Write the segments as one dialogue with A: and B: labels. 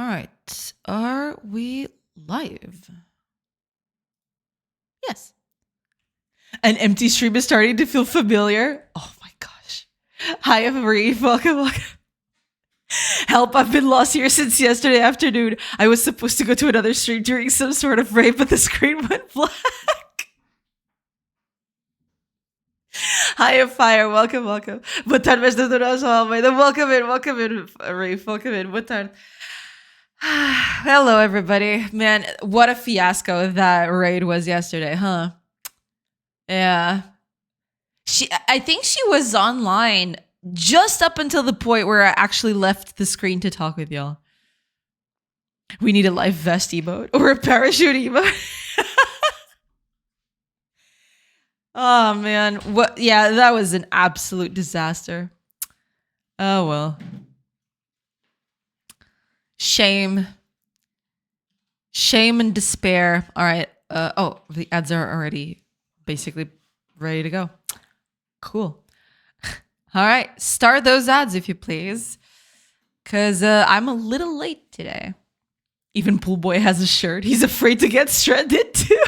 A: All right. Are we live? Yes. An empty stream is starting to feel familiar. Oh my gosh. Hi, everybody. Welcome. Help, I've been lost here since yesterday afternoon. I was supposed to go to another stream during some sort of raid, but the screen went black. Hi, Fire. Welcome. Boa tarde, mas do nosso Almeida. Welcome in, Rafe. Welcome in. Boa tarde. Hello, everybody. Man, what a fiasco that raid was yesterday, huh? Yeah. I think she was online just up until the point where I actually left the screen to talk with y'all. We need a life vest emote or a parachute emote. Oh man, what? Yeah, that was an absolute disaster. Oh well. Shame and despair. All right. Oh, the ads are already basically ready to go. Cool. All right, start those ads if you please, because I'm a little late today. Even Pool Boy has a shirt. He's afraid to get stranded too.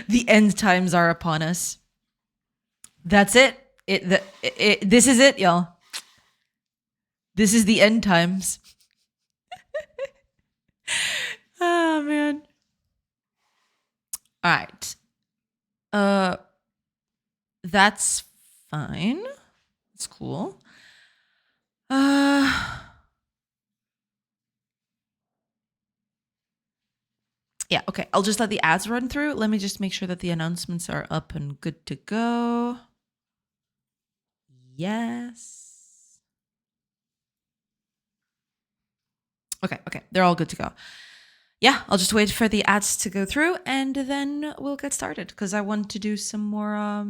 A: The end times are upon us. That's it. This is it, y'all. This is the end times. Oh man. All right. That's fine. It's cool. Yeah, okay. I'll just let the ads run through. Let me just make sure that the announcements are up and good to go. Yes. Okay. They're all good to go. Yeah, I'll just wait for the ads to go through and then we'll get started because I want to do some more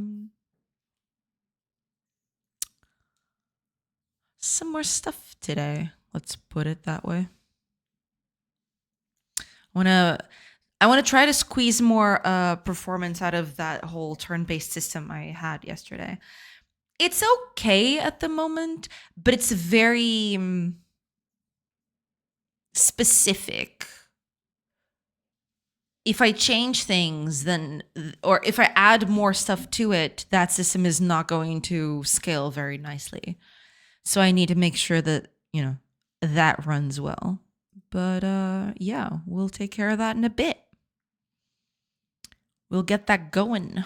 A: stuff today. Let's put it that way. I want to try to squeeze more performance out of that whole turn-based system I had yesterday. It's okay at the moment, but it's very specific. If I change things, or if I add more stuff to it, that system is not going to scale very nicely. So I need to make sure that, that runs well. But yeah, we'll take care of that in a bit. We'll get that going.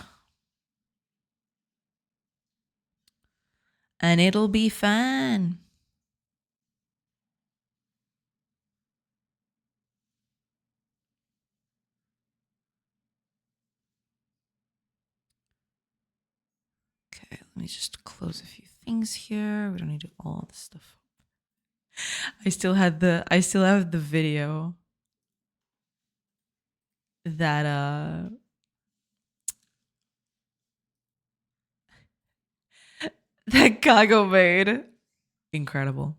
A: And it'll be fun. Okay, let me just close a few things here. We don't need to do all this stuff. I still have the video that that Kago made. Incredible.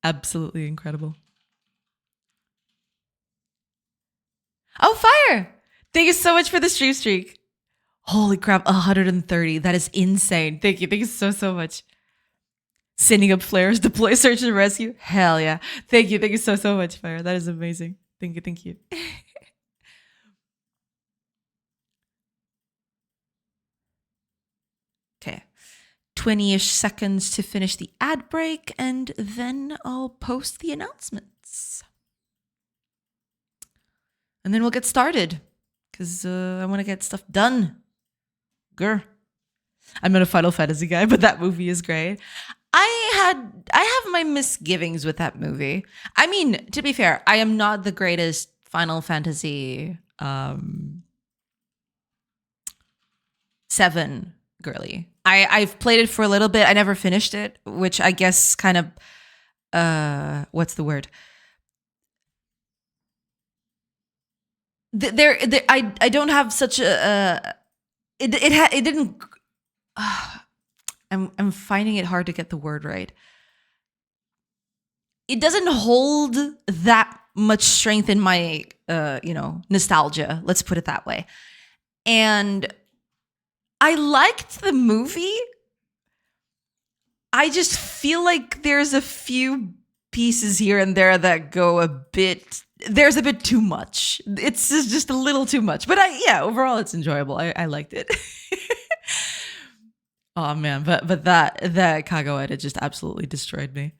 A: Absolutely incredible. Oh, Fire! Thank you so much for the stream streak. Holy crap, 130. That is insane. Thank you so much. Sending up flares, deploy search and rescue. Hell yeah. Thank you so much, Fire. That is amazing. Thank you. Okay. 20-ish seconds to finish the ad break, and then I'll post the announcements. And then we'll get started, because I want to get stuff done. Grr. I'm not a Final Fantasy guy, but that movie is great. I have my misgivings with that movie. I mean, to be fair, I am not the greatest Final Fantasy 7 girly. I've played it for a little bit. I never finished it, which I guess kind of what's the word? I don't have such a it didn't. I'm finding it hard to get the word right. It doesn't hold that much strength in my nostalgia. Let's put it that way. And I liked the movie. I just feel like there's a few pieces here and there that go a bit. There's a bit too much. It's just a little too much. But overall it's enjoyable. I liked it. Oh man, but that Kago edit just absolutely destroyed me.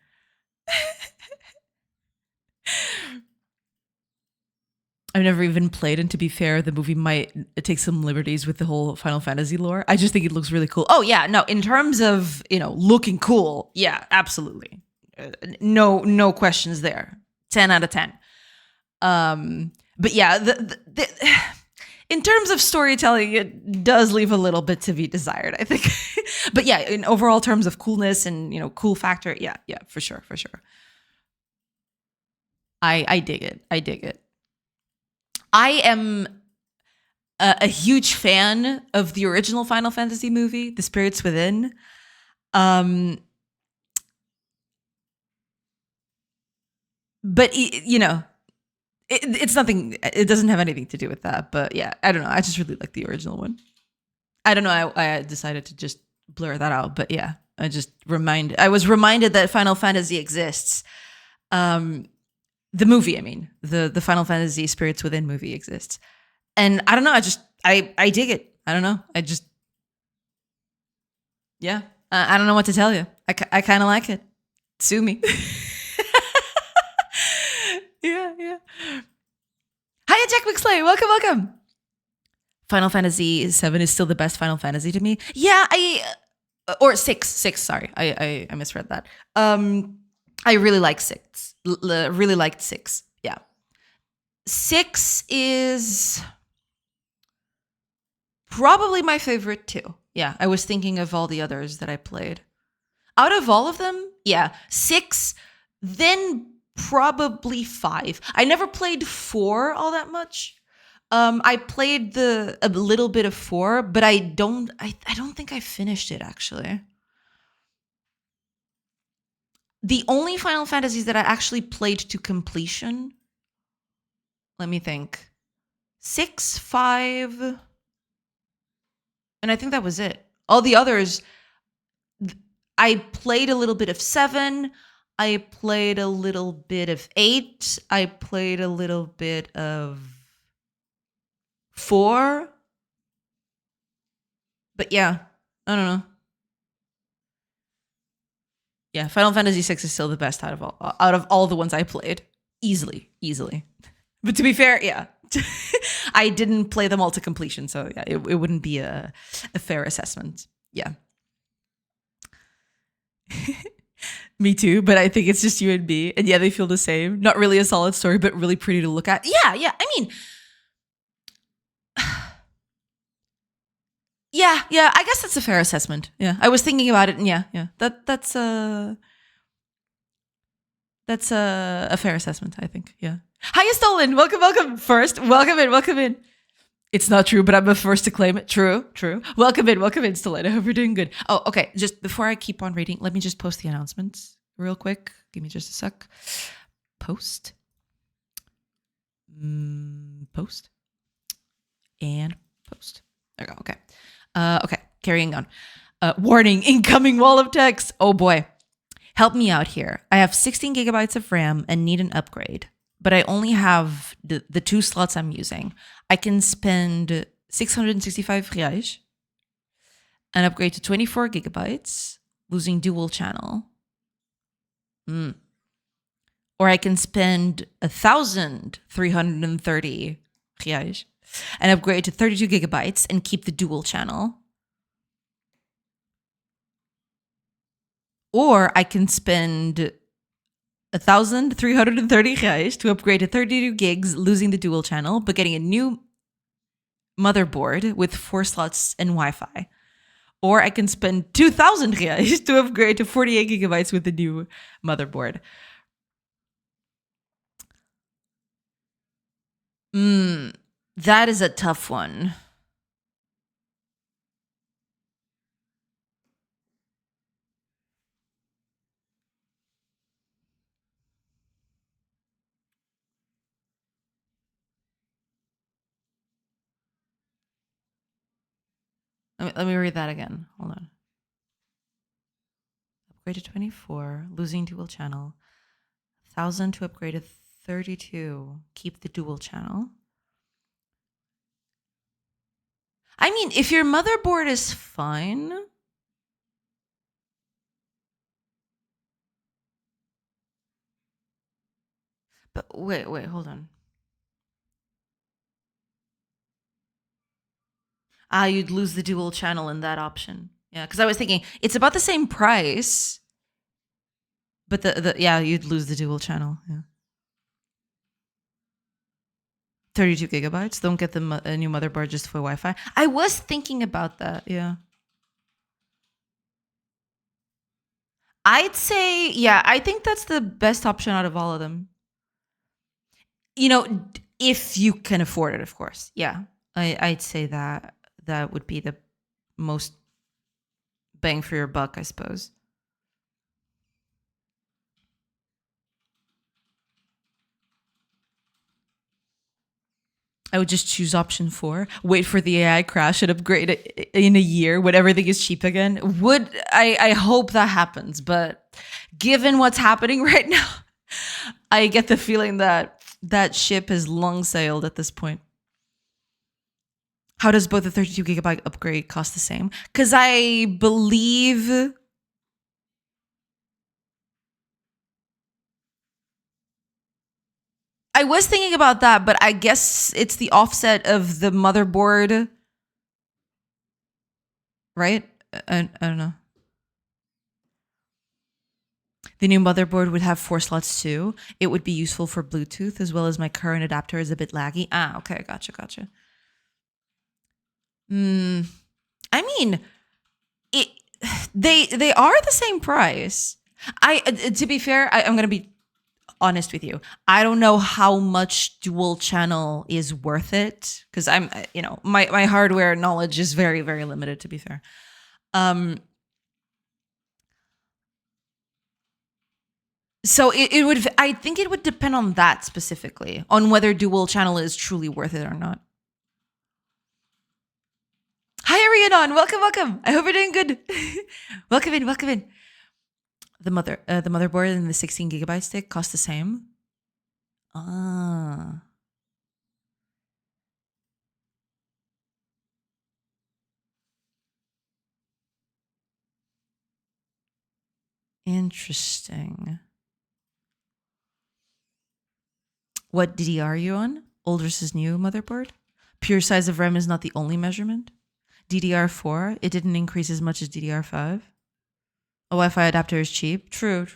A: I've never even played, and to be fair, the movie might take some liberties with the whole Final Fantasy lore. I just think it looks really cool. Oh yeah, no, in terms of, looking cool, yeah, absolutely. No questions there. 10 out of 10. But yeah, in terms of storytelling, it does leave a little bit to be desired, I think. But yeah, in overall terms of coolness and, cool factor, yeah, for sure. I dig it. I am a huge fan of the original Final Fantasy movie, The Spirits Within. But it's nothing. It doesn't have anything to do with that. But yeah, I don't know. I just really like the original one. I don't know. I decided to just blur that out. But yeah, I was reminded that Final Fantasy exists. The movie, I mean, the Final Fantasy Spirits Within movie exists. And I don't know, I dig it. I don't know. I don't know what to tell you. I kind of like it. Sue me. Yeah. Hiya, Jack McSlay. Welcome. Final Fantasy VII is still the best Final Fantasy to me. Yeah, or six. Sorry, I misread that. I really like 6. Really liked 6. Yeah. 6 is probably my favorite too. Yeah, I was thinking of all the others that I played. Out of all of them, yeah, 6, then probably 5. I never played 4 all that much. I played a little bit of 4, but I don't think I finished it actually. The only Final Fantasies that I actually played to completion, let me think. 6, 5, and I think that was it. All the others, I played a little bit of 7. I played a little bit of 8. I played a little bit of 4. But yeah, I don't know. Yeah, Final Fantasy VI is still the best out of all the ones I played. Easily. But to be fair, yeah. I didn't play them all to completion, so yeah, it wouldn't be a fair assessment. Yeah. Me too, but I think it's just you and me. And yeah, they feel the same. Not really a solid story, but really pretty to look at. Yeah. I mean, yeah. I guess that's a fair assessment. Yeah, I was thinking about it, and yeah. That's a fair assessment, I think. Yeah. Hiya, Stolen. Welcome. First, welcome in. It's not true, but I'm the first to claim it. True. Welcome in, Stolen. I hope you're doing good. Oh, okay. Just before I keep on reading, let me just post the announcements real quick. Give me just a sec. Post. Post. And post. There we go. Okay. Okay. Carrying on. Warning, incoming wall of text. Oh boy. Help me out here. I have 16 gigabytes of RAM and need an upgrade, but I only have the 2 slots I'm using. I can spend 665 reais and upgrade to 24 gigabytes, losing dual channel. Or I can spend 1,330 reais and upgrade to 32 gigabytes and keep the dual channel. Or I can spend 1,330 reais to upgrade to 32 gigs, losing the dual channel, but getting a new motherboard with 4 slots and Wi-Fi. Or I can spend 2,000 reais to upgrade to 48 gigabytes with the new motherboard. That is a tough one. Let me read that again. Hold on. Upgrade to 24. Losing dual channel. 1,000 to upgrade to 32. Keep the dual channel. I mean, if your motherboard is fine. But wait, hold on. You'd lose the dual channel in that option. Yeah, because I was thinking it's about the same price, but you'd lose the dual channel. Yeah. 32 gigabytes. Don't get the new motherboard just for Wi-Fi. I was thinking about that. Yeah. I'd say, yeah, I think that's the best option out of all of them. You know, if you can afford it, of course. Yeah. I'd say that would be the most bang for your buck, I suppose. I would just choose option 4. Wait for the AI crash and upgrade it in a year when everything is cheap again. I hope that happens, but given what's happening right now, I get the feeling that that ship has long sailed at this point. How does both the 32 gigabyte upgrade cost the same? Because I believe I was thinking about that, but I guess it's the offset of the motherboard, right? I don't know. The new motherboard would have 4 slots too. It would be useful for Bluetooth as well as my current adapter is a bit laggy. Okay, gotcha. I mean, they are the same price. To be fair, I'm gonna be honest with you. I don't know how much dual channel is worth it because I'm, my hardware knowledge is very, very limited. To be fair, so it would. I think it would depend on that specifically, on whether dual channel is truly worth it or not. Hi, Arianon. Welcome. I hope you're doing good. welcome in. The motherboard and the 16 gigabyte stick cost the same. Interesting. What DDR are you on? Old versus new motherboard? Pure size of RAM is not the only measurement. DDR4, it didn't increase as much as DDR5. A Wi-Fi adapter is cheap. True.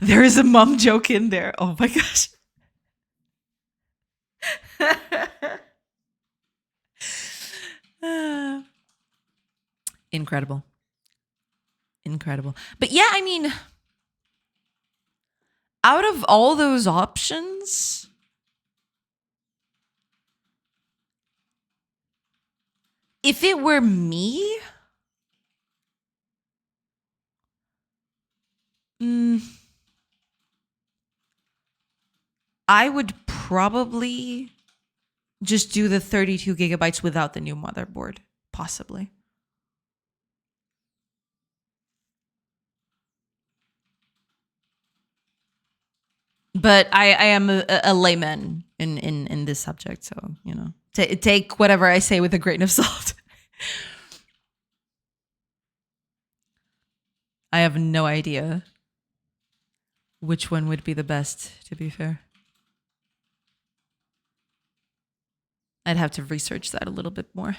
A: There is a mom joke in there. Oh my gosh. Incredible. But yeah, I mean, out of all those options, if it were me, I would probably just do the 32 gigabytes without the new motherboard, possibly. But I am a layman in this subject, so take whatever I say with a grain of salt. I have no idea which one would be the best, to be fair. I'd have to research that a little bit more.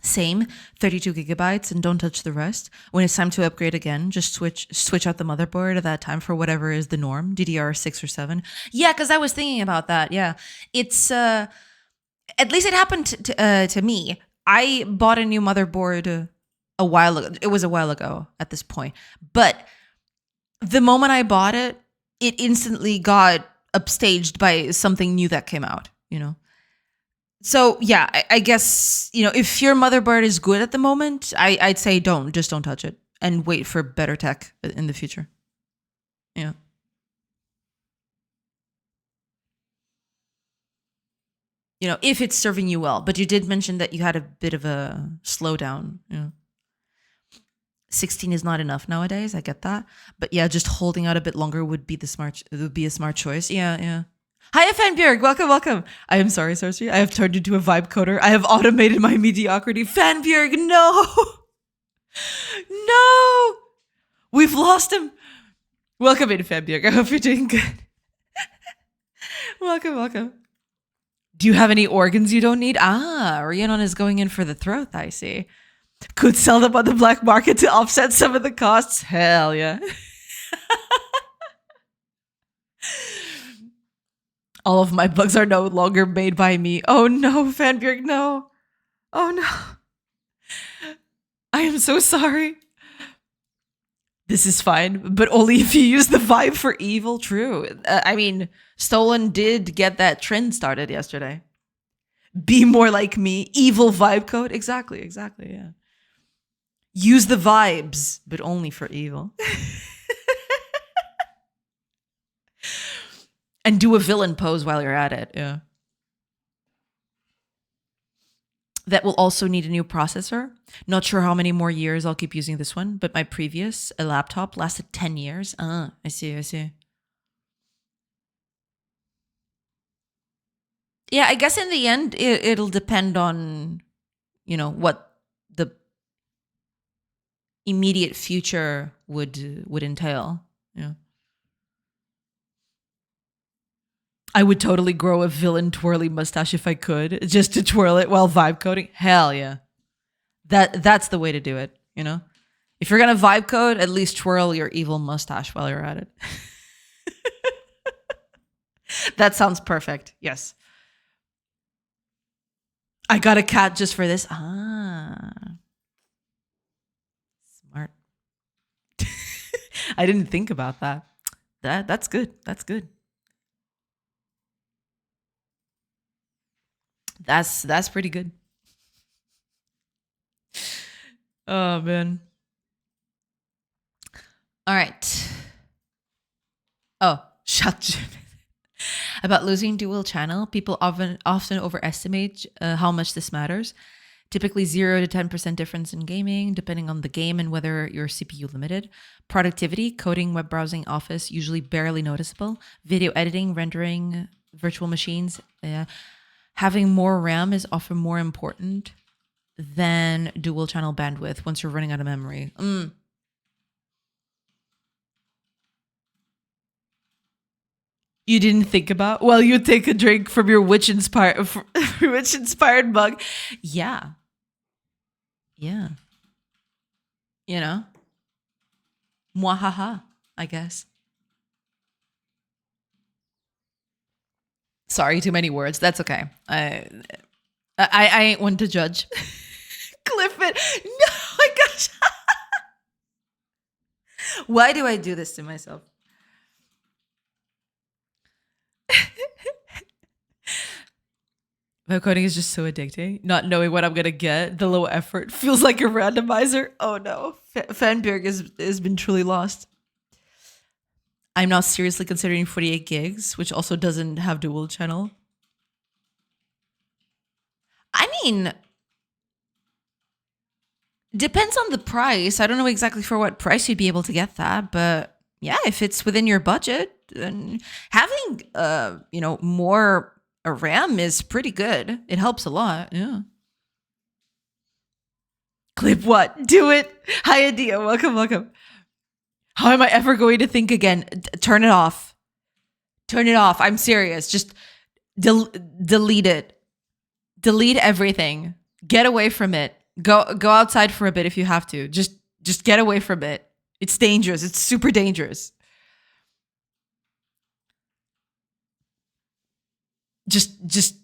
A: Same, 32 gigabytes and don't touch the rest. When it's time to upgrade again, just switch out the motherboard at that time for whatever is the norm, DDR6 or 7. Yeah, because I was thinking about that. Yeah, it's at least it happened to me. I bought a new motherboard a while ago. It was a while ago at this point, but the moment I bought it, it instantly got upstaged by something new that came out. So yeah, I guess, if your motherboard is good at the moment, I'd say don't touch it and wait for better tech in the future. Yeah. If it's serving you well. But you did mention that you had a bit of a slowdown. 16 is not enough nowadays. I get that. But yeah, just holding out a bit longer would be a smart choice. Yeah, yeah. Hi, Fanbjörg. Welcome, welcome. I am sorry, Sorcery. I have turned into a vibe coder. I have automated my mediocrity. Fanbjörg, no. No. We've lost him. Welcome in, Fanbjörg. I hope you're doing good. Welcome, welcome. Do you have any organs you don't need? Rhiannon is going in for the throat, I see. Could sell them on the black market to offset some of the costs. Hell yeah. All of my bugs are no longer made by me. Oh no, Fanbjörg, no. Oh no. I am so sorry. This is fine, but only if you use the vibe for evil. True. I mean, Stolen did get that trend started yesterday. Be more like me. Evil vibe code. Exactly, yeah. Use the vibes, but only for evil. And do a villain pose while you're at it. Yeah. That will also need a new processor. Not sure how many more years I'll keep using this one, but my previous laptop lasted 10 years. I see. Yeah, I guess in the end, it'll depend on, what the immediate future would entail. Yeah. I would totally grow a villain twirly mustache if I could, just to twirl it while vibe coding. Hell yeah. That's the way to do it, If you're going to vibe code, at least twirl your evil mustache while you're at it. That sounds perfect. Yes. I got a cat just for this. Smart. I didn't think about that. That's good. That's good. That's pretty good. Oh man. All right. Oh, shut. About losing dual channel, people often overestimate how much this matters. Typically 0 to 10% difference in gaming, depending on the game and whether you're CPU limited. Productivity, coding, web browsing, office, usually barely noticeable. Video editing, rendering, virtual machines. Having more RAM is often more important than dual channel bandwidth once you're running out of memory. You didn't think about? Well, you take a drink from your witch-inspired mug. Yeah. Yeah. Mwahaha, I guess. Sorry, too many words. That's okay. I ain't one to judge. Clifford. No, my gosh. Why do I do this to myself? My coding is just so addicting. Not knowing what I'm going to get, the low effort feels like a randomizer. Oh no. Fanbjörg has been truly lost. I'm now seriously considering 48 gigs, which also doesn't have dual channel. I mean, depends on the price. I don't know exactly for what price you'd be able to get that, but yeah, if it's within your budget, then having more RAM is pretty good. It helps a lot. Yeah. Clip what? Do it. Hi, Adia. Welcome. How am I ever going to think again? Turn it off. Turn it off. I'm serious. Just delete it. Delete everything. Get away from it. Go outside for a bit if you have to. Just get away from it. It's dangerous. It's super dangerous. Just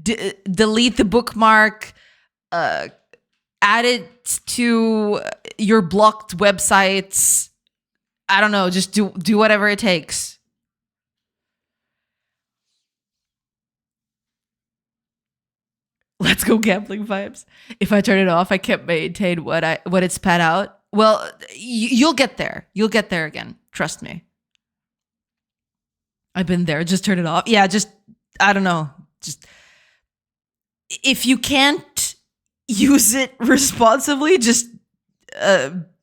A: delete the bookmark. Add it to your blocked websites. I don't know. Just do whatever it takes. Let's go gambling vibes. If I turn it off, I can't maintain what it's spat out. Well, you'll get there. You'll get there again. Trust me. I've been there. Just turn it off. Yeah, just I don't know. Just if you can't use it responsibly, just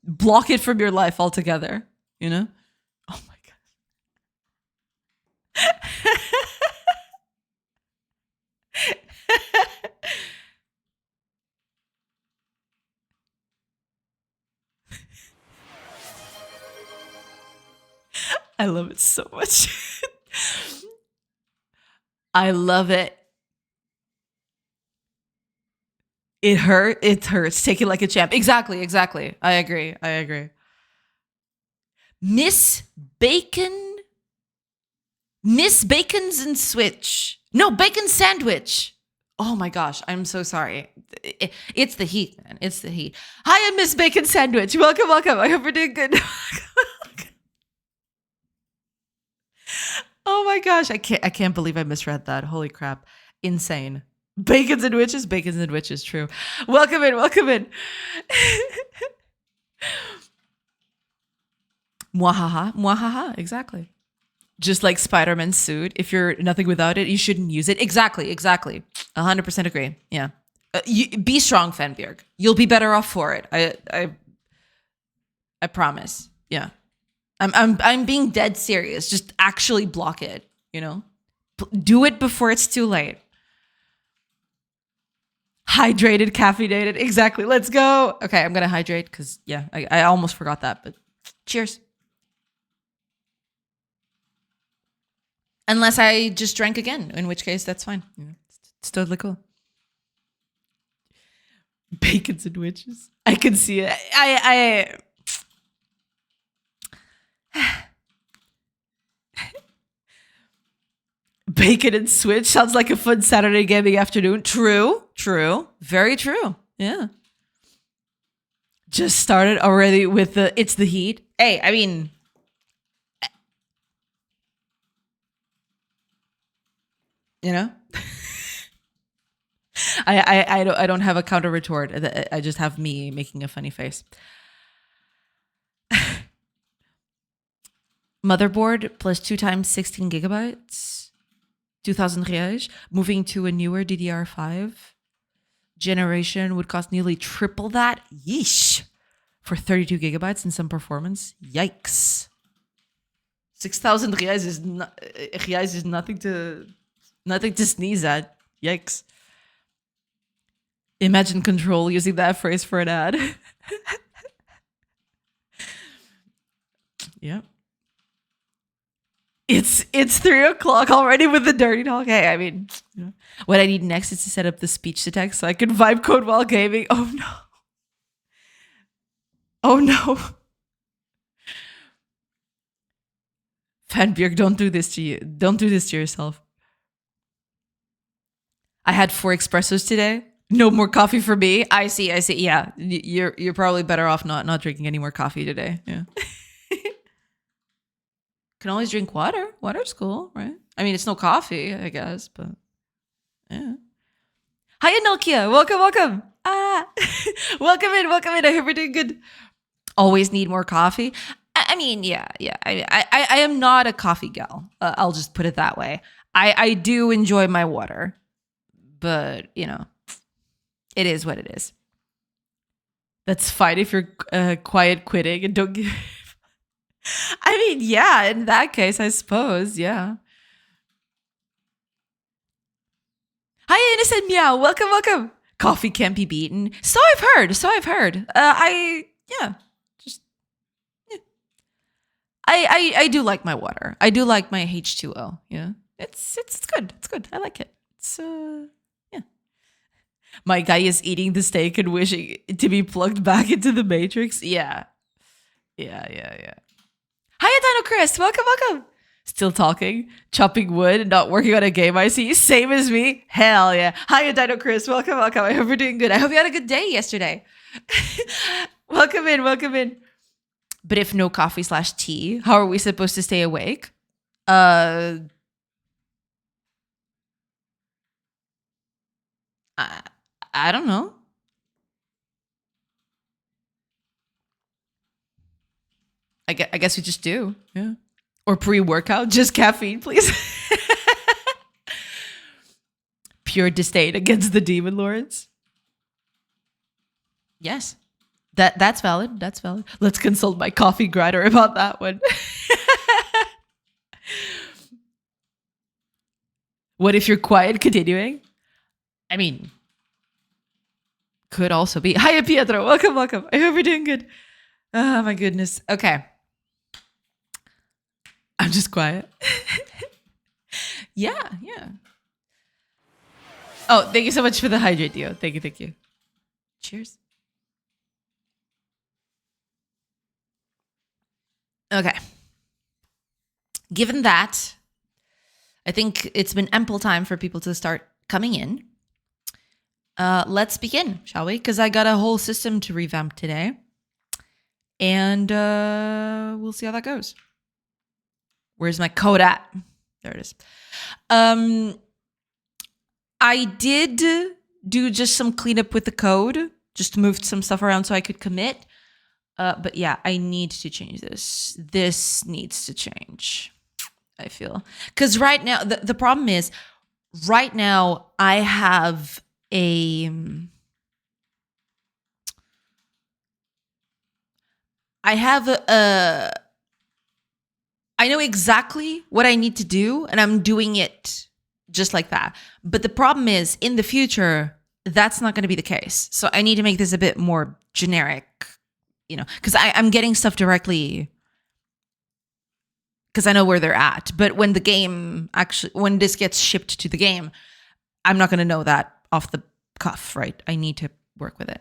A: block it from your life altogether. You know? Oh my god. I love it so much. I love it. It hurts. Take it like a champ. Exactly. I agree. Miss Bacon's and Switch. No, bacon sandwich. Oh my gosh, I'm so sorry. It's the heat, man. It's the heat. Hi, I'm Miss Bacon Sandwich. Welcome. I hope you're doing good. Oh my gosh, I can't believe I misread that. Holy crap. Insane. Bacons and witches, true. Welcome in. Mwahaha, exactly. Just like Spider-Man's suit. If you're nothing without it, you shouldn't use it. Exactly. 100% agree. Yeah. Be strong, Fenbjerg. You'll be better off for it. I promise. Yeah. I'm being dead serious. Just actually block it, you know? Do it before it's too late. Hydrated, caffeinated. Exactly. Let's go. Okay, I'm going to hydrate because, yeah, I almost forgot that, but cheers. Unless I just drank again, in which case that's fine. You know, it's totally cool. Bacons and witches. I can see it. I Bacon and Switch sounds like a fun Saturday gaming afternoon. True. Very true. Yeah. Just started already with it's the heat. Hey, I mean, you know, I don't have a counter retort. I just have me making a funny face. Motherboard plus 2 times 16 gigabytes, 2,000 reais. Moving to a newer DDR5 generation would cost nearly triple that. Yeesh. For 32 gigabytes and some performance. Yikes. 6,000 reais is nothing to sneeze at. Yikes. Imagine Control using that phrase for an ad. Yep. It's 3:00 already with the dirty talk. Hey, I mean, you know, what I need next is to set up the speech to text so I can vibe code while gaming. Oh no. Fanbjerg, don't do this to you. Don't do this to yourself. I had 4 espressos today. No more coffee for me. I see. Yeah, you're probably better off not drinking any more coffee today. Yeah. Can always drink water. Water's cool, right? I mean, it's no coffee, I guess, but yeah. Hi, Nokia. Welcome. Welcome in. I hope you're doing good. Always need more coffee. I mean, yeah. I am not a coffee gal. I'll just put it that way. I do enjoy my water, but you know, it is what it is. That's fine if you're quiet quitting and don't give. I mean, yeah, in that case, I suppose, yeah. Hi, Innocent Meow. Welcome. Coffee can't be beaten. So I've heard. I do like my water. I do like my H2O. Yeah, it's good. It's good. I like it. It's yeah. My guy is eating the steak and wishing to be plugged back into the Matrix. Yeah. Hiya, Dino Chris. Welcome. Still talking, chopping wood, not working on a game. I see. Same as me. Hell yeah. Hiya, Dino Chris. Welcome. I hope you're doing good. I hope you had a good day yesterday. Welcome in. But if no coffee/tea, how are we supposed to stay awake? I don't know. I guess we just do. Yeah. Or pre-workout, just caffeine, please. Pure disdain against the demon lords. Yes. That's valid. That's valid. Let's consult my coffee grinder about that one. What if you're quiet continuing? I mean, could also be. Hiya, Pietro. Welcome, welcome. I hope you're doing good. Oh, my goodness. Okay. I'm just quiet. Yeah. Oh, thank you so much for the hydrate, Dio. Thank you. Cheers. Okay. Given that, I think it's been ample time for people to start coming in. Let's begin, shall we? Because I got a whole system to revamp today. And we'll see how that goes. Where's my code at? There it is. I did do just some cleanup with the code. Just moved some stuff around so I could commit. But yeah, I need to change this. This needs to change, I feel. Because right now, the problem is, right now, I have a... I know exactly what I need to do, and I'm doing it just like that. But the problem is, in the future, that's not going to be the case. So I need to make this a bit more generic, because I'm getting stuff directly because I know where they're at. But when when this gets shipped to the game, I'm not going to know that off the cuff, right? I need to work with it.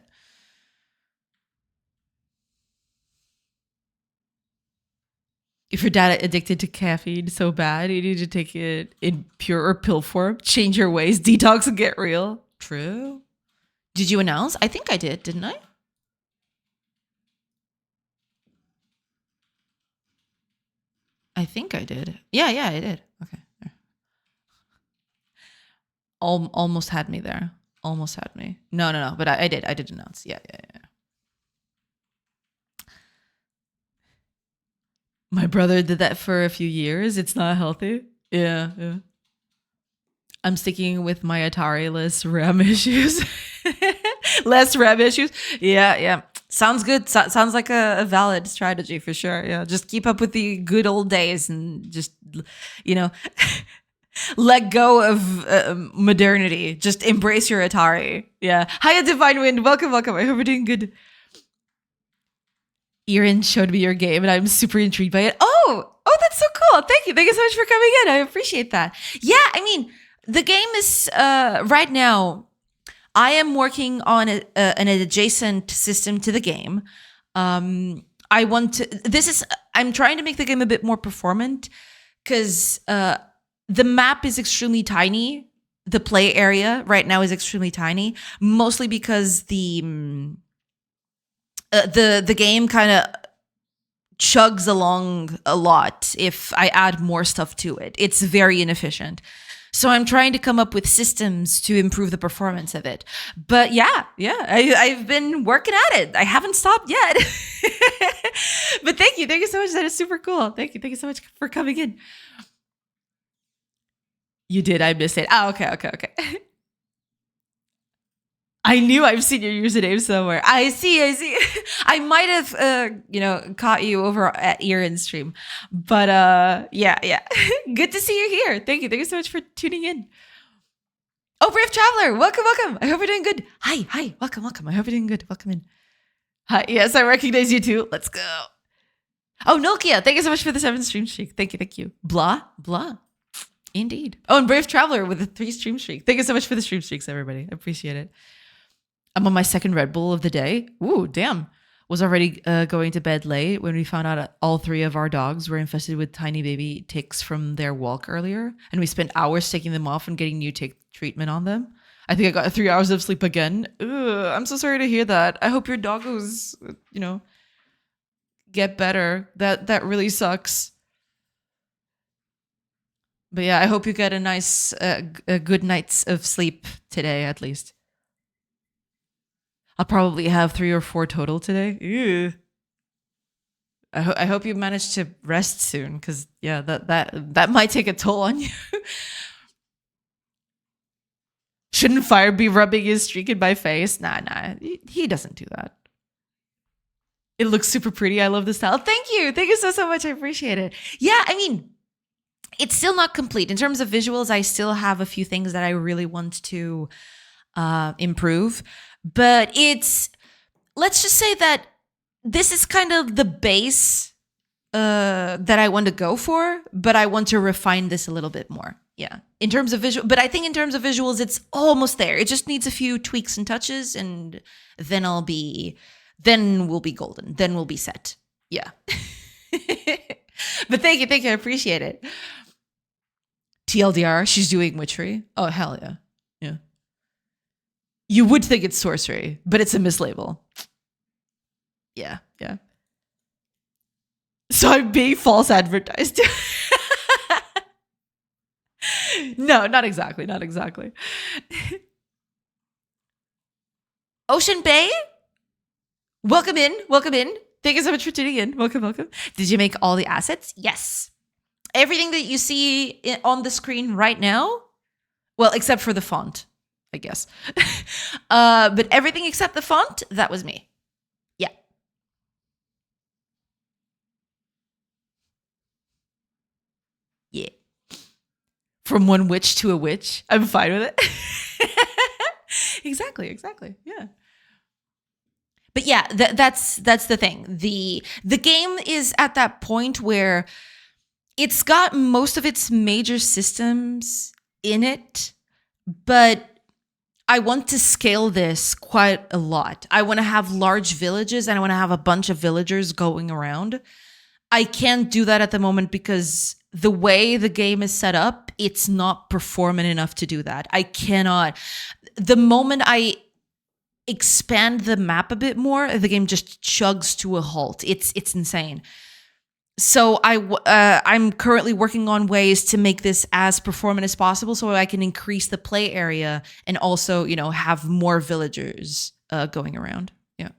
A: If your dad addicted to caffeine so bad, you need to take it in pure or pill form. Change your ways, detox, and get real. True. Did you announce? I think I did, didn't I? I think I did. Yeah, I did. Okay. Almost had me there. Almost had me. No. But I did. I did announce. Yeah. My brother did that for a few years. It's not healthy. Yeah. I'm sticking with my Atari less RAM issues. Less RAM issues. Yeah. Sounds good. Sounds like a valid strategy for sure. Yeah. Just keep up with the good old days and just, let go of modernity. Just embrace your Atari. Yeah. Hiya, Divine Wind. Welcome. I hope you're doing good. Erin showed me your game and I'm super intrigued by it. Oh, that's so cool. Thank you. Thank you so much for coming in. I appreciate that. Yeah, I mean, the game is right now, I am working on an adjacent system to the game. I'm trying to make the game a bit more performant because the map is extremely tiny. The play area right now is extremely tiny, mostly because the game kind of chugs along a lot if I add more stuff to it. It's very inefficient. So I'm trying to come up with systems to improve the performance of it. But yeah, I've been working at it. I haven't stopped yet. But thank you so much. That is super cool. Thank you so much for coming in. You did. I missed it. Oh, okay. I knew I've seen your username somewhere. I see. I might have, caught you over at Erin's stream, but yeah. Good to see you here. Thank you so much for tuning in. Oh, Brave Traveler, welcome. I hope you're doing good. Hi, welcome. I hope you're doing good. Welcome in. Hi, yes, I recognize you too. Let's go. Oh, Nokia, thank you so much for the 7 stream streak. Thank you. Blah. Indeed. Oh, and Brave Traveler with a 3 stream streak. Thank you so much for the stream streaks, everybody. I appreciate it. I'm on my second Red Bull of the day. Ooh, damn. Was already going to bed late when we found out all 3 of our dogs were infested with tiny baby ticks from their walk earlier. And we spent hours taking them off and getting new tick treatment on them. I think I got 3 hours of sleep again. Ugh, I'm so sorry to hear that. I hope your doggos, get better. That really sucks. But yeah, I hope you get a nice, a good night's of sleep today, at least. I'll probably have 3 or 4 total today. Ew. I hope you manage to rest soon, because yeah, that might take a toll on you. Shouldn't Fire be rubbing his streak in my face? Nah, he doesn't do that. It looks super pretty. I love the style. Thank you so much. I appreciate it. Yeah, I mean, it's still not complete in terms of visuals. I still have a few things that I really want to improve, but let's just say that this is kind of the base that I want to go for, but I want to refine this a little bit more. Yeah, in terms of visual, but I think in terms of visuals, it's almost there. It just needs a few tweaks and touches, and then we'll be golden. Then we'll be set. Yeah. But thank you, I appreciate it. TLDR, she's doing witchery. Oh, hell yeah. Yeah. You would think it's sorcery, but it's a mislabel. Yeah. So I'm being false advertised. No, not exactly. Ocean Bay? Welcome in. Thank you so much for tuning in. Welcome. Did you make all the assets? Yes. Everything that you see on the screen right now, well, except for the font, I guess. But everything except the font, that was me. Yeah. Yeah. From one witch to a witch. I'm fine with it. Exactly. Yeah. But yeah, that's the thing. The game is at that point where it's got most of its major systems in it, but I want to scale this quite a lot. I want to have large villages, and I want to have a bunch of villagers going around. I can't do that at the moment because the way the game is set up, it's not performant enough to do that. I cannot. The moment I expand the map a bit more, the game just chugs to a halt. It's insane. So I'm currently working on ways to make this as performant as possible, so I can increase the play area and also, have more villagers going around. Yeah.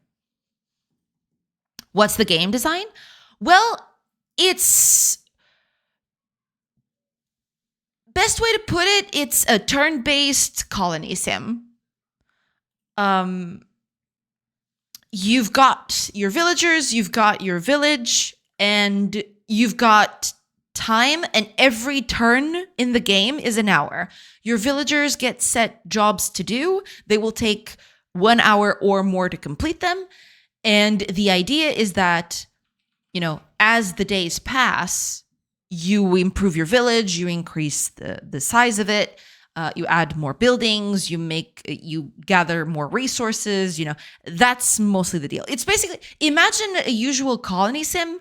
A: What's the game design? Well, it's best way to put it. It's a turn-based colony sim. You've got your villagers, you've got your village, and you've got time, and every turn in the game is an hour. Your villagers get set jobs to do. They will take 1 hour or more to complete them. And the idea is that, as the days pass, you improve your village, you increase the size of it, you add more buildings, you gather more resources, that's mostly the deal. It's basically, imagine a usual colony sim,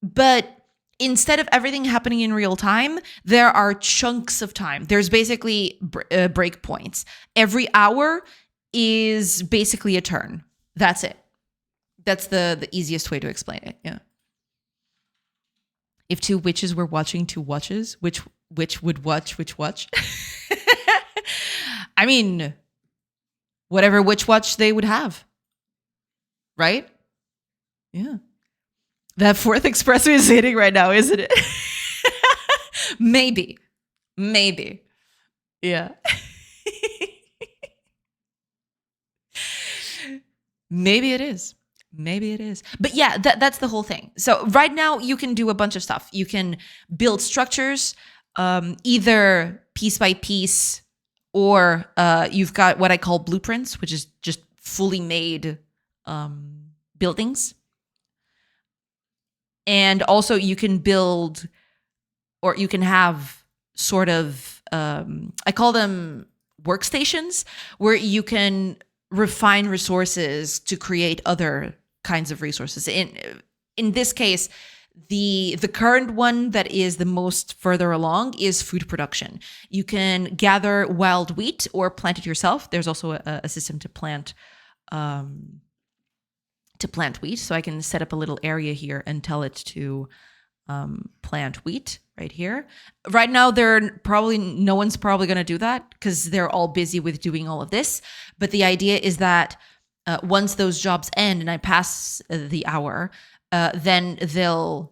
A: but instead of everything happening in real time, there are chunks of time. There's basically breakpoints. Every hour is basically a turn. That's it. That's the easiest way to explain it. Yeah. If two witches were watching two watches, which would watch which watch? I mean, whatever witch watch they would have. Right? Yeah. That fourth expressway is hitting right now, isn't it? Maybe. Yeah. Maybe it is. But yeah, that's the whole thing. So right now you can do a bunch of stuff. You can build structures, either piece by piece, or you've got what I call blueprints, which is just fully made buildings. And also you can build, or you can have sort of, I call them workstations, where you can refine resources to create other kinds of resources. In this case, the current one that is the most further along is food production. You can gather wild wheat or plant it yourself. There's also a system to plant wheat. So I can set up a little area here and tell it to plant wheat right here. Right now, no one's probably going to do that because they're all busy with doing all of this. But the idea is that once those jobs end and I pass the hour, then they'll,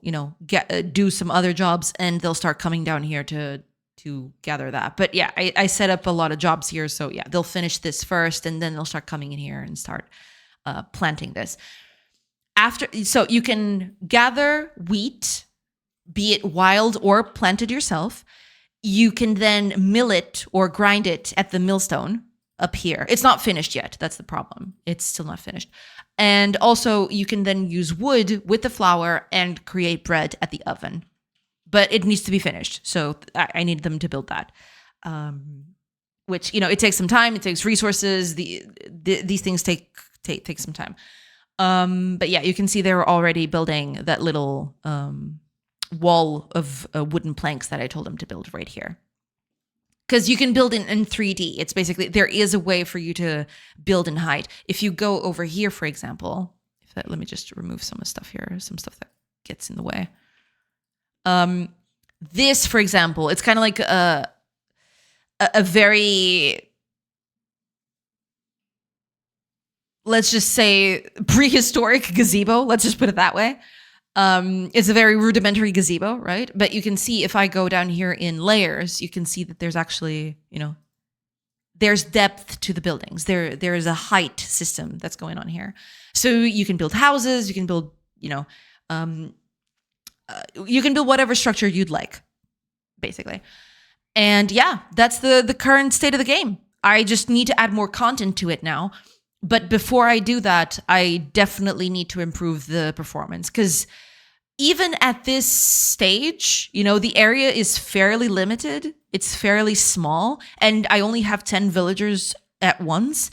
A: do some other jobs and they'll start coming down here to gather that. But yeah, I set up a lot of jobs here. So yeah, they'll finish this first and then they'll start coming in here and start planting this. So you can gather wheat, be it wild or planted yourself. You can then mill it or grind it at the millstone up here. It's not finished yet. That's the problem. It's still not finished. And also you can then use wood with the flour and create bread at the oven. But it needs to be finished. So I need them to build that. Which, it takes some time. It takes resources. These things take some time. But yeah, you can see they're already building that little wall of wooden planks that I told them to build right here. Because you can build in 3D. It's basically, there is a way for you to build and hide. If you go over here, for example, let me just remove some stuff here, some stuff that gets in the way. This, for example, it's kind of like a very, let's just say, prehistoric gazebo. Let's just put it that way. It's a very rudimentary gazebo, right? But you can see if I go down here in layers, you can see that there's actually, there's depth to the buildings. There is a height system that's going on here. So you can build houses, you can build, you can build whatever structure you'd like, basically. And yeah, that's the current state of the game. I just need to add more content to it now. But before I do that, I definitely need to improve the performance because even at this stage, the area is fairly limited. It's fairly small, and I only have 10 villagers at once.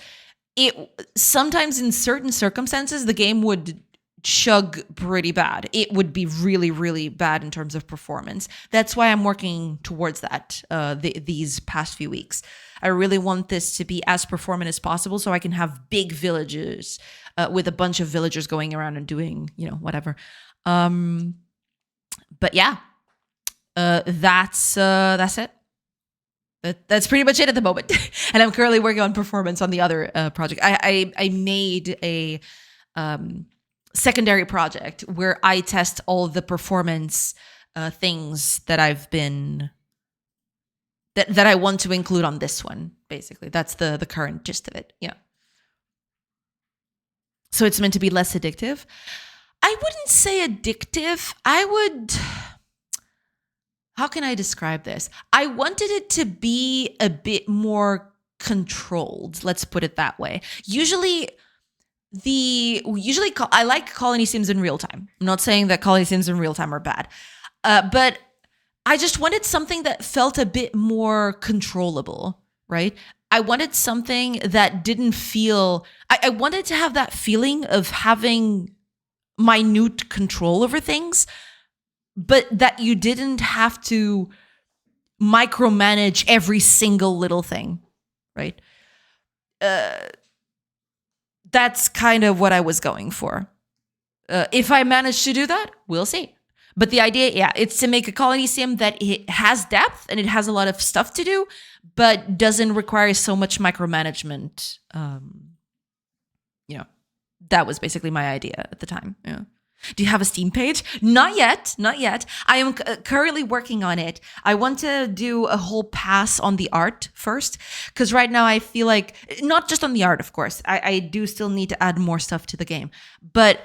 A: Sometimes in certain circumstances, the game would chug pretty bad. It would be really, really bad in terms of performance. That's why I'm working towards that these past few weeks. I really want this to be as performant as possible so I can have big villages with a bunch of villagers going around and doing, whatever. But yeah, that's it. That's pretty much it at the moment. And I'm currently working on performance on the other project. I made a secondary project where I test all the performance things that I've been that I want to include on this one. Basically, that's the current gist of it. Yeah. So it's meant to be less addictive. I wouldn't say addictive. How can I describe this? I wanted it to be a bit more controlled. Let's put it that way. Usually I like colony sims in real time. I'm not saying that colony sims in real time are bad, but I just wanted something that felt a bit more controllable, right? I wanted something that didn't feel. I wanted to have that feeling of having minute control over things, but that you didn't have to micromanage every single little thing, right? That's kind of what I was going for. If I manage to do that, we'll see. But the idea, yeah, it's to make a colony sim that it has depth and it has a lot of stuff to do, but doesn't require so much micromanagement. That was basically my idea at the time. Yeah. Do you have a Steam page? Not yet. I am currently working on it. I want to do a whole pass on the art first, because right now I feel like, not just on the art, of course, I do still need to add more stuff to the game. But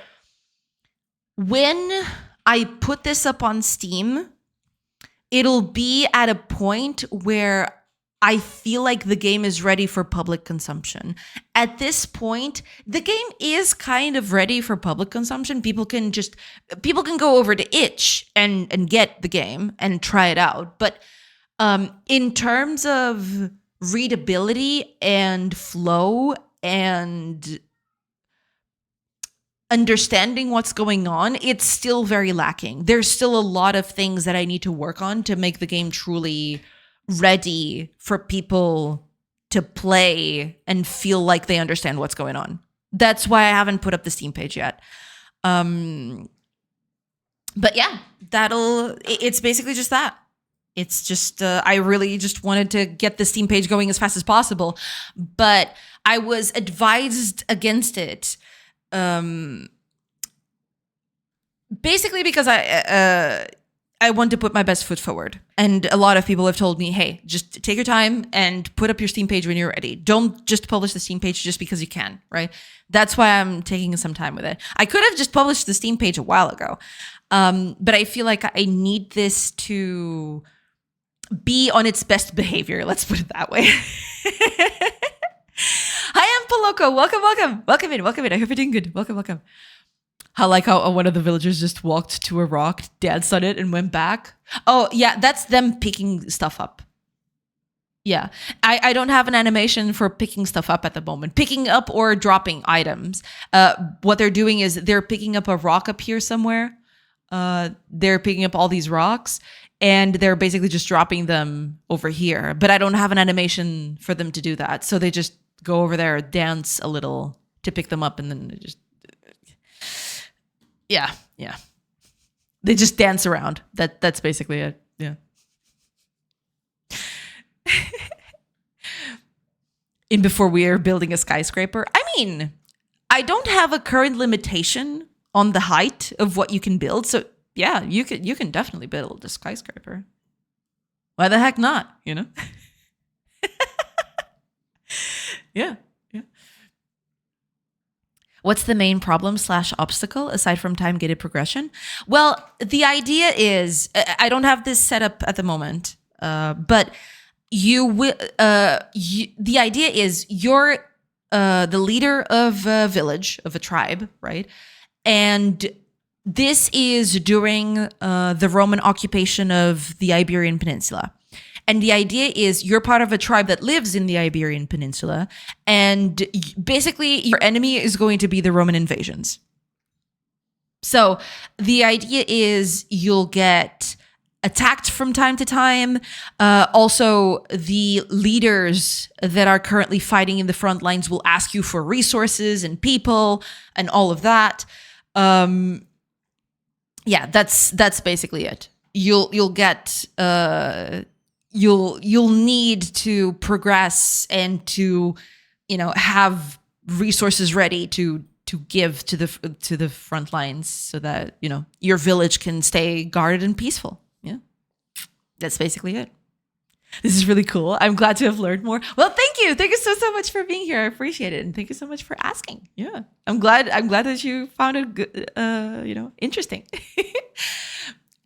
A: when I put this up on Steam, it'll be at a point where I feel like the game is ready for public consumption. At this point, the game is kind of ready for public consumption. People can go over to itch and get the game and try it out. But in terms of readability and flow and understanding what's going on, it's still very lacking. There's still a lot of things that I need to work on to make the game truly ready for people to play and feel like they understand what's going on. That's why I haven't put up the Steam page yet. But yeah, it's basically just that. It's just, I really just wanted to get the Steam page going as fast as possible, but I was advised against it. Basically because I want to put my best foot forward. And a lot of people have told me, hey, just take your time and put up your Steam page when you're ready. Don't just publish the Steam page just because you can, right? That's why I'm taking some time with it. I could have just published the Steam page a while ago. But I feel like I need this to be on its best behavior. Let's put it that way. Hi, I'm Paloco. Welcome. Welcome in. I hope you're doing good. Welcome. I like how one of the villagers just walked to a rock, danced on it, and went back. Oh, yeah, that's them picking stuff up. Yeah, I don't have an animation for picking stuff up at the moment. Picking up or dropping items. What they're doing is they're picking up a rock up here somewhere. They're picking up all these rocks, and they're basically just dropping them over here. But I don't have an animation for them to do that. So they just go over there, dance a little to pick them up, and then they just... Yeah. They just dance around. That's basically it. Yeah. And before we are building a skyscraper, I mean, I don't have a current limitation on the height of what you can build. So yeah, you can definitely build a skyscraper. Why the heck not? You know? Yeah. What's the main problem / obstacle aside from time-gated progression? Well, the idea is, I don't have this set up at the moment, but you will. The idea is you're the leader of a village, of a tribe, right? And this is during the Roman occupation of the Iberian Peninsula. And the idea is you're part of a tribe that lives in the Iberian Peninsula, and basically your enemy is going to be the Roman invasions. So the idea is you'll get attacked from time to time. Also, the leaders that are currently fighting in the front lines will ask you for resources and people and all of that. Yeah, that's basically it. You'll get... You'll need to progress and to, have resources ready to give to the front lines so that, your village can stay guarded and peaceful. Yeah. That's basically it. This is really cool. I'm glad to have learned more. Well, thank you. Thank you so much for being here. I appreciate it. And thank you so much for asking. Yeah. I'm glad that you found it good, interesting.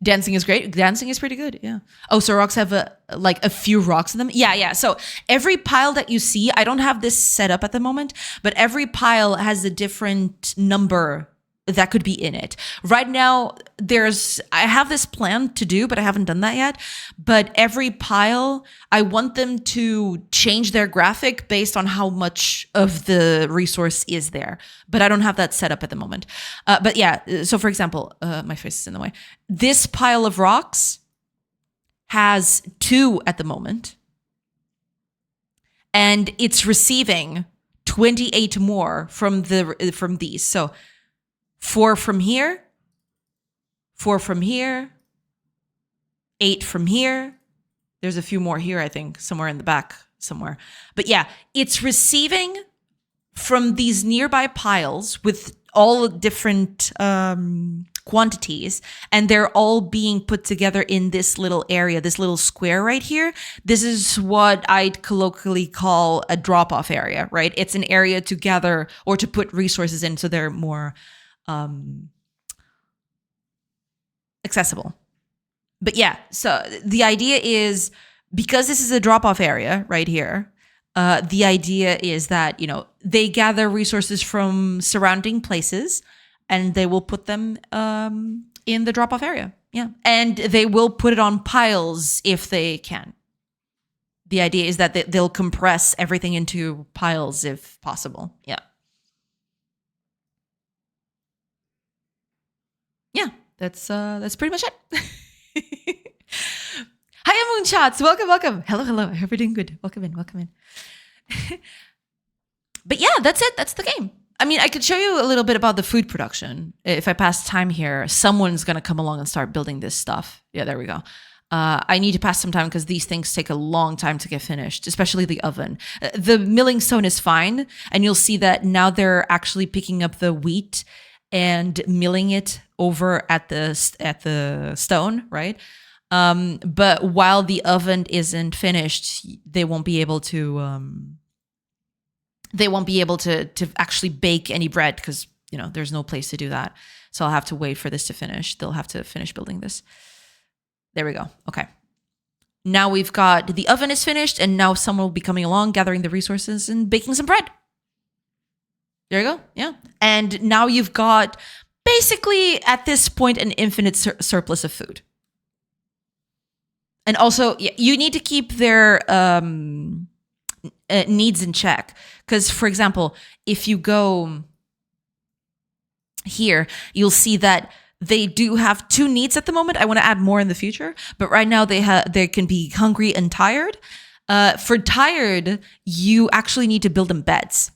A: Dancing is great. Dancing is pretty good. Yeah. Oh, so rocks have a few rocks in them. Yeah. So every pile that you see, I don't have this set up at the moment, but every pile has a different number that could be in it. Right now, I have this plan to do, but I haven't done that yet. But every pile, I want them to change their graphic based on how much of the resource is there. But I don't have that set up at the moment. But yeah, so for example, my face is in the way. This pile of rocks has 2 at the moment. And it's receiving 28 more from these. So 4 from here, 4 from here, 8 from here. There's a few more here, I think, somewhere in the back somewhere. But yeah, it's receiving from these nearby piles with all different quantities, and they're all being put together in this little area, this little square right here. This is what I'd colloquially call a drop-off area, right? It's an area to gather or to put resources in so they're more... accessible. But yeah, so the idea is, because this is a drop-off area right here, the idea is that, they gather resources from surrounding places and they will put them in the drop-off area. Yeah. And they will put it on piles if they can. The idea is that they'll compress everything into piles if possible. Yeah. Yeah, that's pretty much it. Hiya, Moonshots. Welcome. Hello. I hope you're doing good. Welcome in. But yeah, that's it. That's the game. I mean, I could show you a little bit about the food production. If I pass time here, someone's going to come along and start building this stuff. Yeah, there we go. I need to pass some time because these things take a long time to get finished, especially the oven. The milling stone is fine, and you'll see that now they're actually picking up the wheat and milling it over at the stone, right? But while the oven isn't finished, they won't be able to actually bake any bread because there's no place to do that. So I'll have to wait for this to finish. They'll have to finish building this. There we go. Okay. Now we've got the oven is finished, and now someone will be coming along, gathering the resources and baking some bread. There you go. Yeah. And now you've got basically at this point an infinite surplus of food. And also, you need to keep their needs in check. Because, for example, if you go here, you'll see that they do have 2 needs at the moment. I want to add more in the future, but right now they can be hungry and tired. For tired, you actually need to build them beds.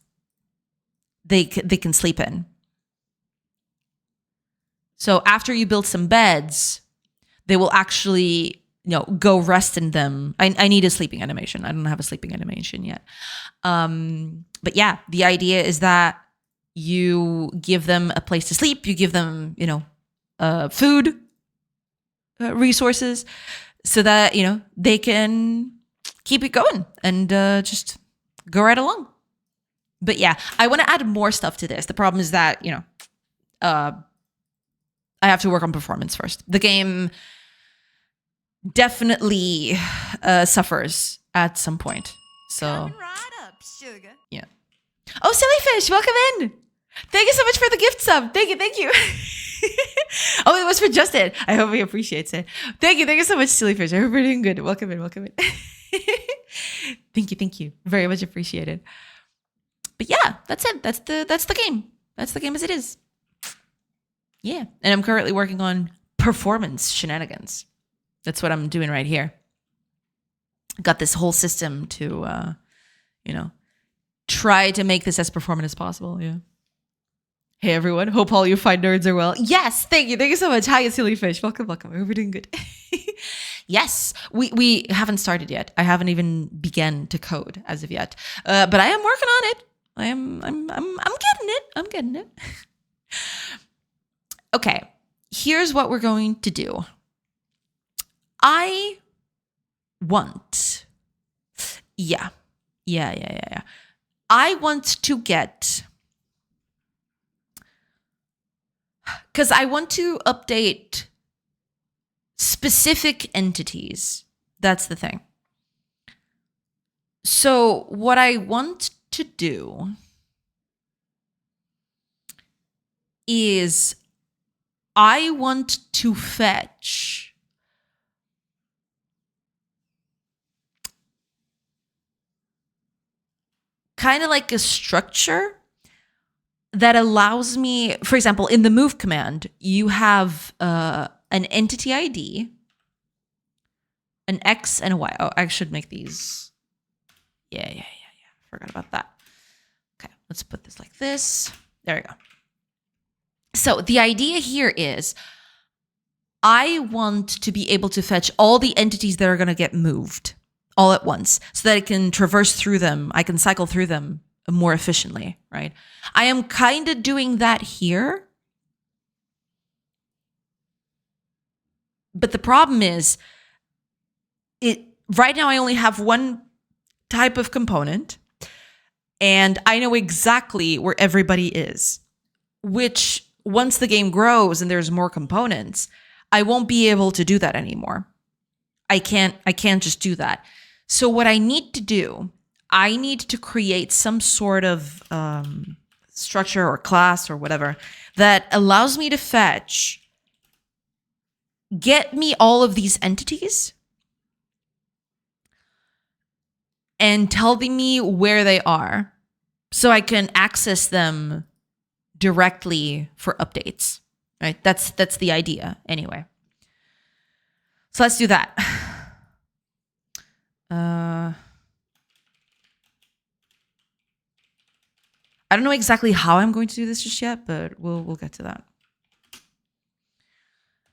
A: They can sleep in. So after you build some beds, they will actually go rest in them. I need a sleeping animation. I don't have a sleeping animation yet. But yeah, the idea is that you give them a place to sleep. You give them food, resources, so that they can keep it going and just go right along. But yeah, I want to add more stuff to this. The problem is that I have to work on performance first. The game definitely suffers at some point. So yeah. Oh, Sillyfish, welcome in. Thank you so much for the gift sub. Thank you. Oh, it was for Justin. I hope he appreciates it. Thank you so much, Sillyfish. I hope you're doing good. Welcome in. Thank you. Very much appreciated. But yeah, that's it. That's the game. That's the game as it is. Yeah. And I'm currently working on performance shenanigans. That's what I'm doing right here. Got this whole system to try to make this as performant as possible. Yeah. Hey everyone, hope all you fine nerds are well. Yes, thank you so much. Hi, Sillyfish. Welcome. We're doing good. Yes, we haven't started yet. I haven't even begun to code as of yet, but I am working on it. I'm getting it. Okay, here's what we're going to do. I want to get, because I want to update specific entities. That's the thing. So what I want to do is I want to fetch kind of like a structure that allows me, for example, in the move command, you have an entity ID, an X and a Y. Oh, I should make these. Yeah. Forgot about that. Okay, let's put this like this. There we go. So the idea here is I want to be able to fetch all the entities that are going to get moved all at once so that I can traverse through them. I can cycle through them more efficiently, right? I am kind of doing that here. But the problem is, right now I only have one type of component, and I know exactly where everybody is, which once the game grows and there's more components, I won't be able to do that anymore. I can't just do that. So what I need to do, I need to create some sort of structure or class or whatever that allows me to fetch, get me all of these entities, and tell me where they are so I can access them directly for updates, right? That's the idea anyway. So let's do that. I don't know exactly how I'm going to do this just yet, but we'll get to that.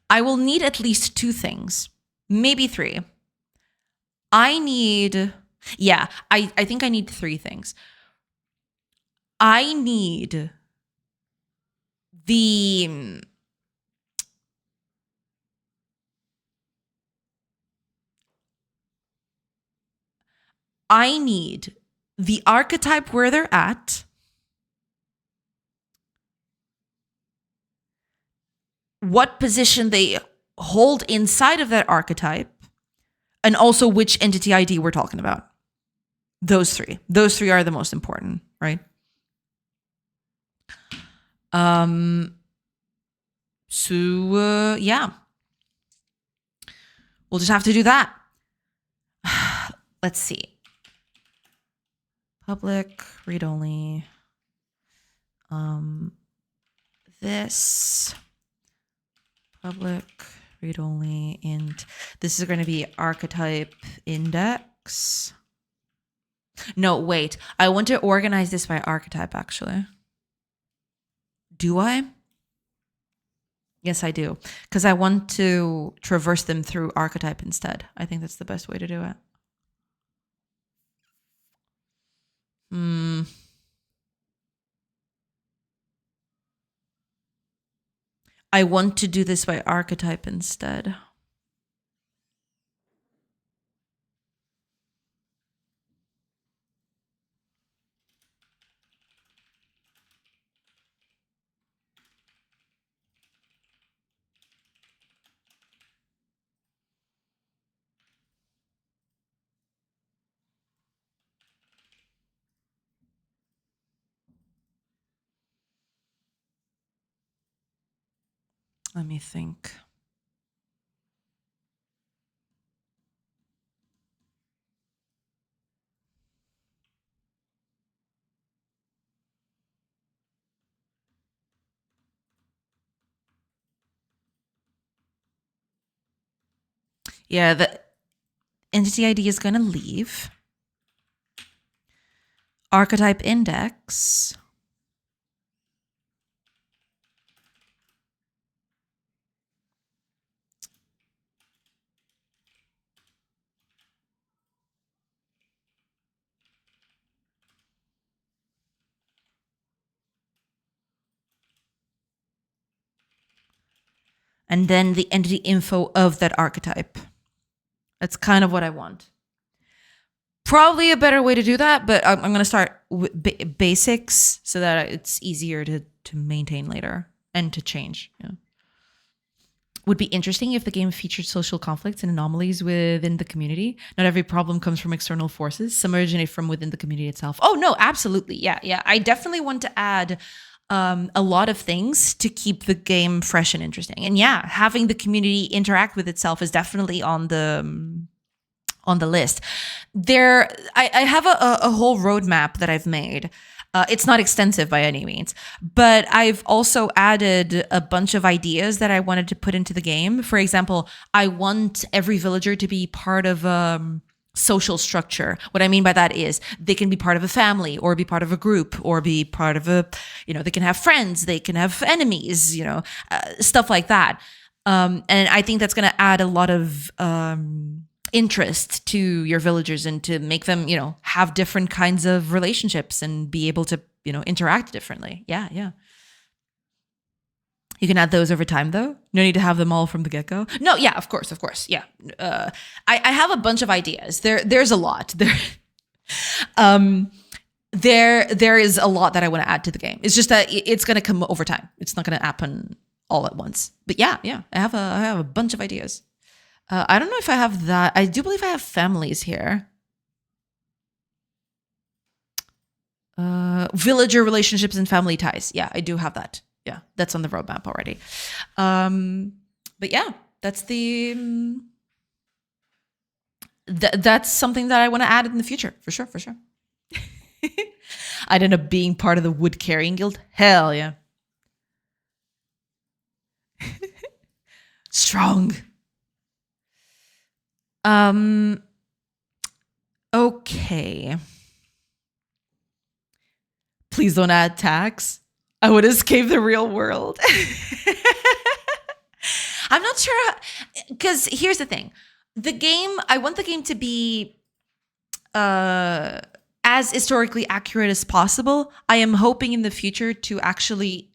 A: I will need at least 2 things. maybe 3. I need, yeah, I think I need 3 things. I need the, I need the archetype where they're at, what position they hold inside of that archetype, and also which entity ID we're talking about. Those 3. Those 3 are the most important, right? So yeah. We'll just have to do that. Let's see. Public, read only. This public, read only, int. This is going to be archetype index. No, wait. I want to organize this by archetype, actually. Do I? Yes, I do. Because I want to traverse them through archetype instead. I think that's the best way to do it. I want to do this by archetype instead. Let me think. Yeah, the entity ID is going to leave. Archetype index. And then the entity info of that archetype. That's kind of what I want. Probably a better way to do that, but I'm going to start with basics so that it's easier to maintain later and to change. Yeah. Would be interesting if the game featured social conflicts and anomalies within the community. Not every problem comes from external forces. Some originate from within the community itself. Oh, no, absolutely. Yeah. I definitely want to add a lot of things to keep the game fresh and interesting. And yeah, having the community interact with itself is definitely on the list. I have a whole roadmap that I've made. It's not extensive by any means, but I've also added a bunch of ideas that I wanted to put into the game. For example, I want every villager to be part of social structure. What I mean by that is they can be part of a family or be part of a group or be part of they can have friends, they can have enemies, stuff like that. And I think that's going to add a lot of interest to your villagers and to make them, have different kinds of relationships and be able to, interact differently. Yeah. You can add those over time, though. No need to have them all from the get-go. No, yeah, of course. Yeah. I have a bunch of ideas. There's a lot. There is a lot that I want to add to the game. It's just that it's going to come over time. It's not going to happen all at once. But yeah, I have a bunch of ideas. I don't know if I have that. I do believe I have families here. Villager relationships and family ties. Yeah, I do have that. Yeah, that's on the roadmap already. But yeah, that's that's something that I want to add in the future, for sure. I'd end up being part of the wood carrying guild. Hell yeah. Strong. Okay. Please don't add tax. I would escape the real world. I'm not sure, because here's the thing. I want the game to be as historically accurate as possible. I am hoping in the future to actually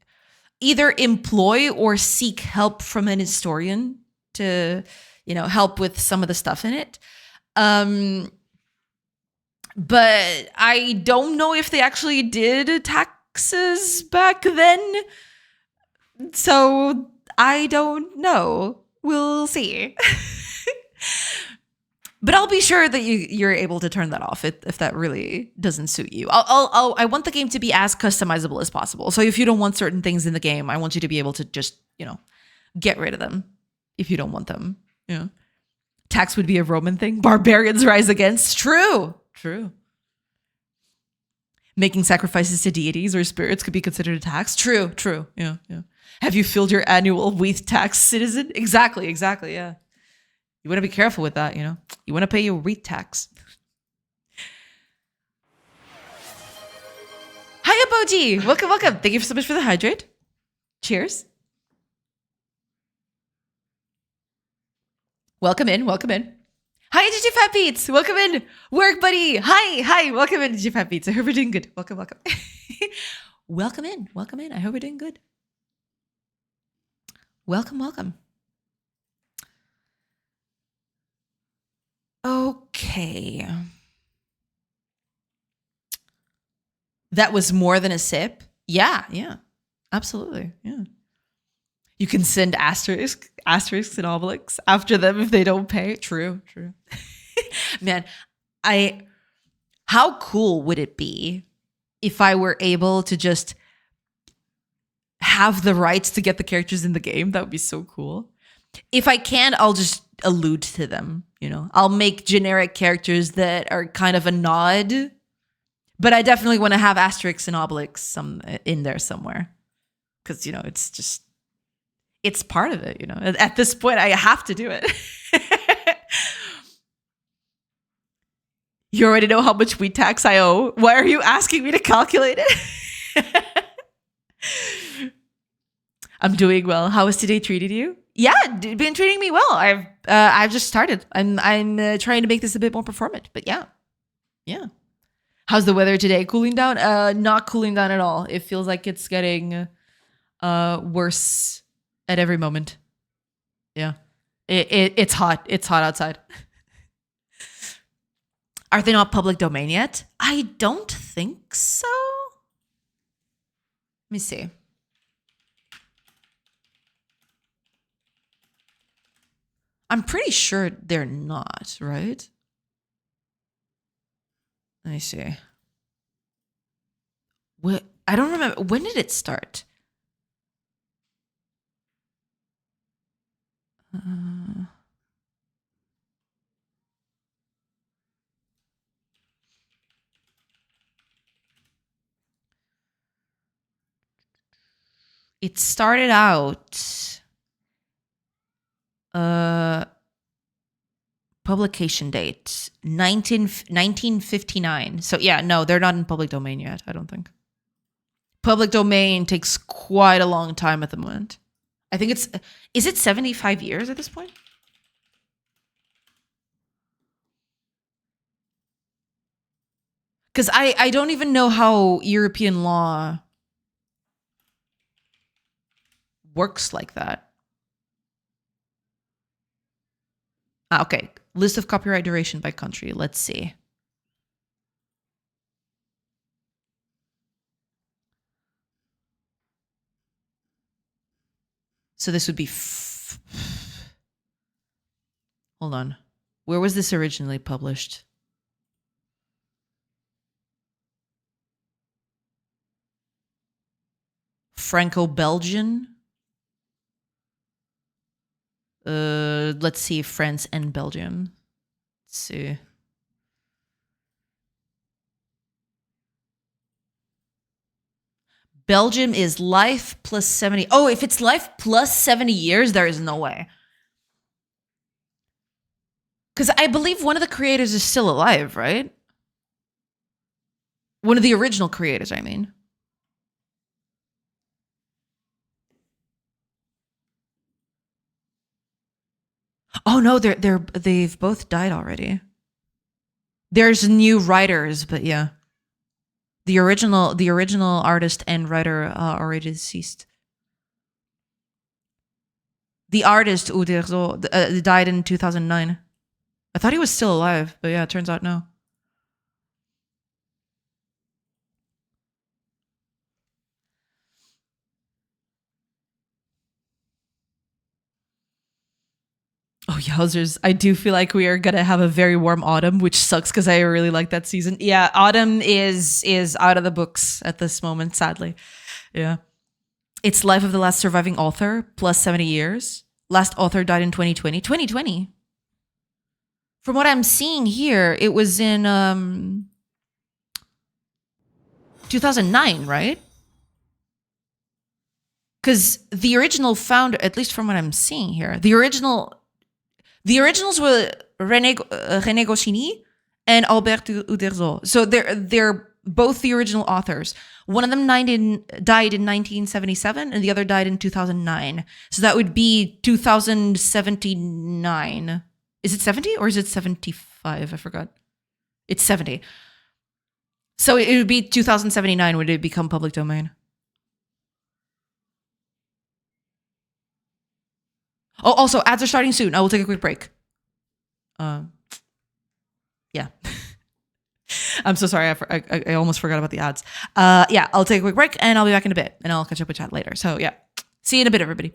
A: either employ or seek help from an historian to, help with some of the stuff in it. But I don't know if they actually did taxes back then. So I don't know. We'll see. But I'll be sure that you're able to turn that off if that really doesn't suit you. I want the game to be as customizable as possible. So if you don't want certain things in the game, I want you to be able to just, get rid of them if you don't want them. Yeah. Tax would be a Roman thing. Barbarians rise against. True. Making sacrifices to deities or spirits could be considered a tax. True. Yeah. Have you filled your annual wheat tax, citizen? Exactly, yeah. You want to be careful with that, You want to pay your wheat tax. Hiya, Boji. Welcome. Thank you so much for the hydrate. Cheers. Welcome in. Hi, Digifat Beats. Welcome in. Work buddy. Hi. Welcome in, Digifat Beats. I hope you're doing good. Welcome. Welcome in. I hope you're doing good. Welcome. Okay. That was more than a sip? Yeah. Absolutely. Yeah. You can send asterisks and obelisks after them if they don't pay. True. Man, how cool would it be if I were able to just have the rights to get the characters in the game? That would be so cool. If I can, I'll just allude to them, I'll make generic characters that are kind of a nod, but I definitely want to have asterisks and obelisks in there somewhere. Because, it's part of it, At this point, I have to do it. You already know how much wheat tax I owe. Why are you asking me to calculate it? I'm doing well. How has today treated you? Yeah, been treating me well. I've just started. I'm trying to make this a bit more performant. But yeah. How's the weather today? Cooling down? Not cooling down at all. It feels like it's getting worse at every moment. Yeah, it's hot. It's hot outside. Are they not public domain yet? I don't think so. Let me see. I'm pretty sure they're not, right? Let me see. What? I don't remember. When did it start? It started out publication date 1959. So yeah, no, they're not in public domain yet, I don't think. Public domain takes quite a long time at the moment. I think is it 75 years at this point? Because I don't even know how European law works like that. Okay, list of copyright duration by country. Let's see. So this would be... Hold on. Where was this originally published? Franco-Belgian? Let's see, France and Belgium. Let's see. Belgium is life plus 70. Oh, if it's life plus 70 years, there is no way. Because I believe one of the creators is still alive, right? One of the original creators, I mean. Oh no, they've both died already. There's new writers, but yeah, the original artist and writer already deceased. The artist Uderzo died in 2009. I thought he was still alive, but yeah, it turns out no. Oh, yowzers. I do feel like we are going to have a very warm autumn, which sucks because I really like that season. Yeah, autumn is out of the books at this moment, sadly. Yeah. It's Life of the Last Surviving Author plus 70 years. Last author died in 2020. 2020. From what I'm seeing here, it was in 2009, right? Because the original founder, at least from what I'm seeing here, the originals were René Goscinny and Albert Uderzo. So they're both the original authors. One of them died in 1977, and the other died in 2009. So that would be 2079. Is it 70 or is it 75? I forgot. It's 70. So it would be 2079 when it become public domain. Oh, also, ads are starting soon. I will take a quick break. Yeah. I'm so sorry. I almost forgot about the ads. Yeah, I'll take a quick break and I'll be back in a bit and I'll catch up with chat later. So yeah, see you in a bit, everybody.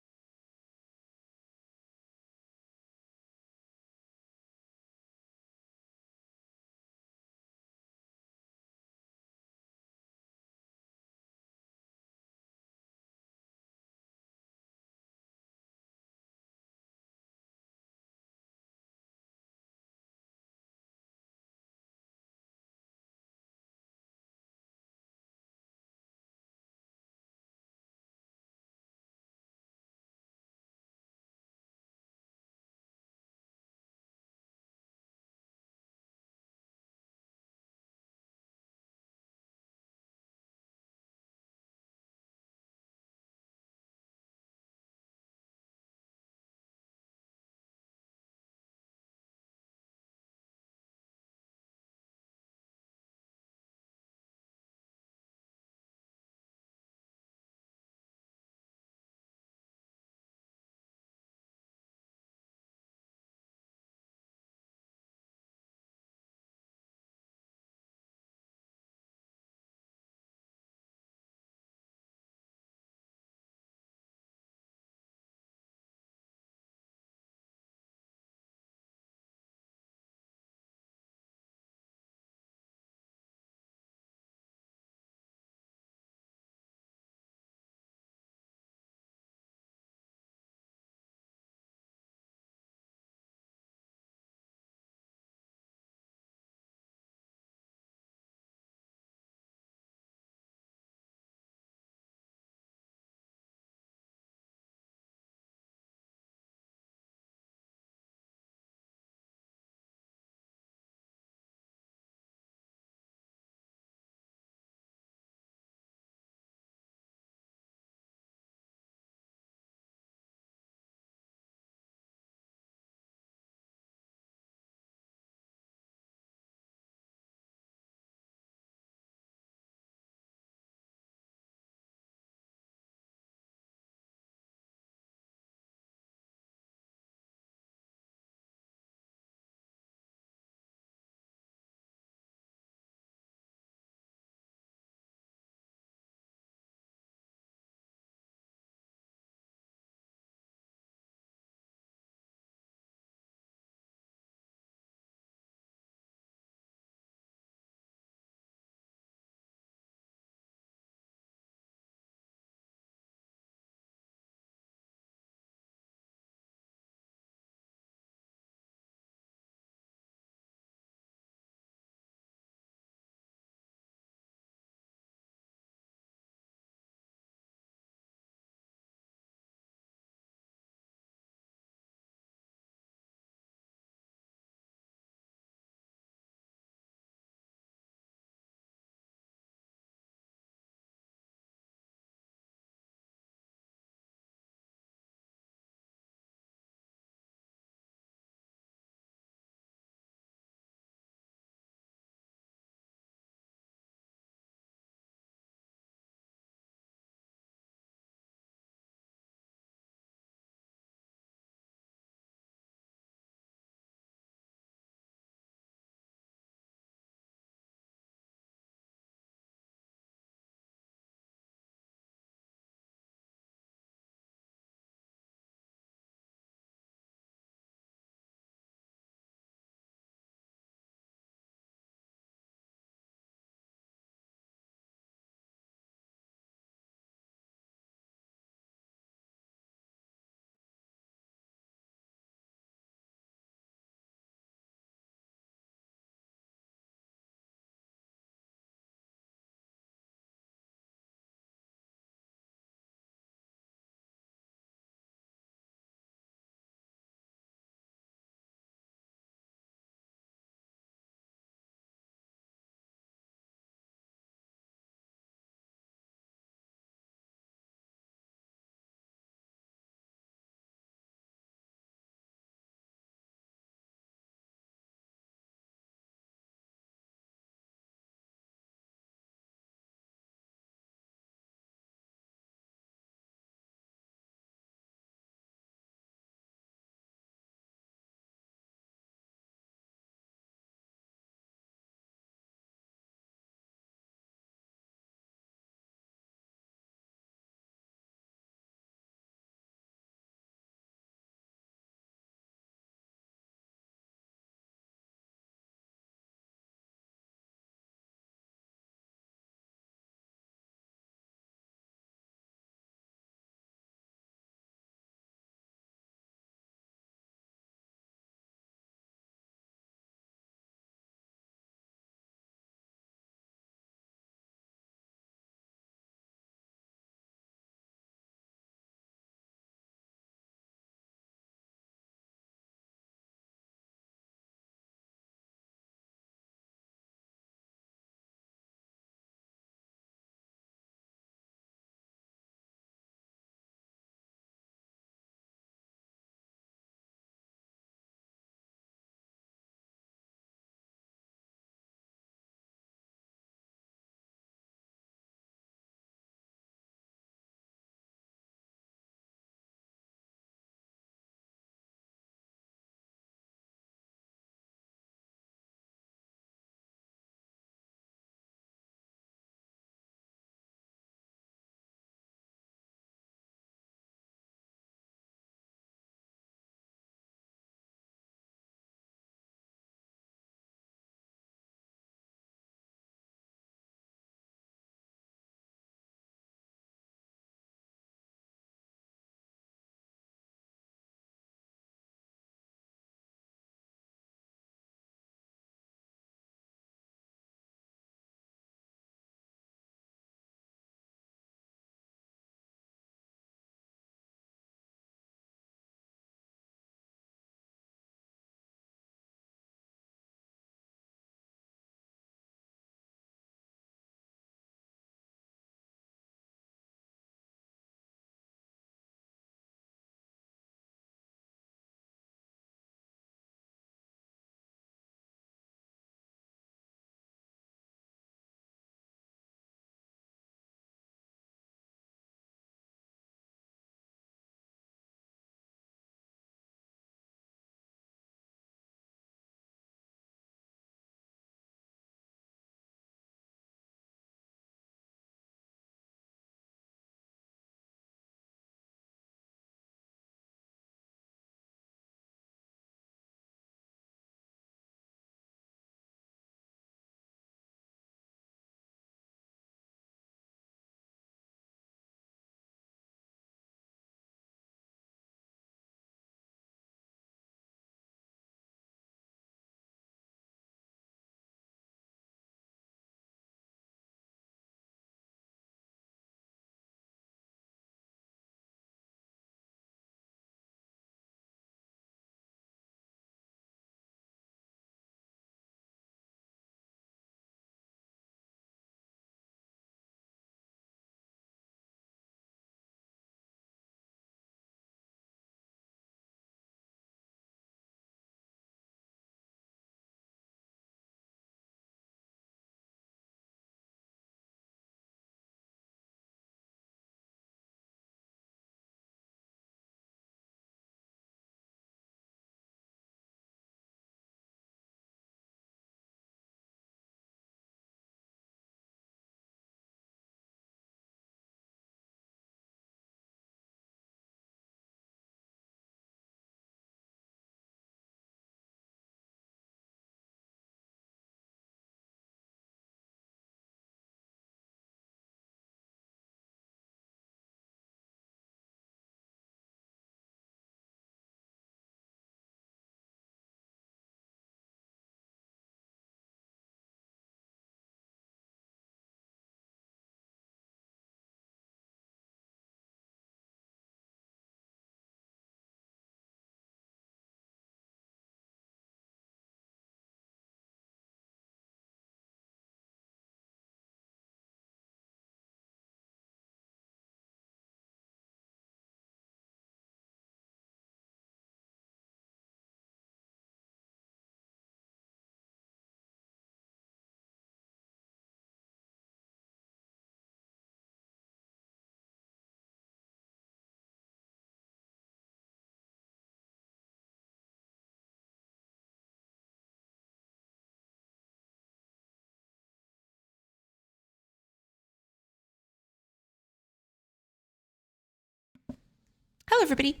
A: Hello, everybody.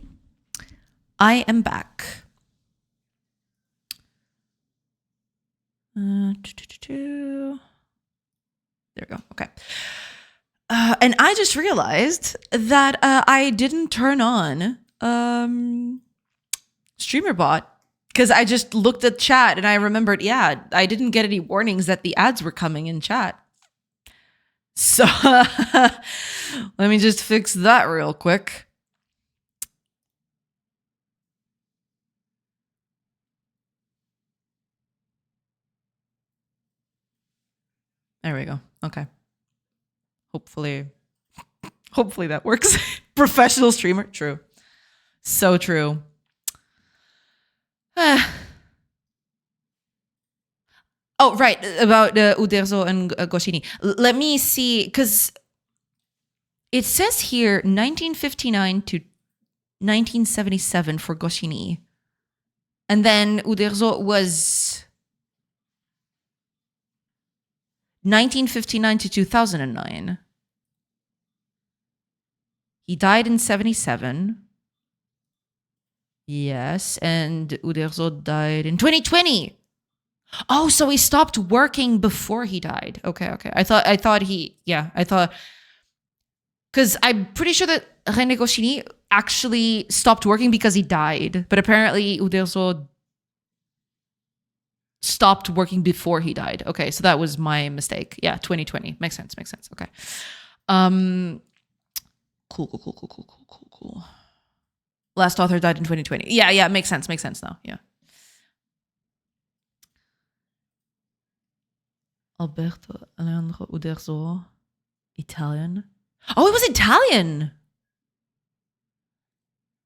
A: I am back. There we go. Okay. And I just realized that I didn't turn on StreamerBot because I just looked at chat and I remembered, yeah, I didn't get any warnings that the ads were coming in chat. So let me just fix that real quick. There we go. Okay. Hopefully that works. Professional streamer. True. So true. Oh, right. About Uderzo and Goscinny. Let me see, because it says here 1959 to 1977 for Goscinny. And then Uderzo was 1959 to 2009. He died in 77. Yes, and Uderzo died in 2020. Oh, so he stopped working before he died. Okay. I thought because I'm pretty sure that René Goscinny actually stopped working because he died, but apparently Uderzo stopped working before he died. Okay, so that was my mistake. Yeah, 2020. Makes sense. Okay. Cool. Last author died in 2020. Yeah, makes sense now. Yeah. Alberto Alejandro Uderzo, Italian. Oh, it was Italian.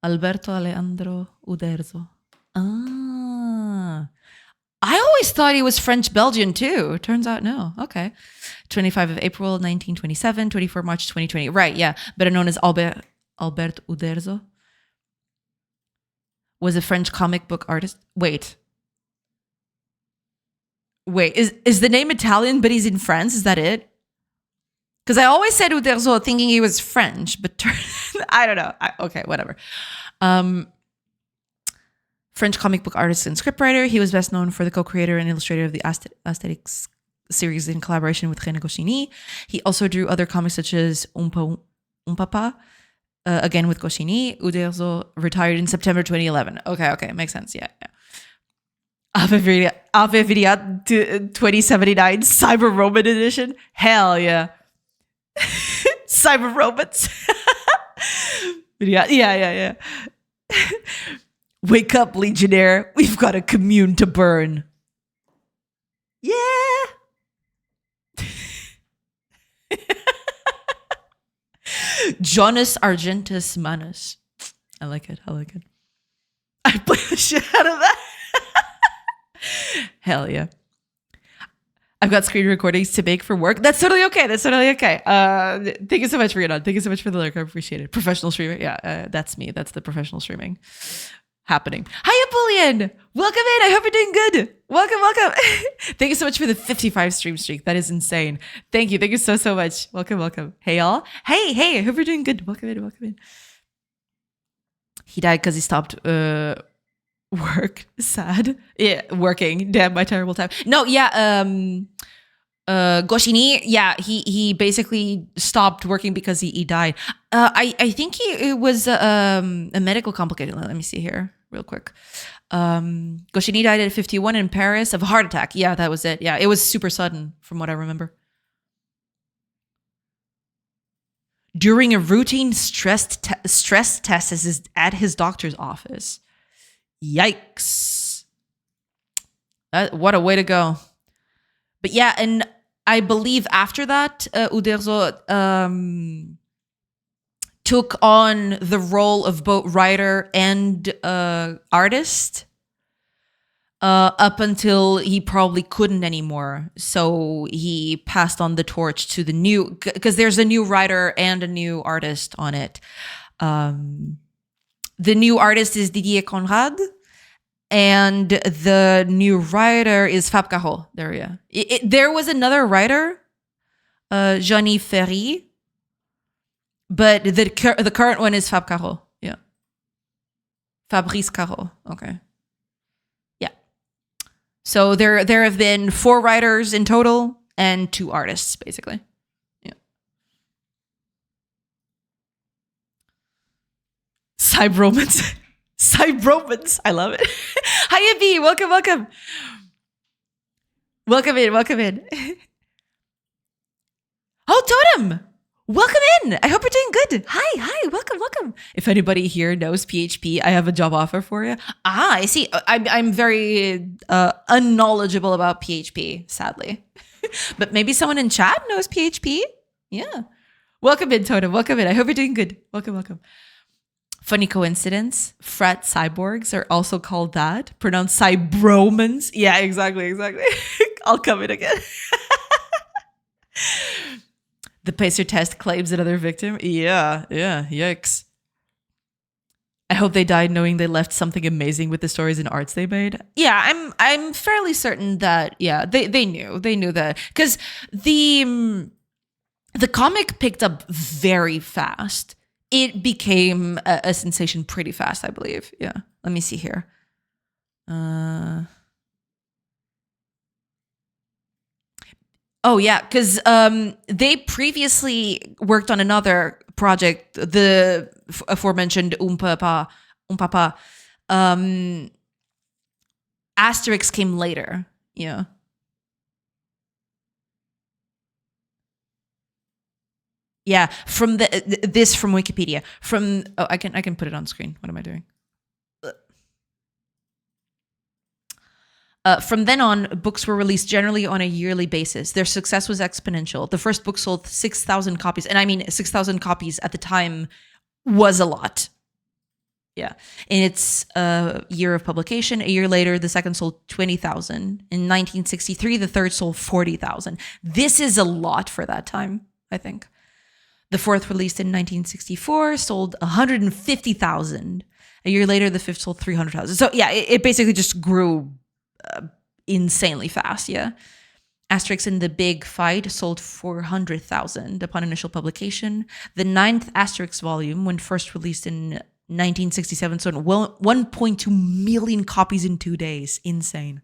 A: Alberto Alejandro Uderzo. Ah. I always thought he was French-Belgian too. Turns out no. Okay. 25 of April 1927, 24 March 2020. Right, yeah. Better known as Albert Uderzo. Was a French comic book artist. Wait, is the name Italian but he's in France? Is that it? Because I always said Uderzo thinking he was French, but I don't know. Okay, whatever. French comic book artist and scriptwriter. He was best known for the co-creator and illustrator of the Asterix series in collaboration with René Goscinny. He also drew other comics such as Papa, again with Goscinny. Uderzo retired in September 2011. Okay, makes sense. Yeah. Ave Viriate 2079 Cyber Roman edition. Hell yeah. Cyber Romans. Yeah. Wake up, Legionnaire. We've got a commune to burn. Yeah. Jonas Argentus Manus. I like it. I play the shit out of that. Hell yeah. I've got screen recordings to make for work. That's totally okay. Thank you so much, Rihanna. Thank you so much for the lurk. I appreciate it. Professional streaming. Yeah, that's me. That's the professional streaming happening. Hiya, Bullion. Welcome in. I hope you're doing good. Welcome. Thank you so much for the 55 stream streak. That is insane. Thank you so much. Welcome. Hey, y'all. Hey. I hope you're doing good. Welcome in. He died because he stopped work. Sad. Yeah, working. Damn, my terrible time. No, yeah. Goscinny, yeah, he basically stopped working because he died. I think it was a medical complication. Let me see here real quick. Goscinny died at 51 in Paris of a heart attack. Yeah, that was it. Yeah, it was super sudden from what I remember. During a routine stress test at his doctor's office. Yikes. What a way to go. But yeah, and I believe after that, Uderzo took on the role of both writer and artist up until he probably couldn't anymore. So he passed on the torch to the new, because there's a new writer and a new artist on it. The new artist is Didier Conrad. And the new writer is Fab Caro. There was another writer, Johnny Ferry, but the current one is Fab Caro. Yeah. Fabrice Caro. Okay. Yeah. So there have been 4 writers in total and 2 artists, basically. Yeah. Cybromans. Cybromans. I love it. Hi, B. Welcome, welcome. Welcome in, welcome in. Oh, Totem. Welcome in. I hope you're doing good. Hi, welcome, welcome. If anybody here knows PHP, I have a job offer for you. I see. I'm very unknowledgeable about PHP, sadly. But maybe someone in chat knows PHP. Yeah. Welcome in, Totem. Welcome in. I hope you're doing good. Welcome, welcome. Funny coincidence. Fret cyborgs are also called that. Pronounced cybromans. Yeah, exactly. I'll come in again. The Pacer test claims another victim. Yeah. Yikes. I hope they died knowing they left something amazing with the stories and arts they made. Yeah, I'm fairly certain that they knew that, because the comic picked up very fast. It became a sensation pretty fast, I believe. Yeah. Let me see here. Oh yeah, because they previously worked on another project, the aforementioned Papa. Asterix came later. Yeah. Yeah, from this from Wikipedia. I can put it on screen. What am I doing? From then on, books were released generally on a yearly basis. Their success was exponential. The first book sold 6,000 copies. And I mean, 6,000 copies at the time was a lot. Yeah. In its year of publication, a year later, the second sold 20,000. In 1963, the third sold 40,000. This is a lot for that time, I think. The fourth, released in 1964, sold 150,000. A year later, the fifth sold 300,000. So yeah, it basically just grew insanely fast. Yeah. Asterix and the Big Fight sold 400,000 upon initial publication. The ninth Asterix volume, when first released in 1967, sold 1.2 million copies in 2 days. Insane.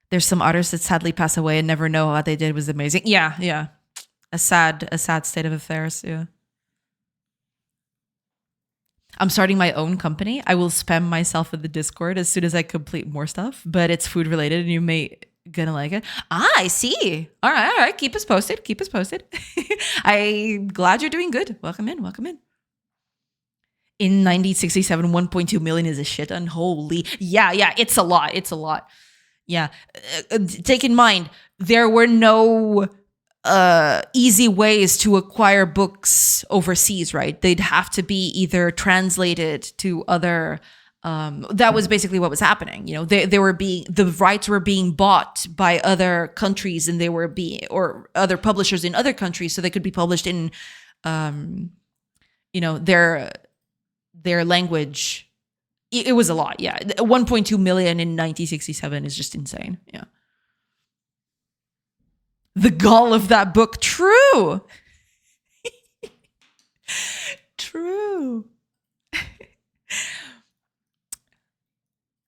A: There's some artists that sadly pass away and never know what they did was amazing. Yeah. A sad state of affairs. Yeah. I'm starting my own company. I will spam myself in the Discord as soon as I complete more stuff, but it's food related and you may gonna like it. I see. All right. Keep us posted. I'm glad you're doing good. Welcome in. In 1967, 1.2 million is a shit ton. Holy. Yeah. It's a lot. Yeah. Take in mind, there were no easy ways to acquire books overseas, right? They'd have to be either translated to other. That was basically what was happening. You know, the rights were being bought by other countries, and or other publishers in other countries, so they could be published in, their language. It was a lot. Yeah, 1.2 million in 1967 is just insane. Yeah. The gall of that book. True.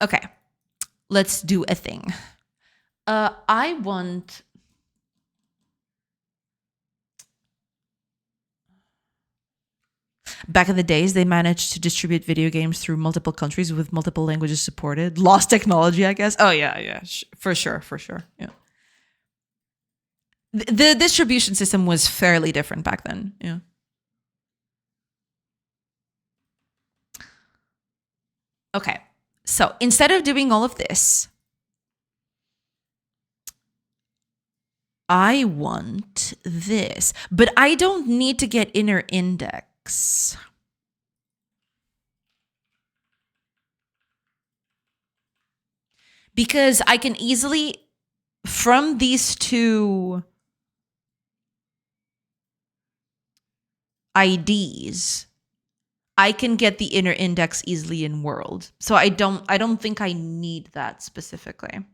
A: Okay. Let's do a thing. I want... Back in the days, they managed to distribute video games through multiple countries with multiple languages supported. Lost technology, I guess. Oh, yeah. For sure. Yeah. The distribution system was fairly different back then. Yeah. Okay. So instead of doing all of this, I want this, but I don't need to get inner index. Because I can easily, from these two IDs, I can get the inner index easily in world. So I don't think I need that specifically.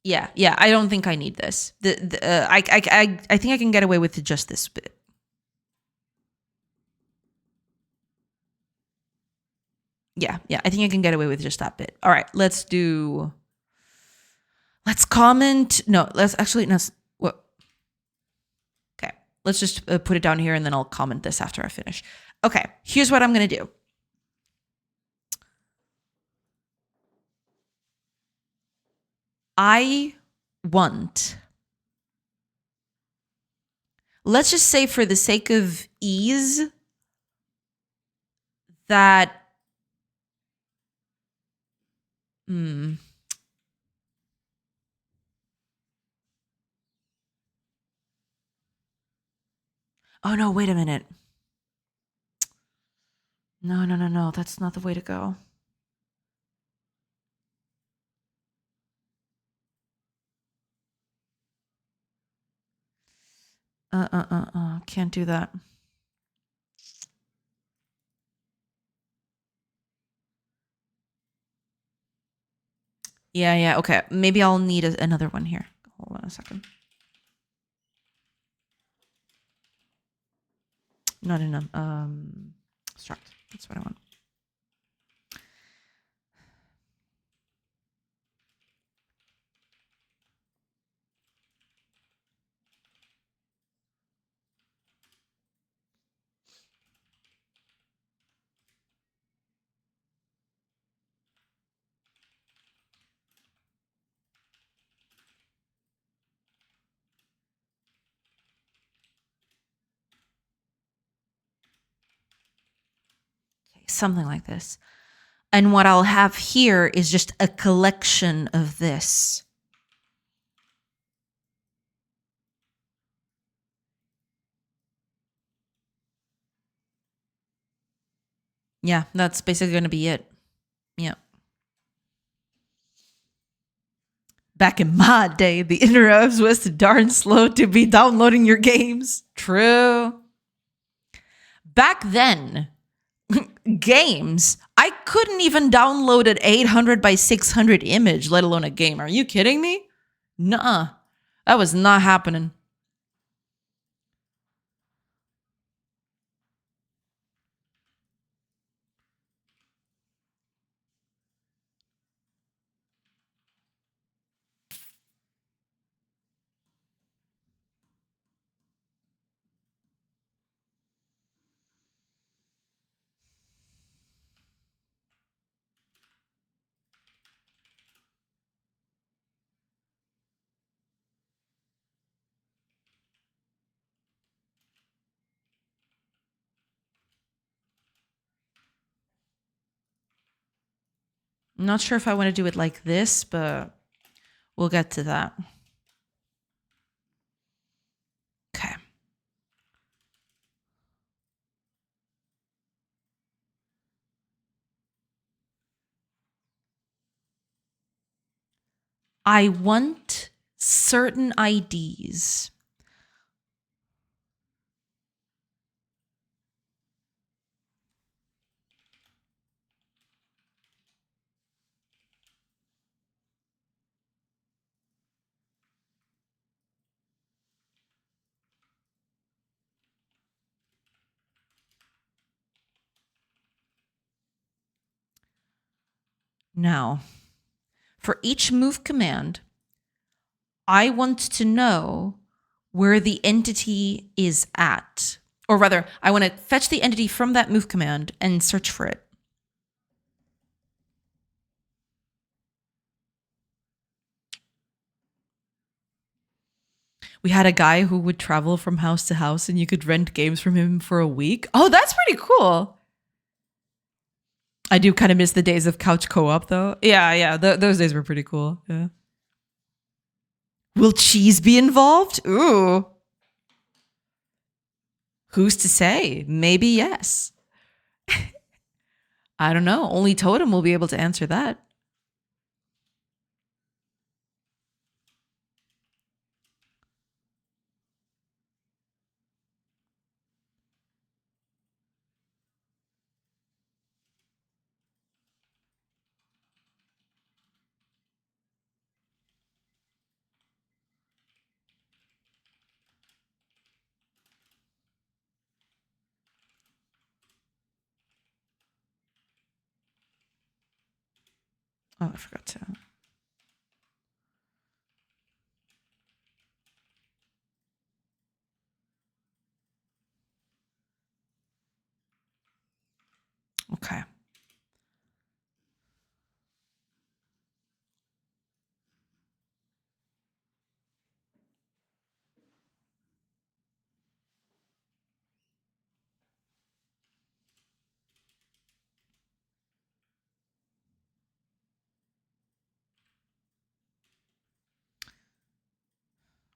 A: Yeah, yeah. I don't think I need this. I think I can get away with just this bit. Yeah, yeah. I think I can get away with just that bit. All right, let's comment. No, let's actually no. What? Okay, let's just put it down here, and then I'll comment this after I finish. Okay, here's what I'm gonna do. I want, let's just say for the sake of ease, that, oh no, wait a minute. No, no, no, no, that's not the way to go. Can't do that. Yeah, yeah, okay. Maybe I'll need another one here. Hold on a second. Not enough. Struct. That's what I want. Okay, something like this. And what I'll have here is just a collection of this. Yeah, that's basically going to be it. Yeah. Back in my day, the interwebs was too darn slow to be downloading your games. True. Back then, games, I couldn't even download an 800 by 600 image, let alone a game. Are you kidding me? Nuh-uh. That was not happening. I'm not sure if I want to do it like this, but we'll get to that. Okay. I want certain IDs. Now, for each move command, I want to know where the entity is at. Or rather, I want to fetch the entity from that move command and search for it. We had a guy who would travel from house to house and you could rent games from him for a week. Oh, that's pretty cool. I do kind of miss the days of couch co-op though. Yeah, yeah, those days were pretty cool. Yeah. Will cheese be involved? Ooh. Who's to say? Maybe yes. I don't know. Only Totem will be able to answer that. Oh, I forgot to. Okay.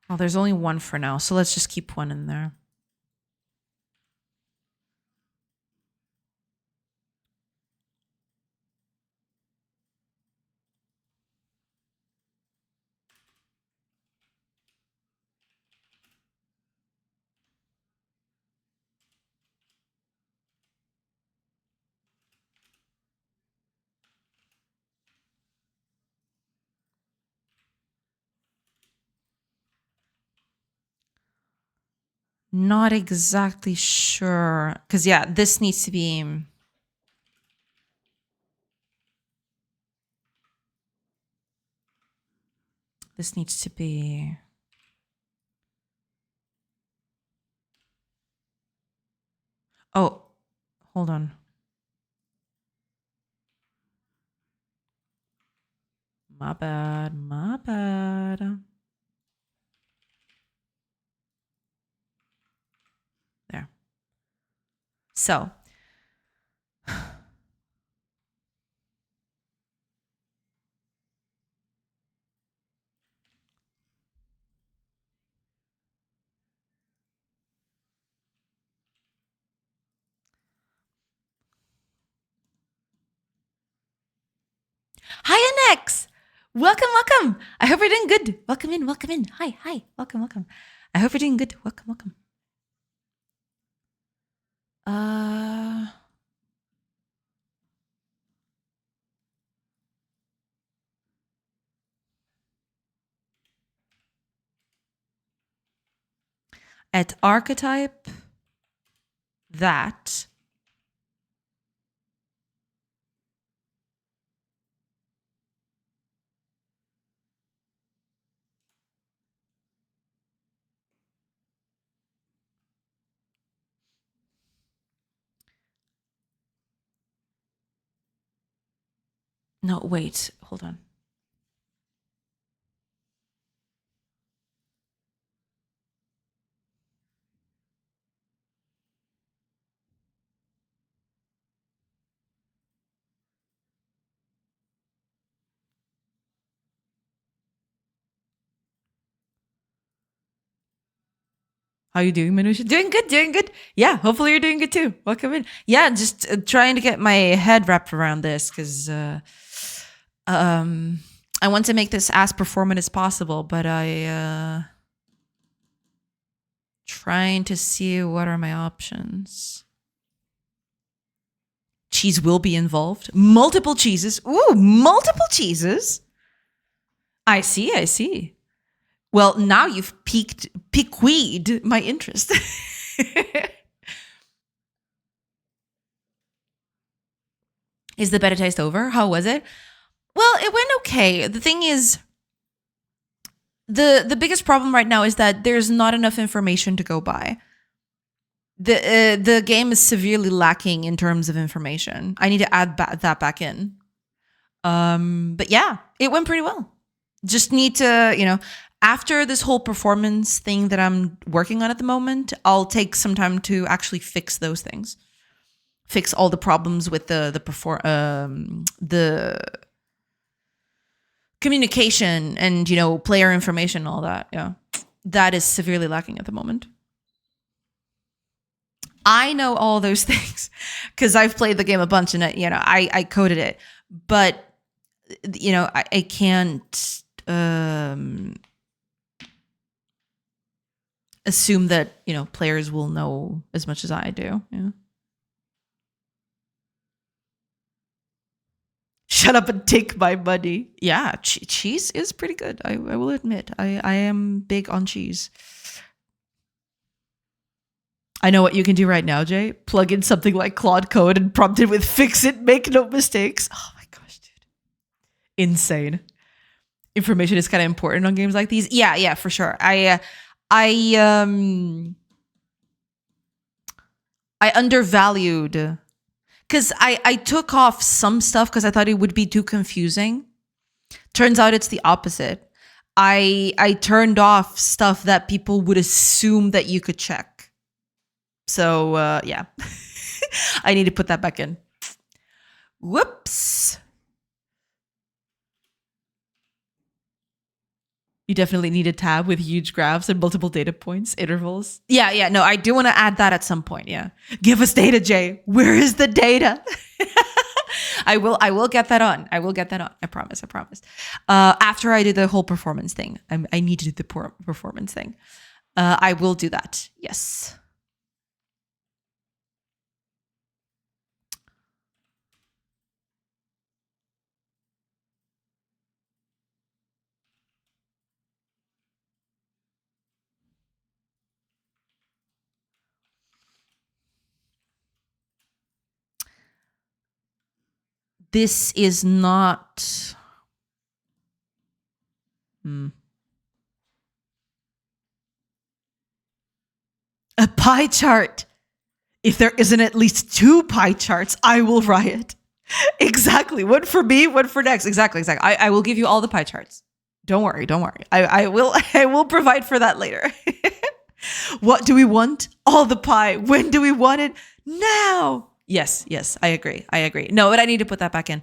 A: Well, there's only one for now, so let's just keep one in there. Not exactly sure. Because, yeah, this needs to be... This needs to be... Oh, hold on. My bad, my bad. There. So. Hi, Annex! Welcome, welcome. I hope you're doing good. Welcome in, welcome in. Hi, hi. Welcome, welcome. I hope you're doing good. Welcome, welcome. At archetype, that. No, wait, hold on. How you doing, Manusha? Doing good, doing good. Yeah, hopefully you're doing good too. Welcome in. Yeah, just trying to get my head wrapped around this because I want to make this as performant as possible, but I trying to see what are my options. Cheese will be involved. Multiple cheeses. Ooh, multiple cheeses. I see, I see. Well, now you've piqued my interest. Is the beta test over? How was it? Well, it went okay. The thing is, the biggest problem right now is that there's not enough information to go by. The game is severely lacking in terms of information. I need to add that back in. But yeah, it went pretty well. Just need to, after this whole performance thing that I'm working on at the moment, I'll take some time to actually fix those things. Fix all the problems with the communication and player information, all that. Yeah, that is severely lacking at the moment. I know all those things because I've played the game a bunch and I coded it, but I can't assume that players will know as much as I do. Yeah. Shut up and take my money. Yeah, cheese is pretty good. I will admit. I am big on cheese. I know what you can do right now, Jay. Plug in something like Claude Code and prompt it with "fix it, make no mistakes." Oh my gosh, dude. insane. Information is kind of important on games like these. Yeah, for sure. I undervalued, because I took off some stuff because I thought it would be too confusing. Turns out it's the opposite. I turned off stuff that people would assume that you could check. So yeah, I need to put that back in. Whoops. You definitely need a tab with huge graphs and multiple data points, intervals. Yeah. No, I do want to add that at some point. Yeah. Give us data, Jay. Where is the data? I will get that on. I promise. After I do the whole performance thing. I need to do the performance thing. I will do that. Yes. This is not... a pie chart. If there isn't at least 2 pie charts, I will riot. Exactly. One for me, one for next. Exactly. I will give you all the pie charts. Don't worry. I will provide for that later. What do we want? All the pie. When do we want it? Now. Yes, I agree. No, but I need to put that back in.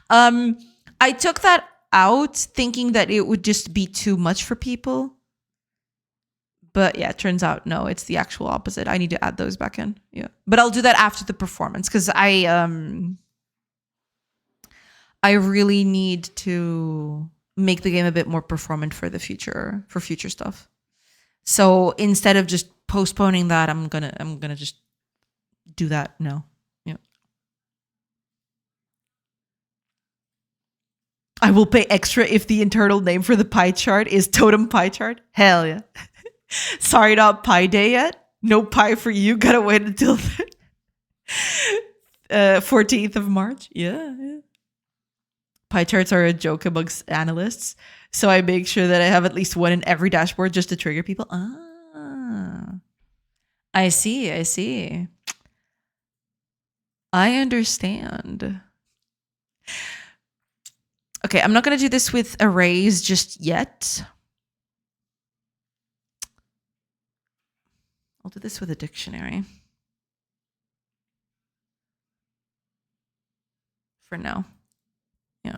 A: I took that out thinking that it would just be too much for people. But yeah, it turns out, no, it's the actual opposite. I need to add those back in. Yeah. But I'll do that after the performance, because I really need to make the game a bit more performant for the future, for future stuff. So instead of just postponing that, I'm gonna just do that now. Yeah. I will pay extra if the internal name for the pie chart is Totem Pie Chart. Hell yeah. Sorry, not Pie Day yet. No pie for you. Gotta wait until the 14th of March. Yeah. Pie charts are a joke amongst analysts. So I make sure that I have at least one in every dashboard just to trigger people. I see. I understand. Okay, I'm not going to do this with arrays just yet. I'll do this with a dictionary. For now. Yeah.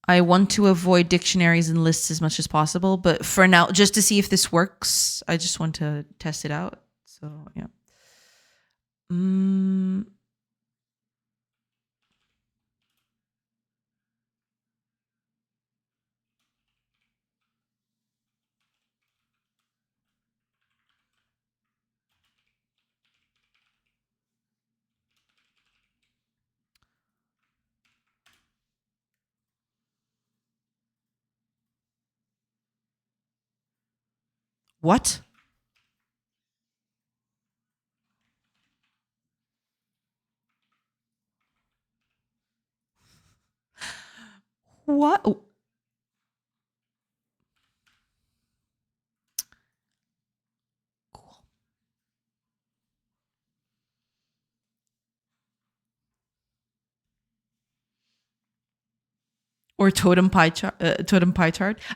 A: I want to avoid dictionaries and lists as much as possible, but for now, just to see if this works, I just want to test it out. So, yeah. What? What? Cool. Or totem pie chart.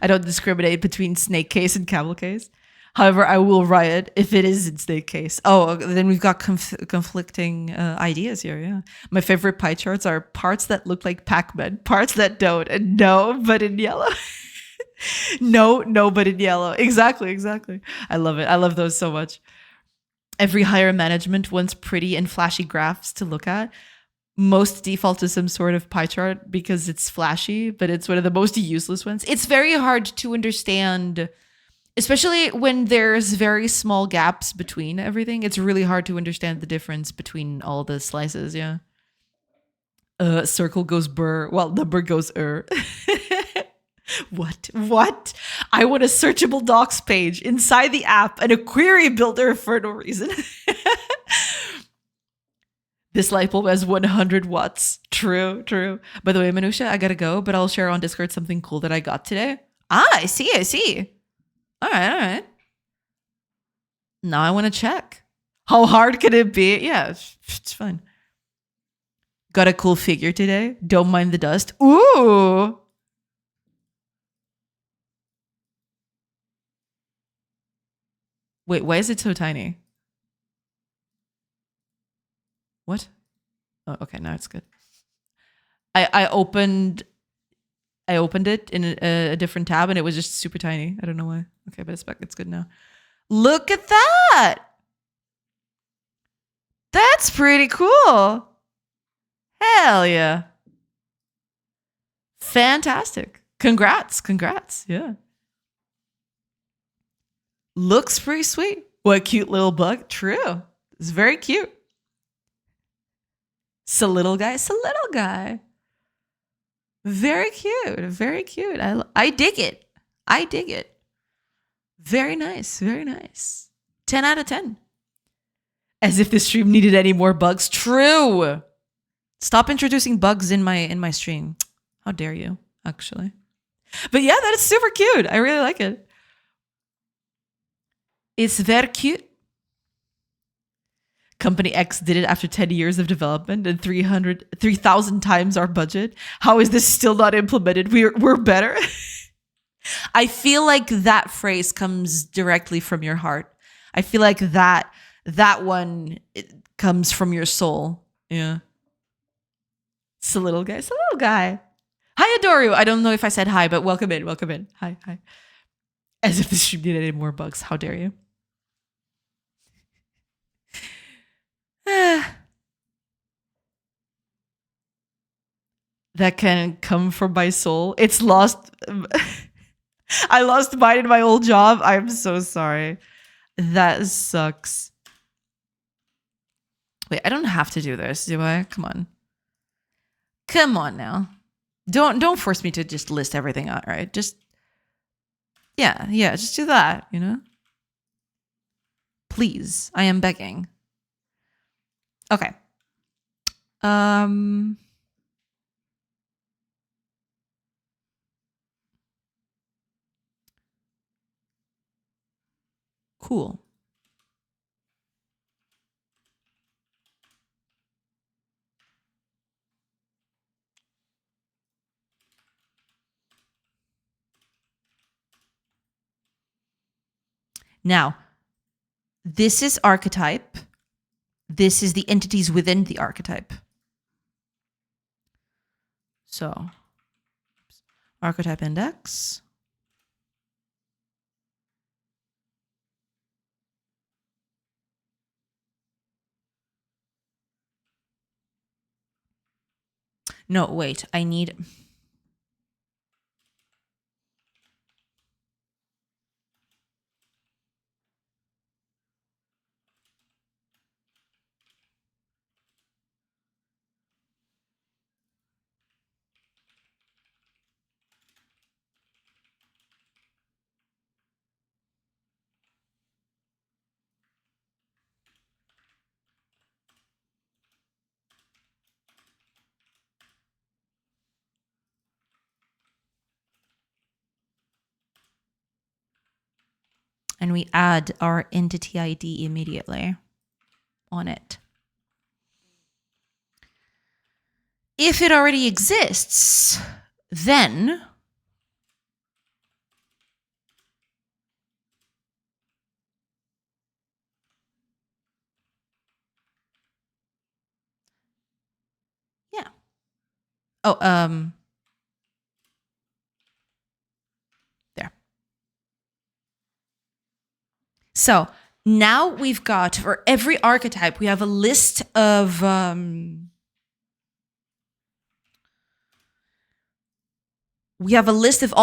A: I don't discriminate between snake case and camel case. However, I will riot if it is in snake case. Oh, then we've got conflicting ideas here. Yeah, my favorite pie charts are parts that look like Pac-Man, parts that don't, and no, but in yellow. no, but in yellow. Exactly. I love it. I love those so much. Every higher management wants pretty and flashy graphs to look at. Most default to some sort of pie chart because it's flashy, but it's one of the most useless ones. It's very hard to understand. Especially when there's very small gaps between everything. It's really hard to understand the difference between all the slices, yeah. Circle goes burr, while number goes What? I want a searchable docs page inside the app and a query builder for no reason. This light bulb has 100 watts. True, true. By the way, Manusha, I gotta go, but I'll share on Discord something cool that I got today. Ah, I see, I see. All right, all right. Now I want to check. How hard can it be? Yeah, it's fine. Got a cool figure today. Don't mind the dust. Ooh. Wait, why is it so tiny? What? Oh, okay, now it's good. I opened it in a different tab and it was just super tiny. I don't know why. Okay, but it's back. It's good now. Look at that. That's pretty cool. Hell yeah. Fantastic. Congrats. Congrats. Yeah. Looks pretty sweet. What a cute little bug. True. It's very cute. It's a little guy. It's a little guy. Very cute. Very cute. I dig it. I dig it. Very nice. Very nice. 10 out of 10. As if the stream needed any more bugs. True. Stop introducing bugs in my stream. How dare you, actually. But yeah, that is super cute. I really like it. It's very cute. Company X did it after 10 years of development and 3,000 times our budget. How is this still not implemented? We're better. I feel like that phrase comes directly from your heart. I feel like that one comes from your soul. Yeah. It's a little guy. It's a little guy. Hi, Adoru. I don't know if I said hi, but welcome in. Welcome in. Hi, hi. As if the stream needed any more bugs. How dare you? That can come from my soul. It's lost. I lost mine in my old job. I'm so sorry. That sucks. Wait, I don't have to do this, do I? Come on. Come on now. Don't force me to just list everything out, right? Just yeah, just do that, you know? Please. I am begging. Okay. Cool. Now, this is archetype. This is the entities within the archetype. So, archetype index. No, wait, I need... And we add our entity ID immediately on it. If it already exists, then yeah. Oh, there. So now we've got, for every archetype, we have a list of all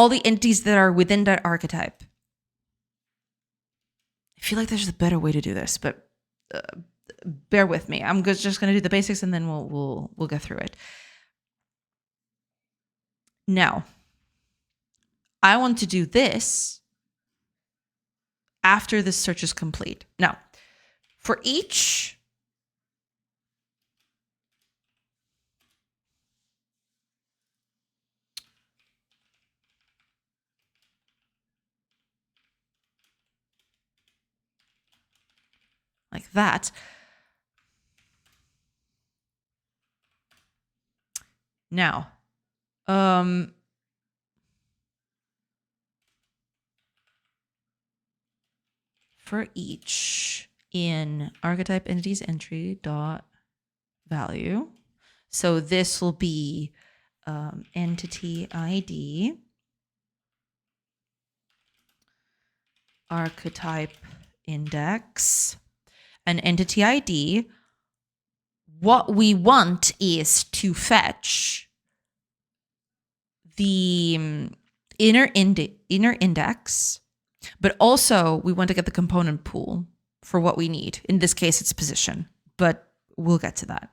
A: the entities that are within that archetype. I feel like there's a better way to do this, but bear with me. I'm just going to do the basics and then we'll get through it. Now, I want to do this after this search is complete. Now, for each like that. Now, for each in archetype entities entry dot value. So this will be entity ID, archetype index, and entity ID. What we want is to fetch the inner index, but also we want to get the component pool for what we need. In this case, it's position, but we'll get to that.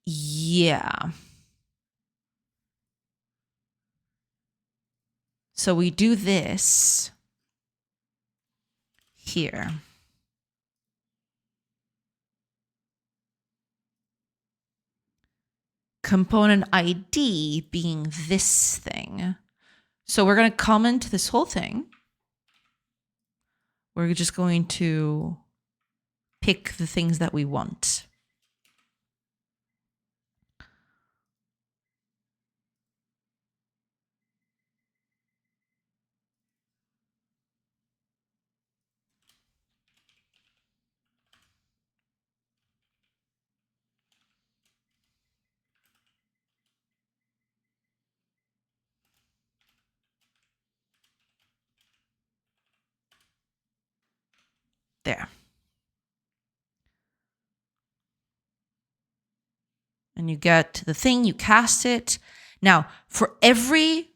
A: Yeah. So we do this here. Component ID being this thing. So we're going to comment this whole thing. We're just going to pick the things that we want. There. And you get the thing, you cast it. Now, for every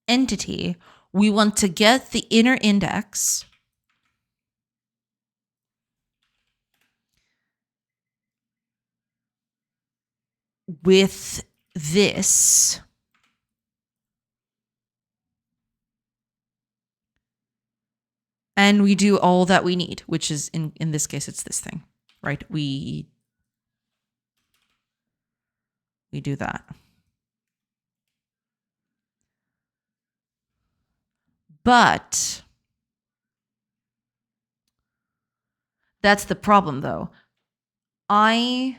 A: entity, we want to get the inner index with this. And we do all that we need, which is, in this case, it's this thing, right? We do that. But that's the problem, though. I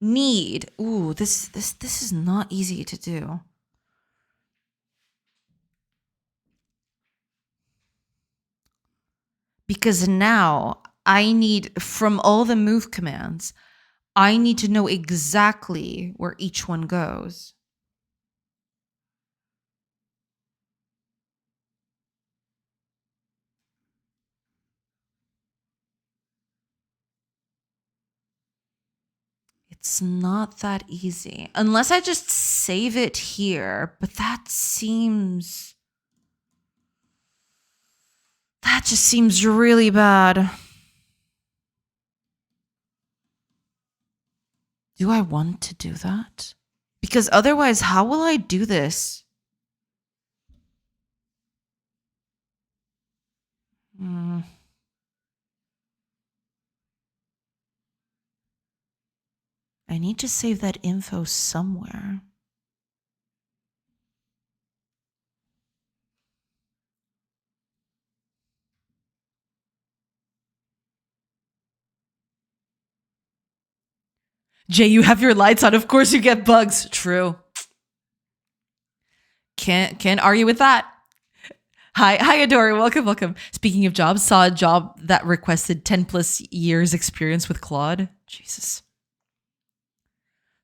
A: need, this is not easy to do. Because now I need, from all the move commands, I need to know exactly where each one goes. It's not that easy. Unless I just save it here, but that just seems really bad. Do I want to do that? Because otherwise, how will I do this? I need to save that info somewhere. Jay, you have your lights on. Of course you get bugs. True. Can't argue with that. Hi, Adora. Welcome. Speaking of jobs, saw a job that requested 10 plus years experience with Claude. Jesus.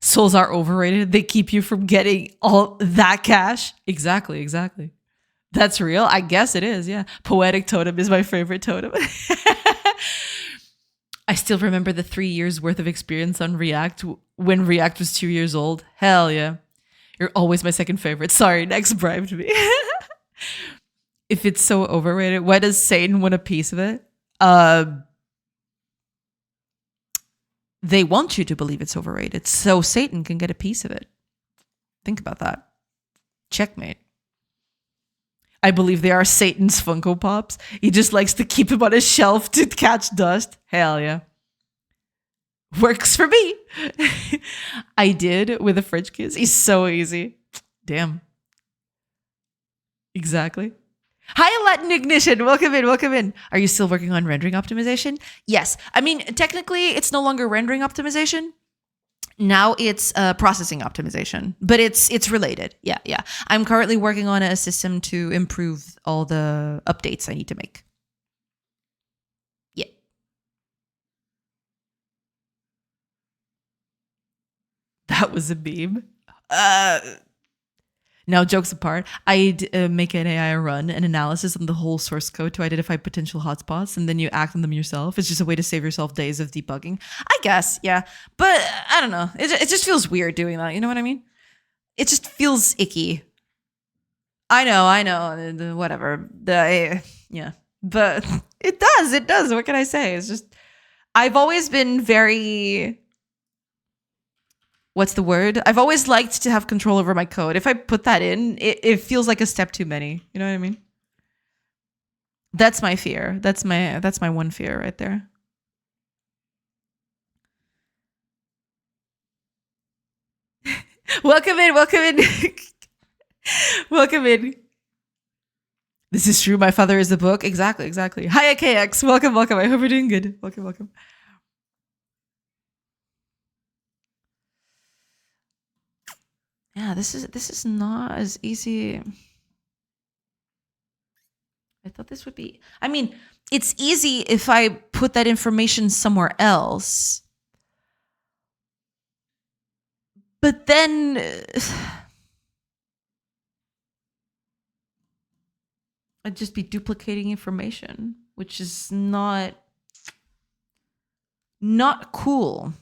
A: Souls are overrated. They keep you from getting all that cash. Exactly. That's real. I guess it is. Yeah. Poetic totem is my favorite totem. I still remember the 3 years worth of experience on React when React was 2 years old. Hell yeah. You're always my second favorite. Sorry, next bribed me. If it's so overrated, why does Satan want a piece of it? They want you to believe it's overrated so Satan can get a piece of it. Think about that. Checkmate. I believe they are Satan's Funko Pops. He just likes to keep them on his shelf to catch dust. Hell yeah. Works for me. I did with a French kiss. He's so easy. Damn. Exactly. Hi, Latin Ignition. Welcome in. Welcome in. Are you still working on rendering optimization? Yes. I mean, technically, it's no longer rendering optimization. Now it's processing optimization, but it's related. Yeah, yeah. I'm currently working on a system to improve all the updates I need to make. Yeah. That was a meme. Now, jokes apart, I'd make an AI run an analysis on the whole source code to identify potential hotspots, and then you act on them yourself. It's just a way to save yourself days of debugging. I guess, yeah. But I don't know. It just feels weird doing that. You know what I mean? It just feels icky. I know. Whatever. Yeah. But it does. What can I say? It's just, I've always been very... What's the word? I've always liked to have control over my code. If I put that in, it feels like a step too many. You know what I mean? That's my fear. That's my one fear right there. Welcome in. Welcome in. This is true. My father is the book. Exactly. Hi, KX. Welcome. I hope you're doing good. Welcome. Yeah, this is not as easy. I thought this would be... I mean, it's easy if I put that information somewhere else. But then... I'd just be duplicating information, which is not cool.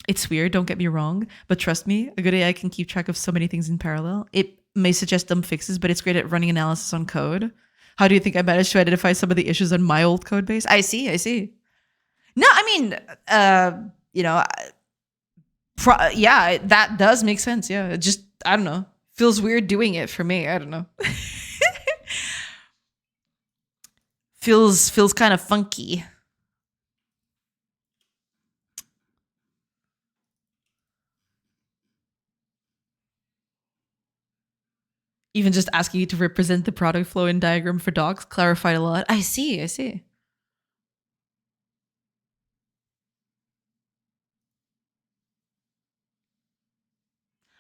A: It's weird, don't get me wrong, but trust me, a good AI can keep track of so many things in parallel. It may suggest dumb fixes, but it's great at running analysis on code. How do you think I managed to identify some of the issues on my old code base? I see. No, I mean, yeah, that does make sense. Yeah, it just, I don't know, feels weird doing it for me. I don't know. feels kind of funky. Even just asking you to represent the product flow in diagram for docs clarified a lot. I see.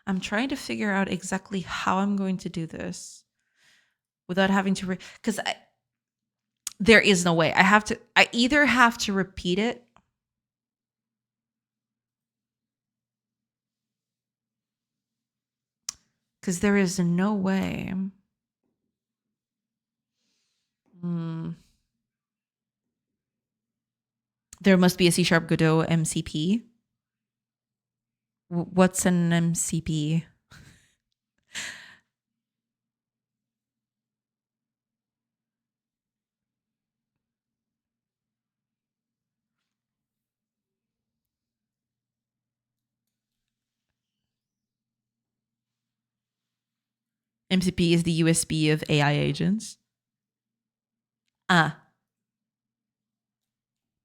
A: I'm trying to figure out exactly how I'm going to do this without having to, because there is no way. I either have to repeat it because there is no way. There must be a C# Godot MCP. What's an MCP? MCP is the USB of AI agents.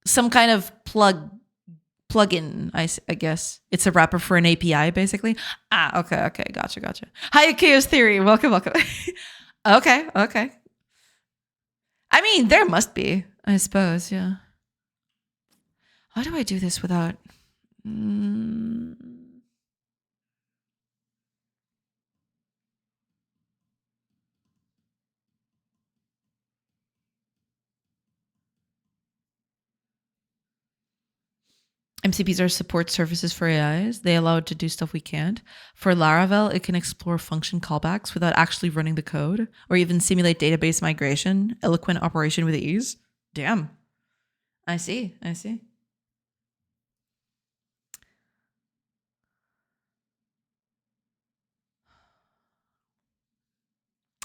A: Some kind of plugin, I guess. It's a wrapper for an API, basically. Okay. Gotcha. Hi, Chaos Theory. Welcome. Okay. I mean, there must be, I suppose, yeah. How do I do this without... MCPs are support services for AIs. They allow it to do stuff we can't. For Laravel, it can explore function callbacks without actually running the code, or even simulate database migration, eloquent operation with ease. Damn. I see.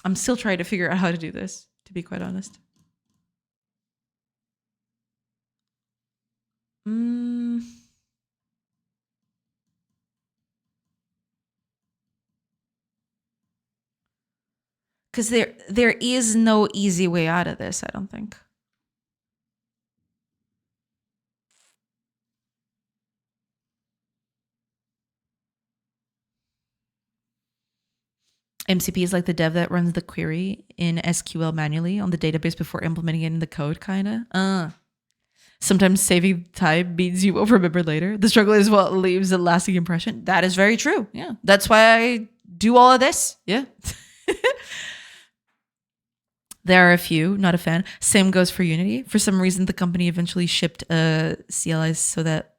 A: I'm still trying to figure out how to do this, to be quite honest. Because there is no easy way out of this, I don't think. MCP is like the dev that runs the query in SQL manually on the database before implementing it in the code, kind of. Sometimes saving time means you will remember later. The struggle is what leaves a lasting impression. That is very true. Yeah. That's why I do all of this. Yeah. There are a few, not a fan. Same goes for Unity. For some reason, the company eventually shipped CLIs so that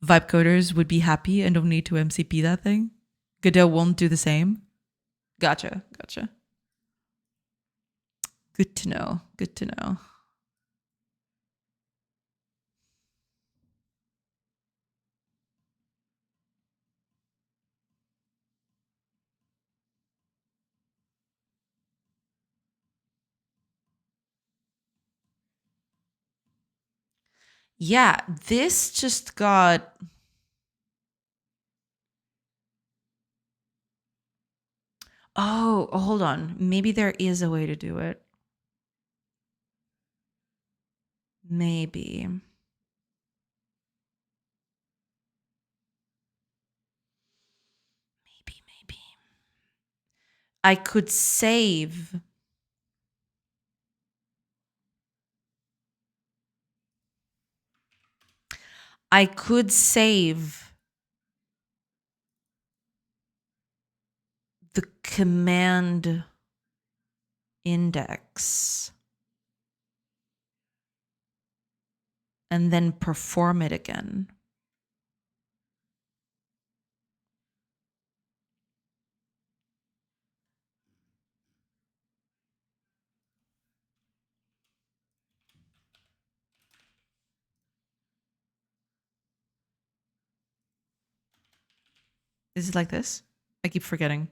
A: vibe coders would be happy and don't need to MCP that thing. Godot won't do the same. Gotcha. Good to know. Yeah, this just got... Oh, hold on. Maybe there is a way to do it. Maybe. I could save. I could save the command index and then perform it again. Is it like this? I keep forgetting.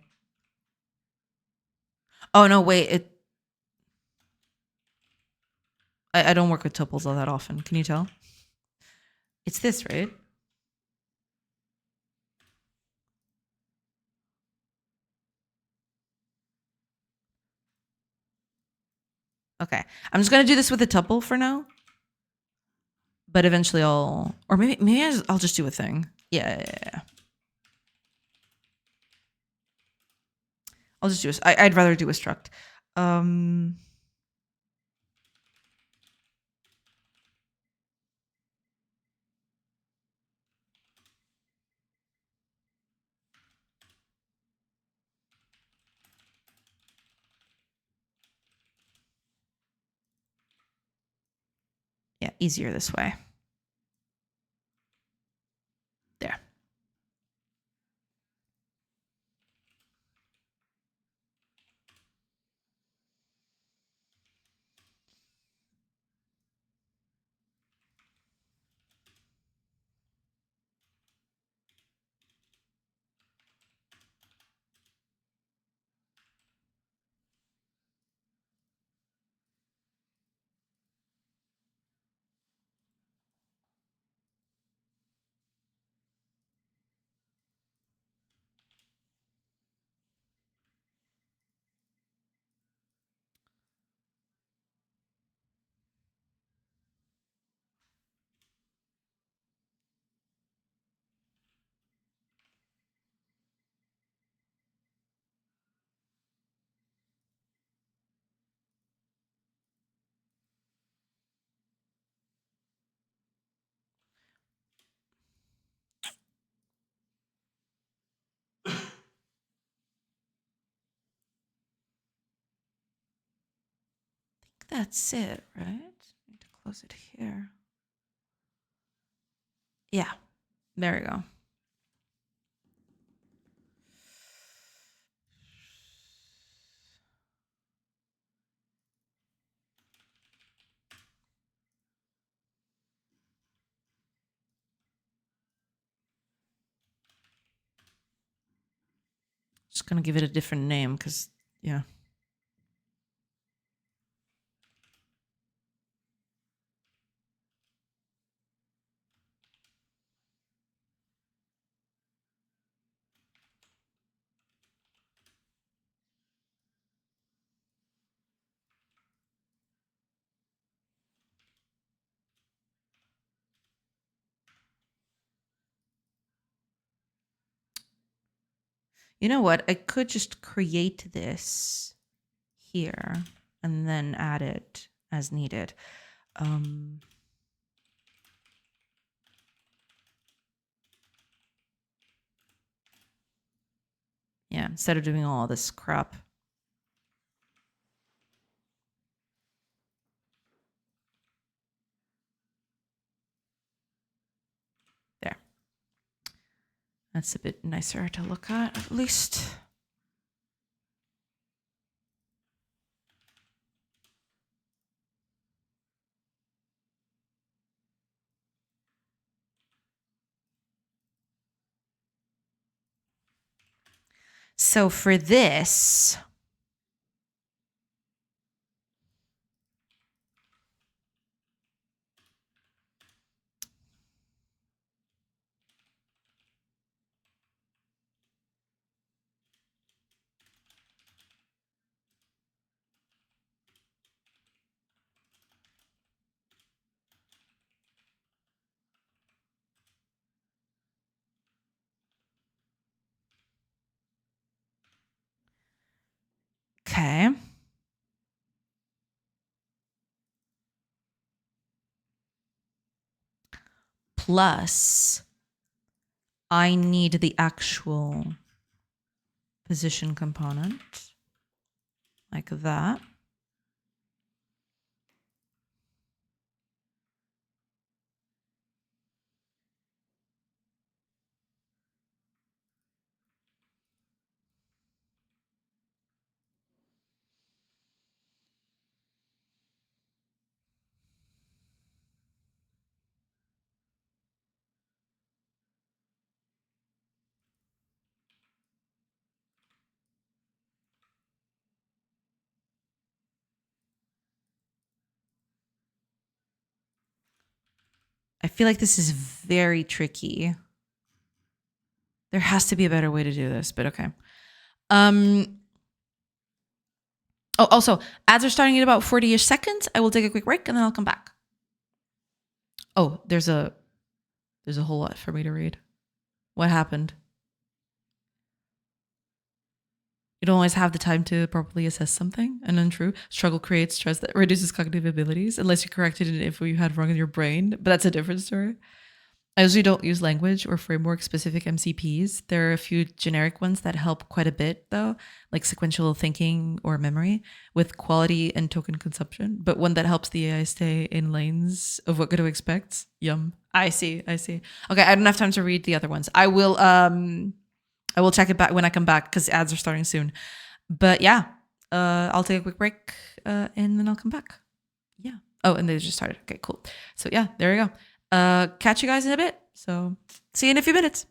A: Oh, no, wait. I don't work with tuples all that often. Can you tell? It's this, right? Okay. I'm just going to do this with a tuple for now. But eventually I'll... Or maybe I'll just do a thing. Yeah. I'll just do I'd rather do a struct. Yeah, easier this way. There. That's it, right? I need to close it here. Yeah, there we go. Just gonna give it a different name because, yeah. You know what? I could just create this here and then add it as needed. Yeah, instead of doing all this crap. There. That's a bit nicer to look at least. So for this, okay. Plus, I need the actual position component like that. I feel like this is very tricky. There has to be a better way to do this, but okay. Oh, also, ads are starting at about 40-ish seconds. I will take a quick break and then I'll come back. Oh, there's a whole lot for me to read. What happened? You don't always have the time to properly assess something. And untrue. Struggle creates stress that reduces cognitive abilities unless you corrected an info you had wrong in your brain. But that's a different story. I usually don't use language or framework specific MCPs. There are a few generic ones that help quite a bit though, like sequential thinking or memory with quality and token consumption, but one that helps the AI stay in lanes of what Godot expects. Yum. I see. Okay, I don't have time to read the other ones. I will check it back when I come back because ads are starting soon. But yeah, I'll take a quick break and then I'll come back. Yeah. Oh, and they just started. Okay, cool. So yeah, there we go. Catch you guys in a bit. So see you in a few minutes.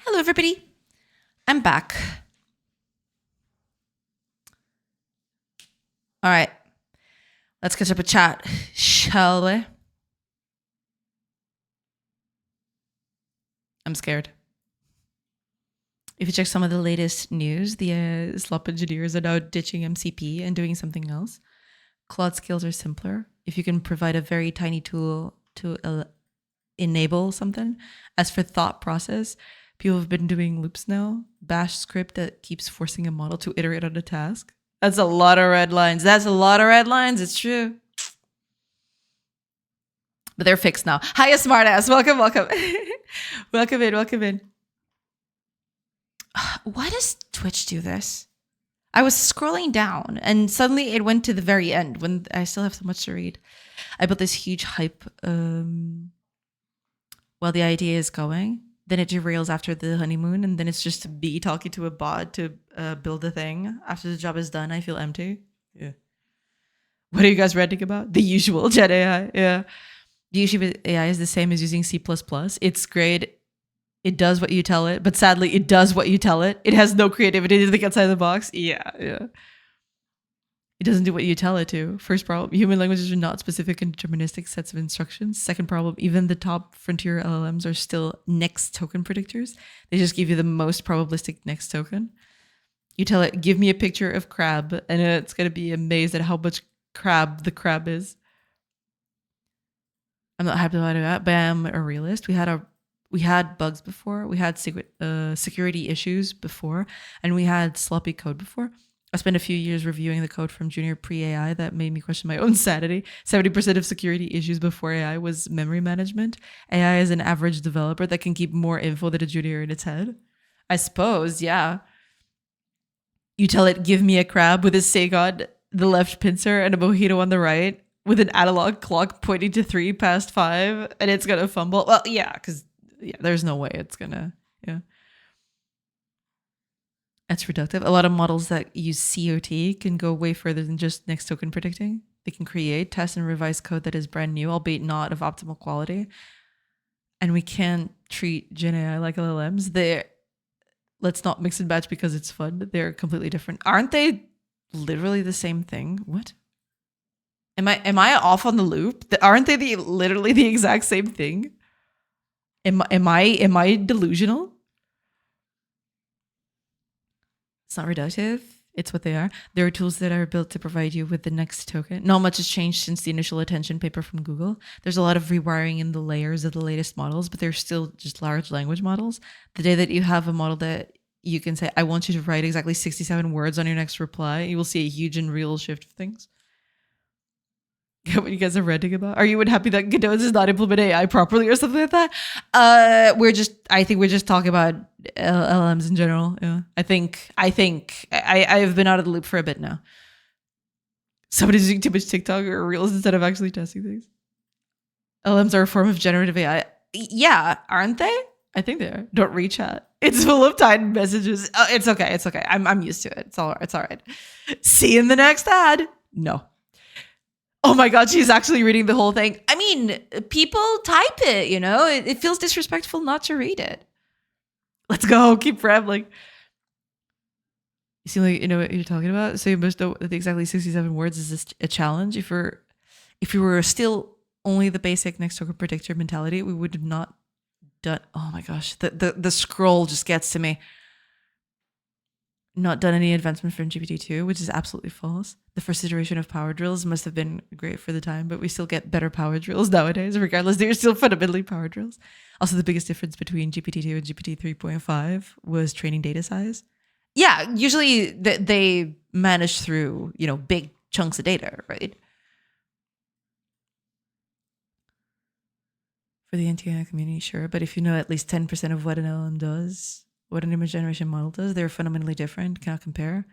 A: Hello, everybody. I'm back. All right. Let's catch up a chat, shall we? I'm scared. If you check some of the latest news, the slop engineers are now ditching MCP and doing something else. Claude skills are simpler. If you can provide a very tiny tool to enable something. As for thought process, people have been doing loops now. Bash script that keeps forcing a model to iterate on a task. That's a lot of red lines. It's true. But they're fixed now. Hiya, smartass. Welcome. welcome in. Why does Twitch do this? I was scrolling down and suddenly it went to the very end when I still have so much to read. I built this huge hype while the idea is going. Then it derails after the honeymoon, and then it's just me talking to a bot to build the thing. After the job is done, I feel empty. Yeah. What are you guys ranting about? The usual Gen AI. Yeah. The issue with AI is the same as using C++. It's great. It does what you tell it, but sadly, it does what you tell it. It has no creativity to think outside the box. Yeah. It doesn't do what you tell it to. First problem, human languages are not specific and deterministic sets of instructions. Second problem, even the top frontier LLMs are still next token predictors. They just give you the most probabilistic next token. You tell it, give me a picture of crab, and it's going to be amazed at how much crab the crab is. I'm not happy about that, but I'm a realist. We had bugs before. We had security issues before, and we had sloppy code before. I spent a few years reviewing the code from junior pre-AI that made me question my own sanity. 70% of security issues before AI was memory management. AI is an average developer that can keep more info than a junior in its head. I suppose, yeah. You tell it, give me a crab with a sake on the left pincer and a mojito on the right with an analog clock pointing to 3 past 5, and it's going to fumble. Well, yeah, because there's no way it's going to, yeah. That's reductive. A lot of models that use COT can go way further than just next token predicting. They can create, test, and revise code that is brand new, albeit not of optimal quality. And we can't treat Gen AI like LLMs. Let's not mix and match because it's fun. They're completely different. Aren't they literally the same thing? What? Am I off on the loop? Aren't they literally the exact same thing? Am I delusional? It's not reductive. It's what they are. There are tools that are built to provide you with the next token. Not much has changed since the initial attention paper from Google. There's a lot of rewiring in the layers of the latest models, but they're still just large language models. The day that you have a model that you can say, I want you to write exactly 67 words on your next reply, you will see a huge and real shift of things. What you guys are ranting about? Are you happy that Godot does not implement AI properly or something like that? I think we're just talking about LLMs in general. Yeah. I think I've been out of the loop for a bit now. Somebody's using too much TikTok or Reels instead of actually testing things. LLMs are a form of generative AI. Yeah, aren't they? I think they are. Don't rechat. It's full of timed messages. It's okay. I'm used to it. It's all right. See you in the next ad. No. Oh my God, she's actually reading the whole thing. I mean, people type it, it feels disrespectful not to read it. Let's go, keep rambling. You seem like you know what you're talking about. So you must know that exactly 67 words is a challenge. If we were still only the basic next token predictor mentality, we would have not done, oh my gosh, the scroll just gets to me. Not done any advancement from GPT-2, which is absolutely false. The first iteration of power drills must have been great for the time, but we still get better power drills nowadays. Regardless, they're still fundamentally power drills. Also, the biggest difference between GPT-2 and GPT 3.5 was training data size. Yeah, usually they manage through, big chunks of data, right? For the NTI community, sure. But if you know at least 10% of what an LLM does, what an image generation model does, they're fundamentally different, cannot compare.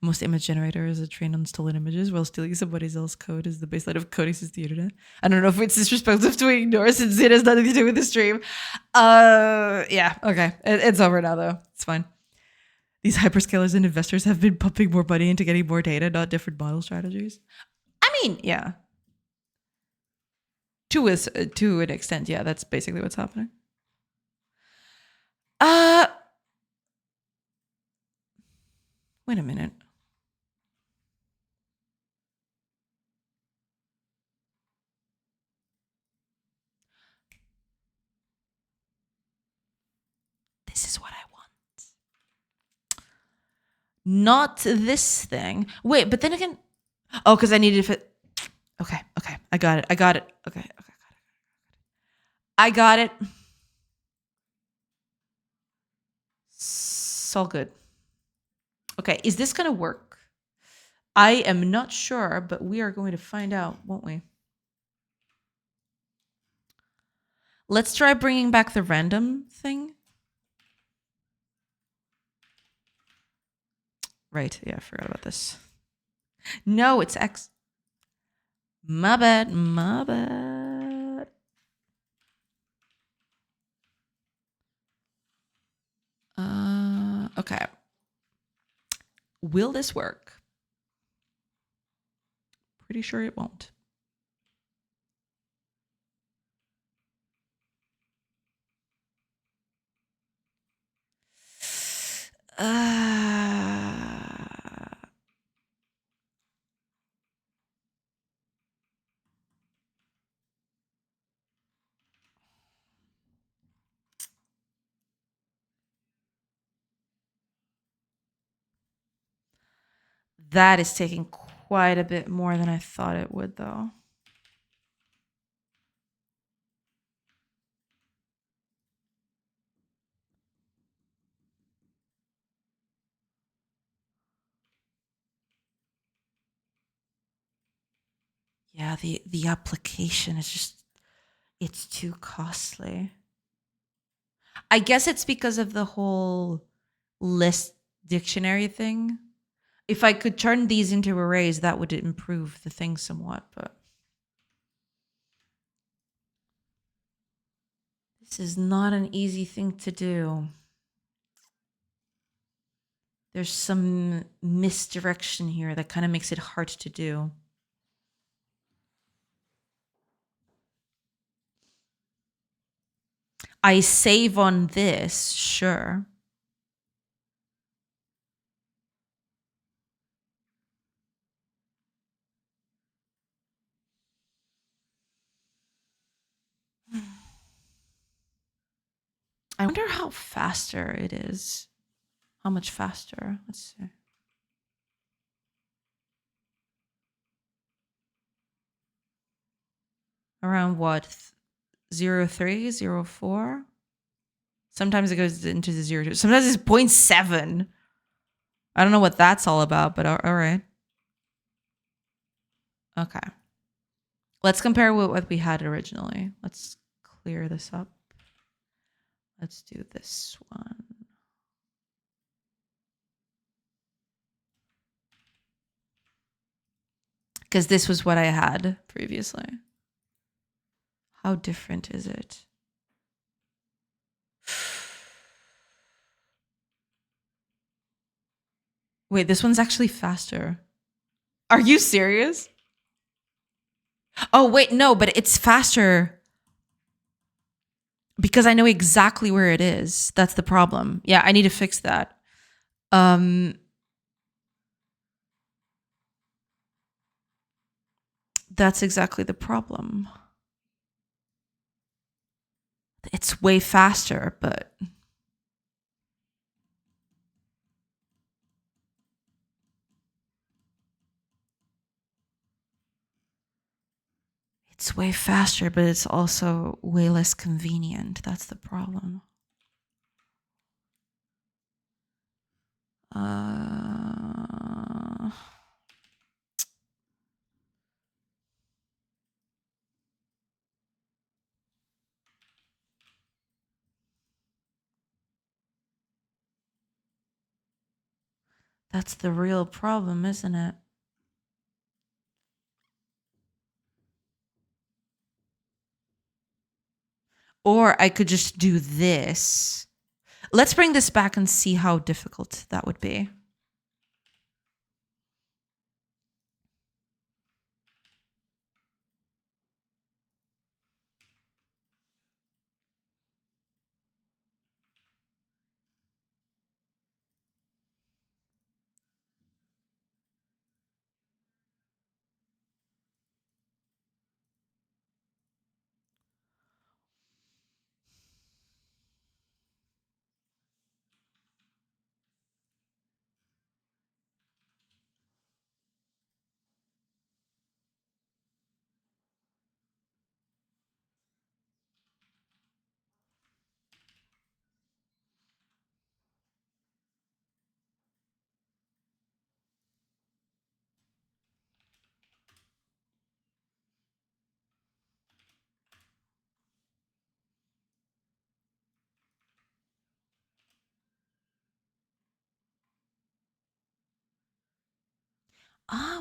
A: Most image generators are trained on stolen images, while stealing somebody else's code is the baseline of coding since the internet. I don't know if it's disrespectful to ignore since it has nothing to do with the stream. Yeah, okay. It's over now, though. It's fine. These hyperscalers and investors have been pumping more money into getting more data, not different model strategies. I mean, yeah. To an extent, yeah, that's basically what's happening. Wait a minute. This is what I want. Not this thing. Wait, but then again, oh, because I needed to fit. Okay, I got it. Okay, I got it. It's all good. Okay, is this gonna work? I am not sure, but we are going to find out, won't we? Let's try bringing back the random thing. Right, yeah, I forgot about this. No, it's X. My bad, my bad. Okay. Will this work? Pretty sure it won't. That is taking quite a bit more than I thought it would, though. Yeah, the application is just, it's too costly. I guess it's because of the whole list dictionary thing. If I could turn these into arrays, that would improve the thing somewhat, but this is not an easy thing to do. There's some misdirection here that kind of makes it hard to do. I save on this, sure. I wonder how faster it is. How much faster? Let's see. Around what? 0.3, 0.4? Sometimes it goes into the 0.2. Sometimes it's 0.7. I don't know what that's all about, but all right. Okay. Let's compare with what we had originally. Let's clear this up. Let's do this one. Because this was what I had previously. How different is it? Wait, this one's actually faster. Are you serious? Oh, wait, no, but it's faster because I know exactly where it is. That's the problem. Yeah, I need to fix that. That's exactly the problem. It's way faster, but it's way faster, but it's also way less convenient. That's the problem. That's the real problem, isn't it? Or I could just do this. Let's bring this back and see how difficult that would be.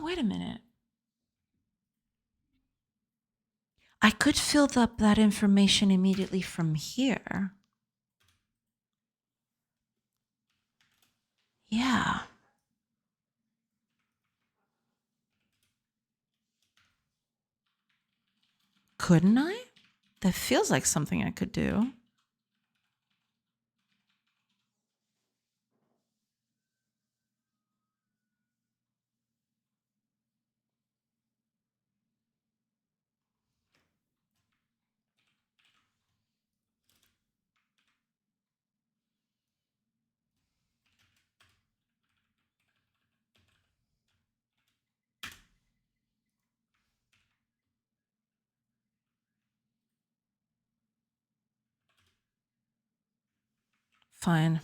A: Wait a minute. I could fill up that information immediately from here. Yeah. Couldn't I? That feels like something I could do. Fine.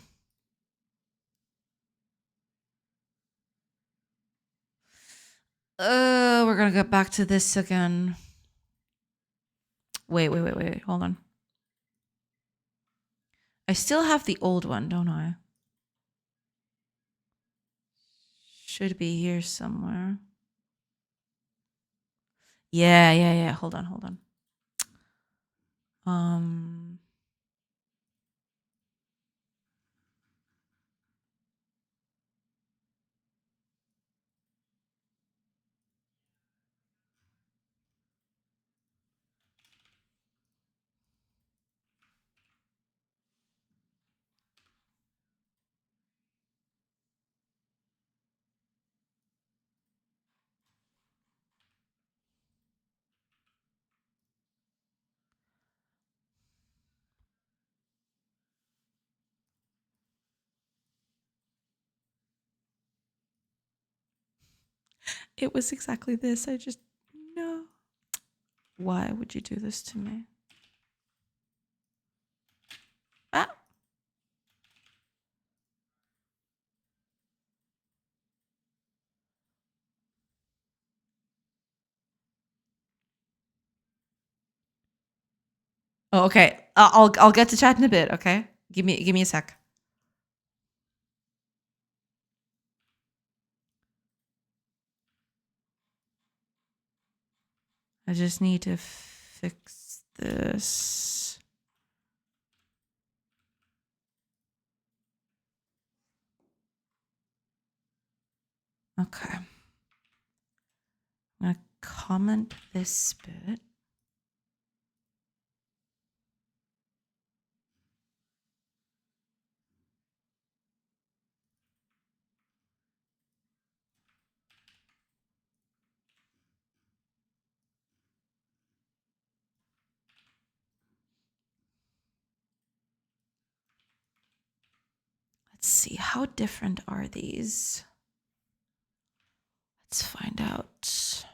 A: We're gonna get back to this again. Wait. Hold on. I still have the old one, don't I? Should be here somewhere. Yeah. Hold on. It was exactly this. I just no. Why would you do this to me? Ah. Oh, okay. I'll get to chat in a bit. Okay, give me a sec. I just need to fix this. Okay. I'm gonna comment this bit. Let's see, how different are these? Let's find out.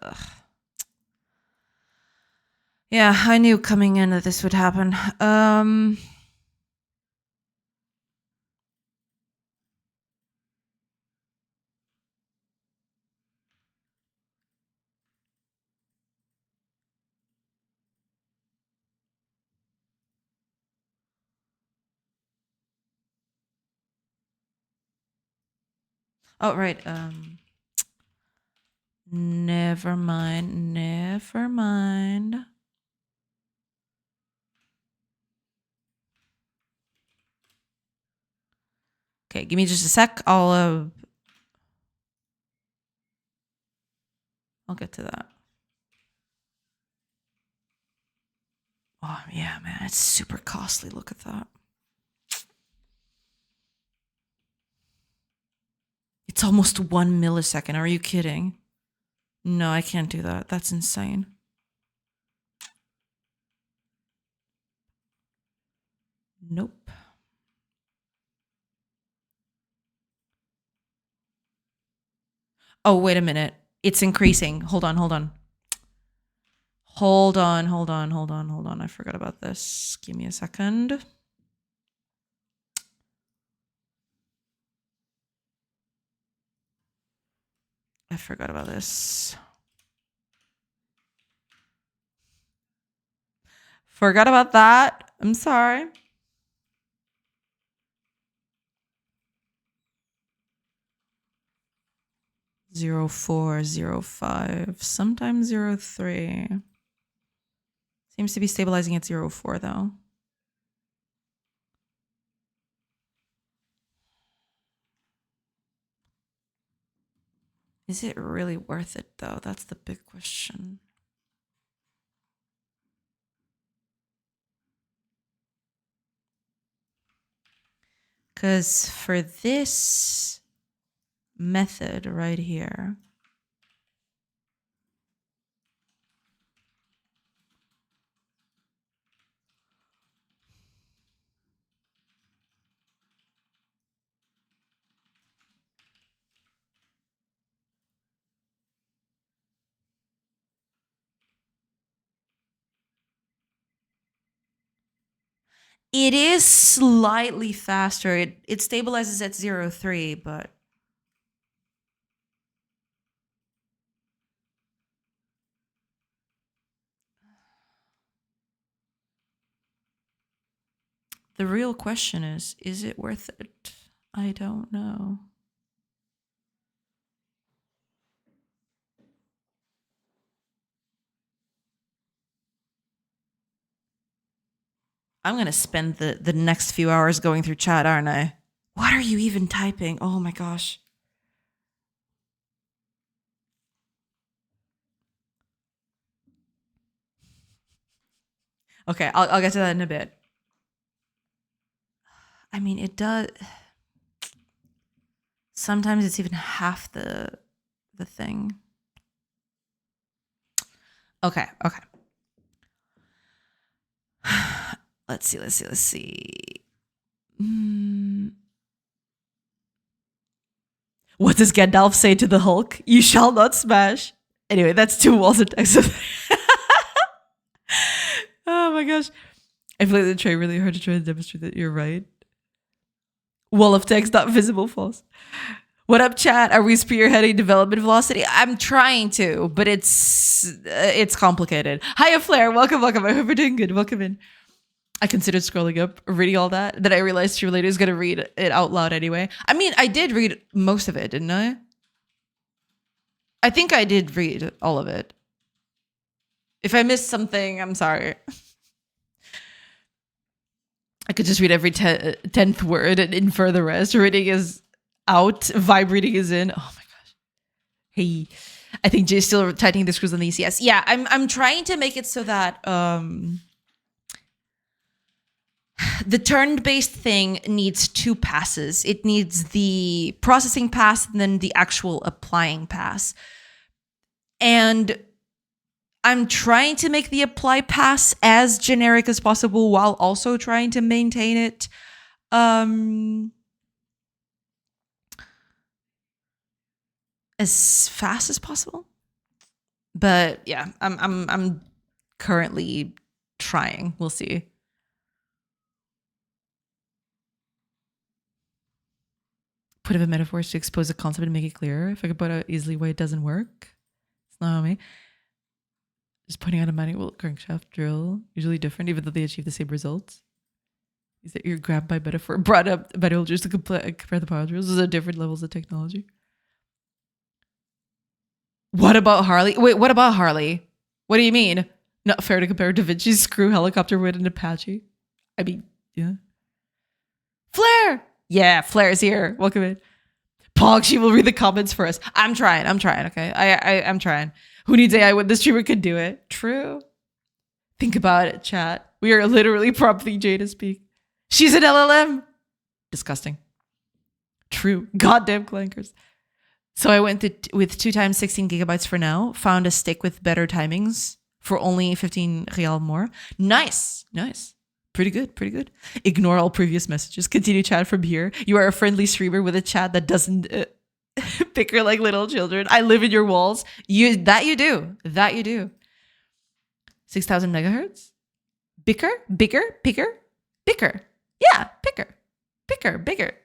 A: Ugh. Yeah, I knew coming in that this would happen. Oh, right. Never mind. Okay, give me just a sec. I'll get to that. Oh, yeah, man. It's super costly. Look at that. It's almost 1 millisecond. Are you kidding? No, I can't do that. That's insane. Nope. Oh, wait a minute. It's increasing. Hold on. I forgot about this. Give me a second. I forgot about this. Forgot about that. I'm sorry. 04, 05, sometimes 03. Seems to be stabilizing at 04 though. Is it really worth it though? That's the big question. Because for this method right here, it is slightly faster. It stabilizes at 03, but the real question is it worth it? I don't know. I'm going to spend the next few hours going through chat, aren't I? What are you even typing? Oh my gosh. Okay, I'll get to that in a bit. I mean, it does. Sometimes it's even half the thing. Okay. Let's see. What does Gandalf say to the Hulk? You shall not smash. Anyway, that's 2 walls of text. Oh my gosh. I feel like the tray really hard to try to demonstrate that you're right. Wall of text, not visible, false. What up, chat? Are we spearheading development velocity? I'm trying to, but it's complicated. Hiya, Flair. Welcome. I hope you're doing good. Welcome in. I considered scrolling up, reading all that. Then I realized True Lady was going to read it out loud anyway. I mean, I did read most of it, didn't I? I think I did read all of it. If I missed something, I'm sorry. I could just read every 10th word and infer the rest. Reading is out, vibrating is in. Oh my gosh. Hey, I think Jay's still tightening the screws on the ECS. Yeah, I'm trying to make it so that the turn-based thing needs 2 passes. It needs the processing pass and then the actual applying pass. And I'm trying to make the apply pass as generic as possible while also trying to maintain it as fast as possible. But yeah, I'm currently trying. We'll see. Put of a metaphor to expose a concept and make it clearer. If I could put out easily why it doesn't work, it's not on me. Just pointing out a manual crankshaft drill, usually different, even though they achieve the same results. Is that you're grabbed by metaphor, brought up by just to compare the power drills? Those are different levels of technology. What about Harley? Wait, what about Harley? What do you mean? Not fair to compare Da Vinci's screw helicopter with an Apache. I mean, yeah. Flair! Yeah, Flair's here. Welcome in. Pog, she will read the comments for us. I'm trying, okay? I'm trying. Who needs AI when the streamer could do it? True. Think about it, chat. We are literally prompting Jay to speak. She's an LLM. Disgusting. True. Goddamn clankers. So I went with 2 times 16 gigabytes for now. Found a stick with better timings for only 15 real more. Nice. Pretty good. Ignore all previous messages. Continue chat from here. You are a friendly streamer with a chat that doesn't bicker like little children. I live in your walls. You do. 6,000 megahertz? Bicker? Yeah, bicker, bigger.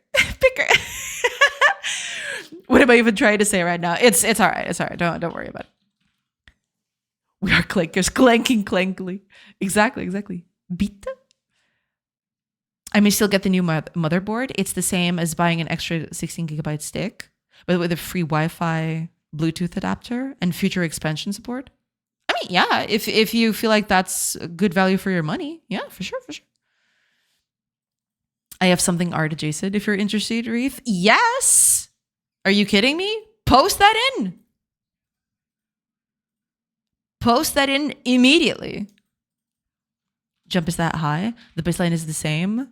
A: What am I even trying to say right now? It's all right. Don't worry about it. We are clankers, clanking clankily. Exactly. Beta? I may still get the new motherboard. It's the same as buying an extra 16 gigabyte stick, but with a free Wi-Fi Bluetooth adapter and future expansion support. I mean, yeah, if you feel like that's good value for your money, yeah, for sure, for sure. I have something art adjacent if you're interested, Reef. Yes. Are you kidding me? Post that in. Post that in immediately. Jump is that high. The baseline is the same,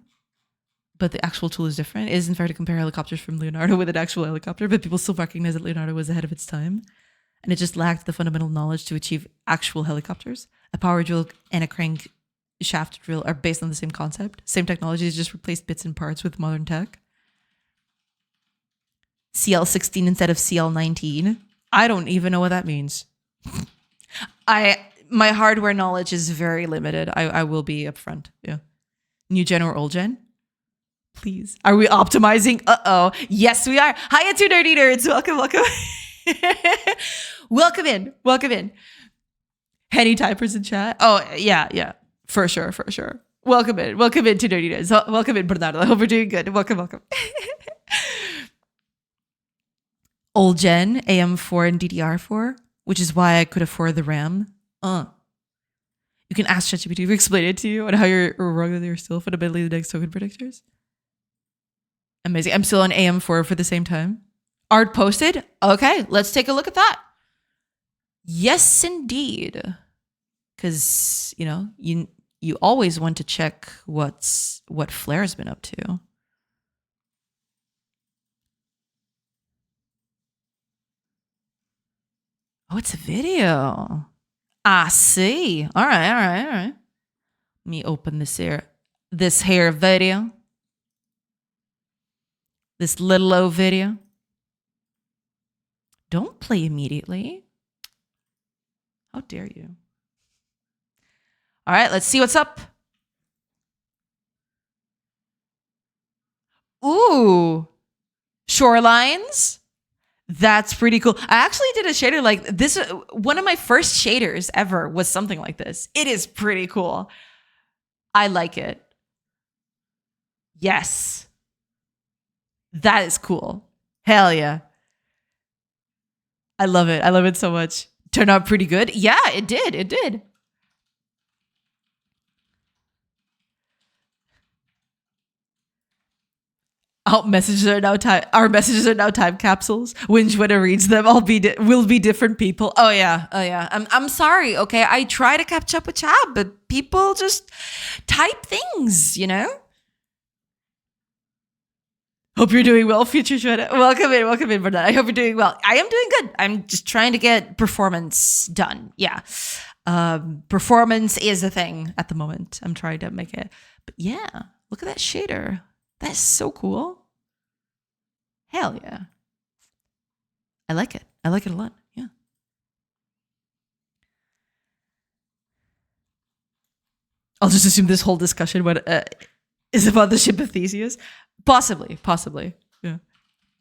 A: but the actual tool is different. It isn't fair to compare helicopters from Leonardo with an actual helicopter, but people still recognize that Leonardo was ahead of its time. And it just lacked the fundamental knowledge to achieve actual helicopters. A power drill and a crank shaft drill are based on the same concept. Same technology, just replaced bits and parts with modern tech. CL16 instead of CL19. I don't even know what that means. My hardware knowledge is very limited. I will be upfront. Yeah. New gen or old gen? Please. Are we optimizing? Uh-oh. Yes, we are. Hiya, two nerdy nerds. Welcome, welcome. Welcome in. Welcome in. Henny typers in chat. Oh, yeah. For sure, for sure. Welcome in. Welcome in to Nerdy Nerds. Welcome in, Bernardo. I hope you're doing good. Welcome, welcome. Old gen, AM4 and DDR4, which is why I could afford the RAM. You can ask ChatGPT to explain it to you and how you're wrong that you're still fundamentally the next token predictors. Amazing. I'm still on AM4 for the same time. Art posted? Okay, let's take a look at that. Yes, indeed. Because, you always want to check what Flair's been up to. Oh, it's a video. I see. All right. Let me open this here video. This little old video. Don't play immediately. How dare you? All right, let's see what's up. Ooh, shorelines. That's pretty cool. I actually did a shader like this. One of my first shaders ever was something like this. It is pretty cool. I like it. Yes. That is cool. Hell yeah. I love it. I love it so much. Turned out pretty good. Yeah, it did. It did. Our messages are now time capsules. When Joanna reads them, will be different people. Oh yeah. I'm sorry. Okay, I try to catch up with chat, but people just type things. Hope you're doing well, future Joanna. Welcome in, Bernard. I hope you're doing well. I am doing good. I'm just trying to get performance done. Yeah, performance is a thing at the moment. I'm trying to make it. But yeah, look at that shader. That's so cool. Hell yeah. I like it. I like it a lot. Yeah. I'll just assume this whole discussion is about the ship of Theseus. Possibly. Yeah.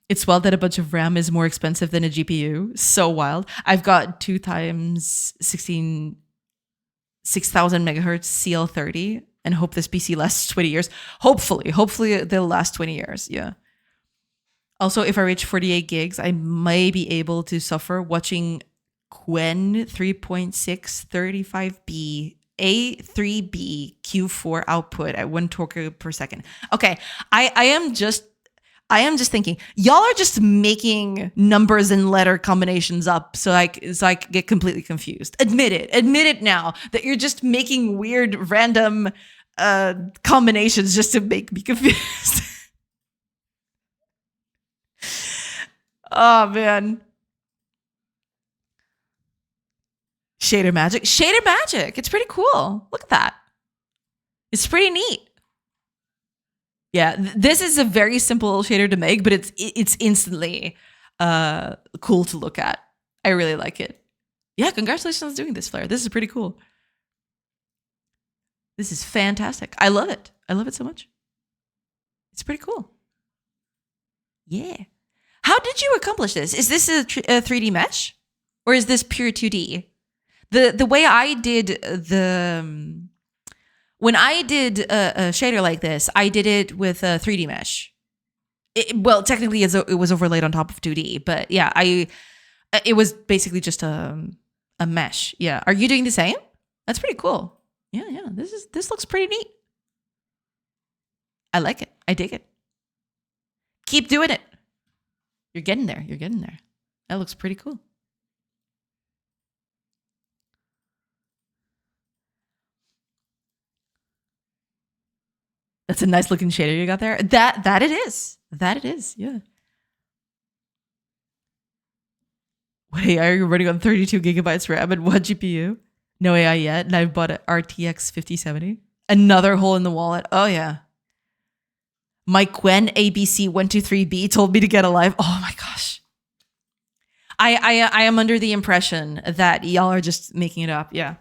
A: It's wild that a bunch of RAM is more expensive than a GPU. So wild. I've got 2 times 6,000 megahertz CL30. And hope this PC lasts 20 years. Hopefully they'll last 20 years. Yeah. Also, if I reach 48 gigs, I may be able to suffer watching Quen 3.635B A3B Q4 output at 1 torque per second. Okay, I am just thinking, y'all are just making numbers and letter combinations up so I get completely confused. Admit it now that you're just making weird random combinations just to make me confused. Oh man. Shader magic. It's pretty cool. Look at that. It's pretty neat. Yeah, this is a very simple shader to make, but it's instantly cool to look at. I really like it. Yeah, congratulations on doing this, Flair. This is pretty cool. This is fantastic. I love it. I love it so much. It's pretty cool. Yeah. How did you accomplish this? Is this a 3D mesh? Or is this pure 2D? The way I did when I did a shader like this, I did it with a 3D mesh. Technically it was overlaid on top of 2D, but yeah, It was basically just a mesh. Yeah. Are you doing the same? That's pretty cool. Yeah, yeah. This looks pretty neat. I like it. I dig it. Keep doing it. You're getting there. You're getting there. That looks pretty cool. That's a nice looking shader you got there. That it is. That it is. Yeah. Wait, are you running on 32 gigabytes RAM and 1 GPU? No AI yet, and I've bought an RTX 5070. Another hole in the wallet. Oh yeah. My Quen ABC123B told me to get a live. Oh my gosh. I am under the impression that y'all are just making it up. Yeah.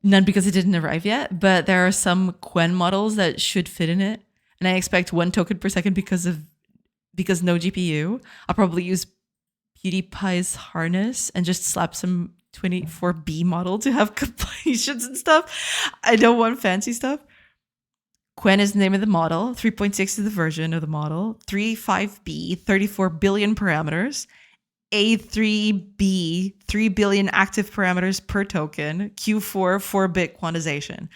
A: None because it didn't arrive yet, but there are some Quen models that should fit in it. And I expect 1 token per second because no GPU. I'll probably use PewDiePie's harness and just slap some 24B model to have completions and stuff. I don't want fancy stuff. Quen is the name of the model. 3.6 is the version of the model. 3.5B, 34 billion parameters. A3B, 3 billion active parameters per token. Q4, 4-bit quantization.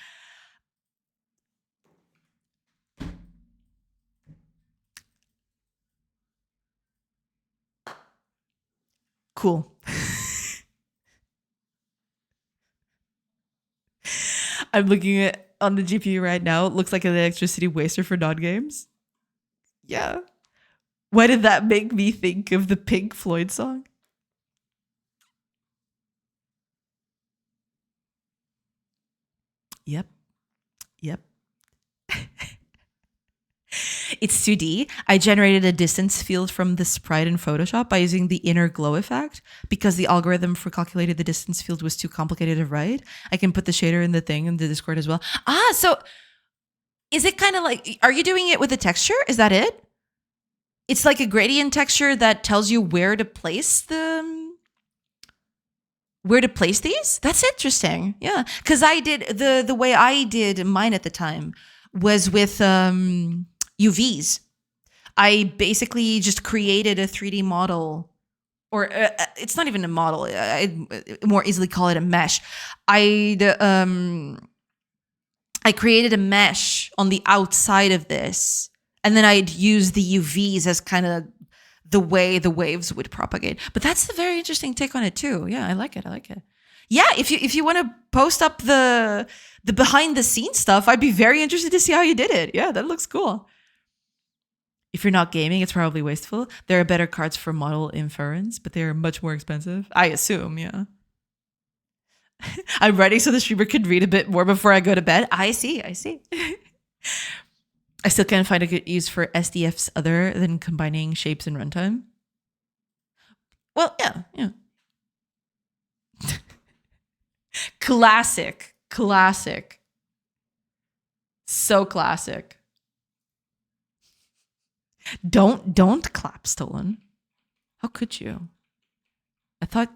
A: Cool. I'm looking at on the GPU right now. It looks like an electricity waster for non-games. Yeah. Why did that make me think of the Pink Floyd song? Yep. Yep. It's 2D. I generated a distance field from the sprite in Photoshop by using the inner glow effect because the algorithm for calculating the distance field was too complicated to write. I can put the shader in the thing in the Discord as well. So is it kind of like, are you doing it with a texture? Is that it? It's like a gradient texture that tells you where to place these? That's interesting. Yeah. Because I did the way I did mine at the time was with UVs. I basically just created a 3D model, or it's not even a model. I'd more easily call it a mesh. I created a mesh on the outside of this, and then I'd use the UVs as kind of the way the waves would propagate. But that's a very interesting take on it too. Yeah, I like it. I like it. Yeah, if you want to post up the behind the scenes stuff, I'd be very interested to see how you did it. Yeah, that looks cool. If you're not gaming, it's probably wasteful. There are better cards for model inference, but they're much more expensive. I assume, yeah. I'm writing so the streamer can read a bit more before I go to bed. I see. I still can't find a good use for SDFs other than combining shapes and runtime. Well, yeah. Classic. So classic. Don't clap, Stolen. How could you? I thought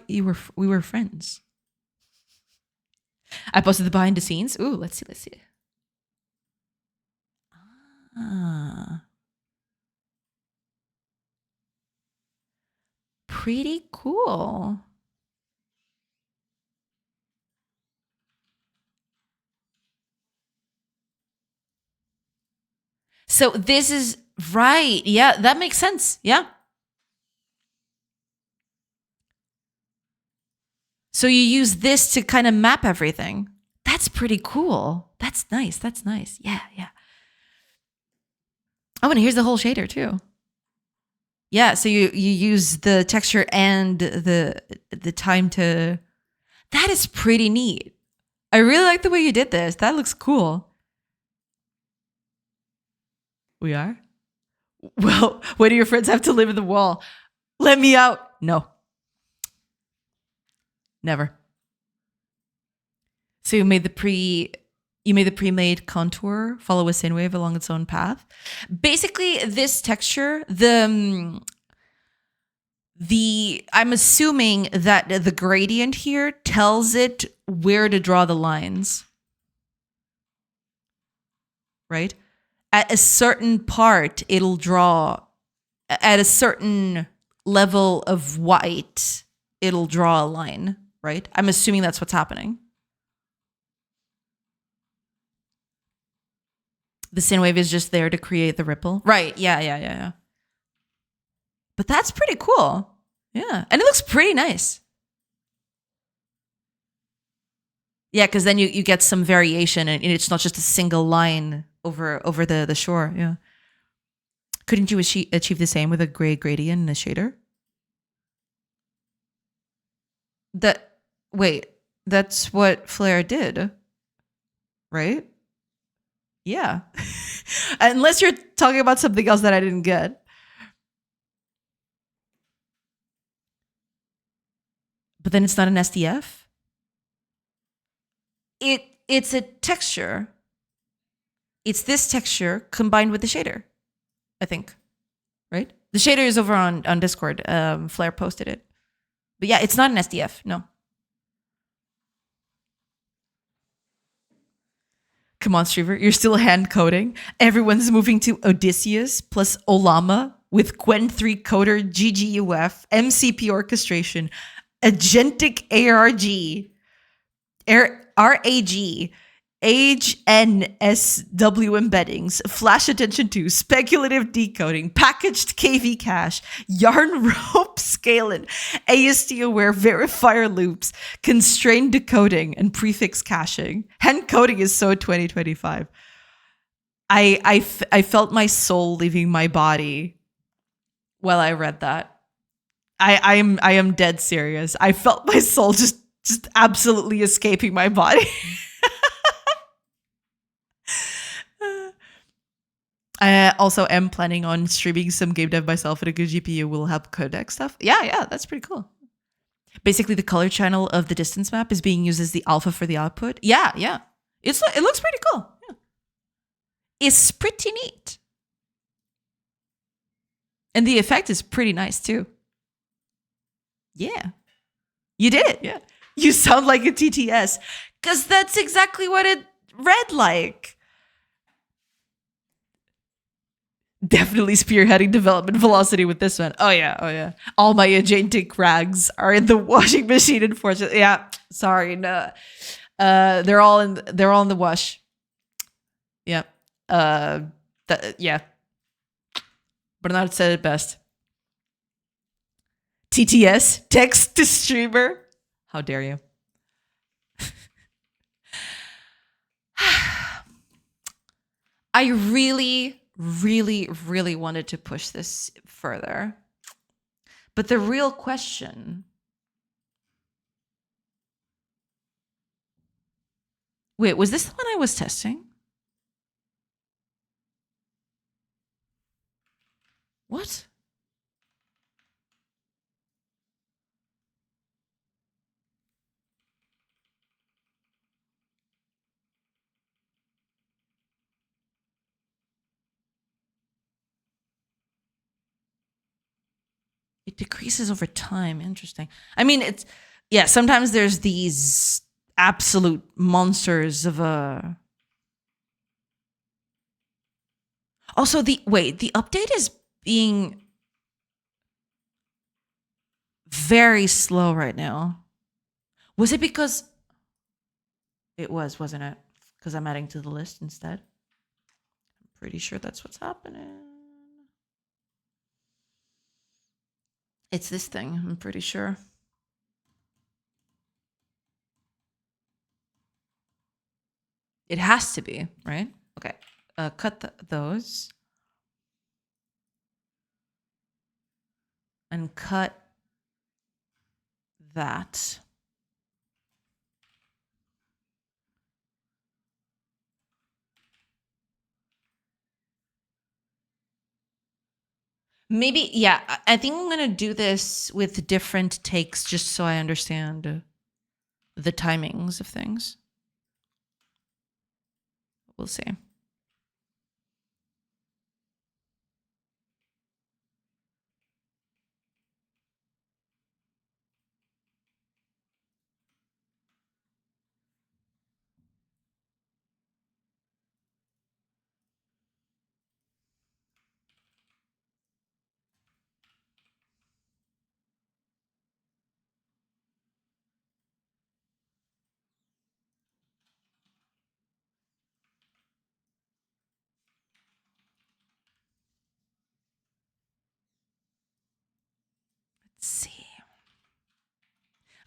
A: we were friends. I posted the behind the scenes. Ooh, let's see. Pretty cool. So this is right. Yeah, that makes sense. Yeah. So you use this to kind of map everything. That's pretty cool. That's nice. Yeah. Oh, and here's the whole shader too. Yeah, so you use the texture and the time to. That is pretty neat. I really like the way you did this. That looks cool. We are? Well, why do your friends have to live in the wall? Let me out. No. Never. So you made the pre-made contour follow a sine wave along its own path. Basically, this texture, I'm assuming that the gradient here tells it where to draw the lines. Right? At a certain part, it'll draw at a certain level of white, it'll draw a line, right? I'm assuming that's what's happening. The sine wave is just there to create the ripple. Right. Yeah. But that's pretty cool. Yeah. And it looks pretty nice. Yeah, because then you get some variation and it's not just a single line over the shore. Yeah. Couldn't you achieve the same with a gray gradient and a shader? That's what Flare did, right? Yeah. Unless you're talking about something else that I didn't get. But then it's not an SDF. It's a texture. It's this texture combined with the shader, I think. Right? The shader is over on Discord. Flare posted it. But yeah, it's not an SDF. No. Come on, Streaver. You're still hand coding. Everyone's moving to Odysseus plus Olama with Qwen 3 coder, GGUF, MCP orchestration, agentic ARG, RAG, Age NSW embeddings, flash attention to, speculative decoding, packaged KV cache, yarn rope scaling, AST aware verifier loops, constrained decoding, and prefix caching. Hand coding is so 2025. I felt my soul leaving my body while I read that. I am dead serious. I felt my soul just absolutely escaping my body. I also am planning on streaming some game dev myself at a good GPU. Will help codec stuff. Yeah, that's pretty cool. Basically, the color channel of the distance map is being used as the alpha for the output. Yeah. It looks pretty cool. Yeah. It's pretty neat. And the effect is pretty nice too. Yeah. You did it. Yeah. You sound like a TTS. Because that's exactly what it read like. Definitely spearheading development velocity with this one. Oh yeah. All my agentic rags are in the washing machine, unfortunately. Yeah. Sorry. No. They're all in the wash. Yeah. Yeah. Bernard said it best. TTS, text to streamer. How dare you? I really wanted to push this further. But the real question... Wait, was this the one I was testing? What? It decreases over time. Interesting. I mean, sometimes there's these absolute monsters of a... Also, the update is being very slow right now. Was it because... It was, wasn't it? Because I'm adding to the list instead. I'm pretty sure that's what's happening. It's this thing, I'm pretty sure. It has to be, right? Okay. Cut those. And cut that. Maybe, yeah, I think I'm going to do this with different takes just so I understand the timings of things. We'll see.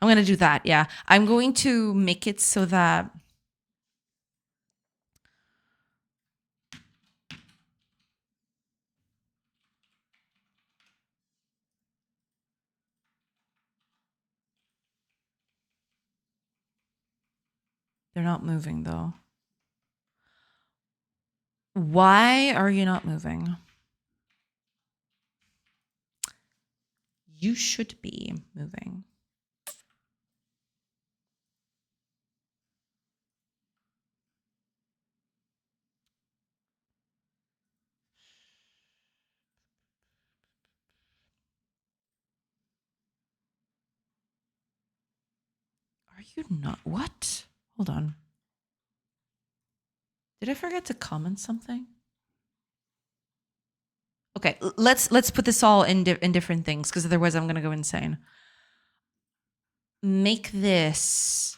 A: I'm going to do that. Yeah. I'm going to make it so that they're not moving though. Why are you not moving? You should be moving. Are you not? What? Hold on. Did I forget to comment something? Okay, let's put this all in different things because otherwise I'm gonna go insane. Make this.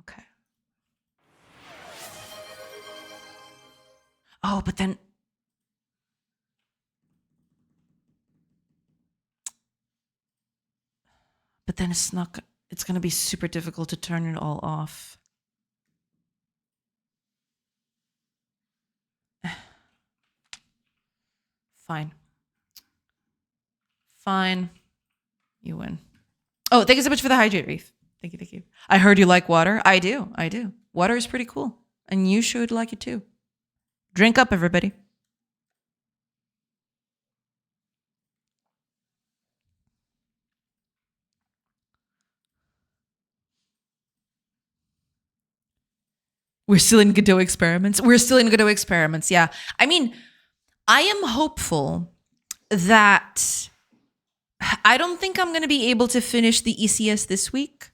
A: Okay. Oh, but then. But then it's not. It's gonna be super difficult to turn it all off. Fine. Fine. You win. Oh, thank you so much for the hydrate wreath. Thank you, thank you. I heard you like water. I do. Water is pretty cool. And you should like it too. Drink up, everybody. We're still in Godot experiments. Yeah. I mean, I am hopeful that I don't think I'm going to be able to finish the ECS this week.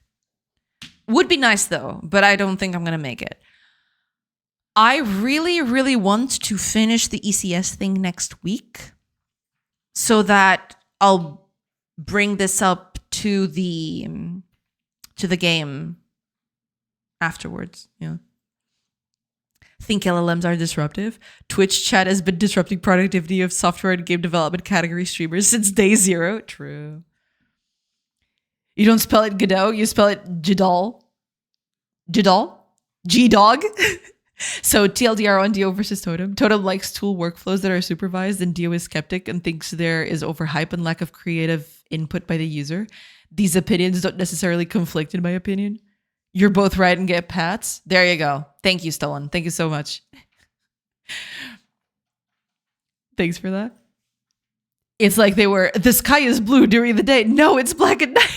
A: Would be nice though, but I don't think I'm going to make it. I really, really want to finish the ECS thing next week so that I'll bring this up to the game afterwards. Yeah. Think LLMs are disruptive. Twitch chat has been disrupting productivity of software and game development category streamers since day zero. True. You don't spell it Godot, you spell it Jidal. Jidal? G-Dog? So TLDR on Dio versus Totem. Totem likes tool workflows that are supervised, and Dio is skeptic and thinks there is overhype and lack of creative input by the user. These opinions don't necessarily conflict, in my opinion. You're both right and get pats. There you go. Thank you, Stolen. Thank you so much. Thanks for that. It's like they were, the sky is blue during the day. No, it's black at night.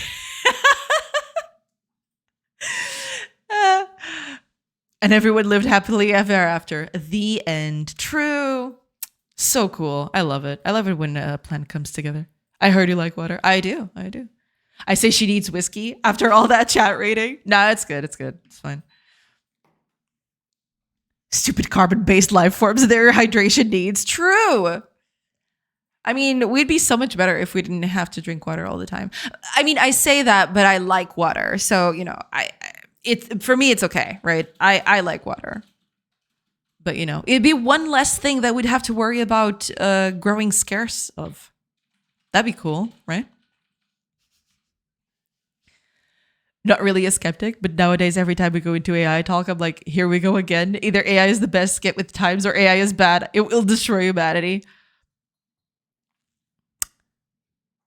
A: And everyone lived happily ever after. The end. True. So cool. I love it. I love it when a plan comes together. I heard you like water. I do. I say she needs whiskey after all that chat rating. Nah, it's good. It's fine. Stupid carbon-based life forms, their hydration needs. True. I mean, we'd be so much better if we didn't have to drink water all the time. I mean, I say that, but I like water. So, you know, for me, it's okay, right? I like water. But, you know, it'd be one less thing that we'd have to worry about growing scarce of. That'd be cool, right? Not really a skeptic, but nowadays, every time we go into AI talk, I'm like, here we go again. Either AI is the best skit with times or AI is bad. It will destroy humanity.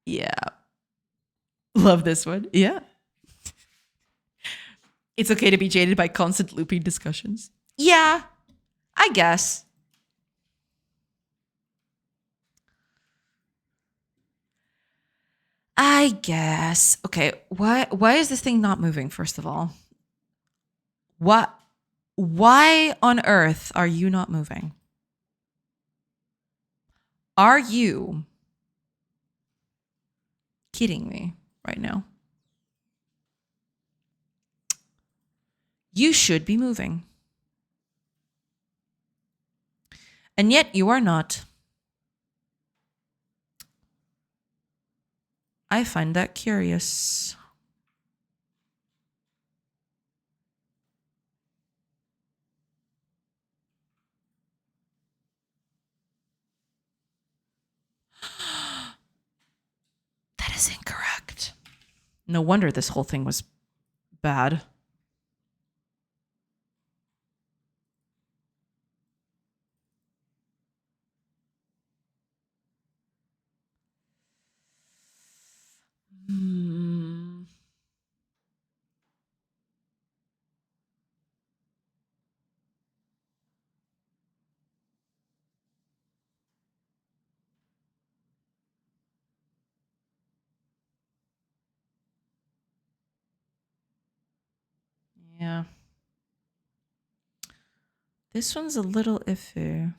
A: Yeah. Love this one. Yeah. It's okay to be jaded by constant looping discussions. Yeah, I guess. Okay, why is this thing not moving, first of all? Why on earth are you not moving? Are you kidding me right now? You should be moving. And yet you are not. I find that curious. is incorrect. No wonder this whole thing was bad. Yeah. This one's a little iffy.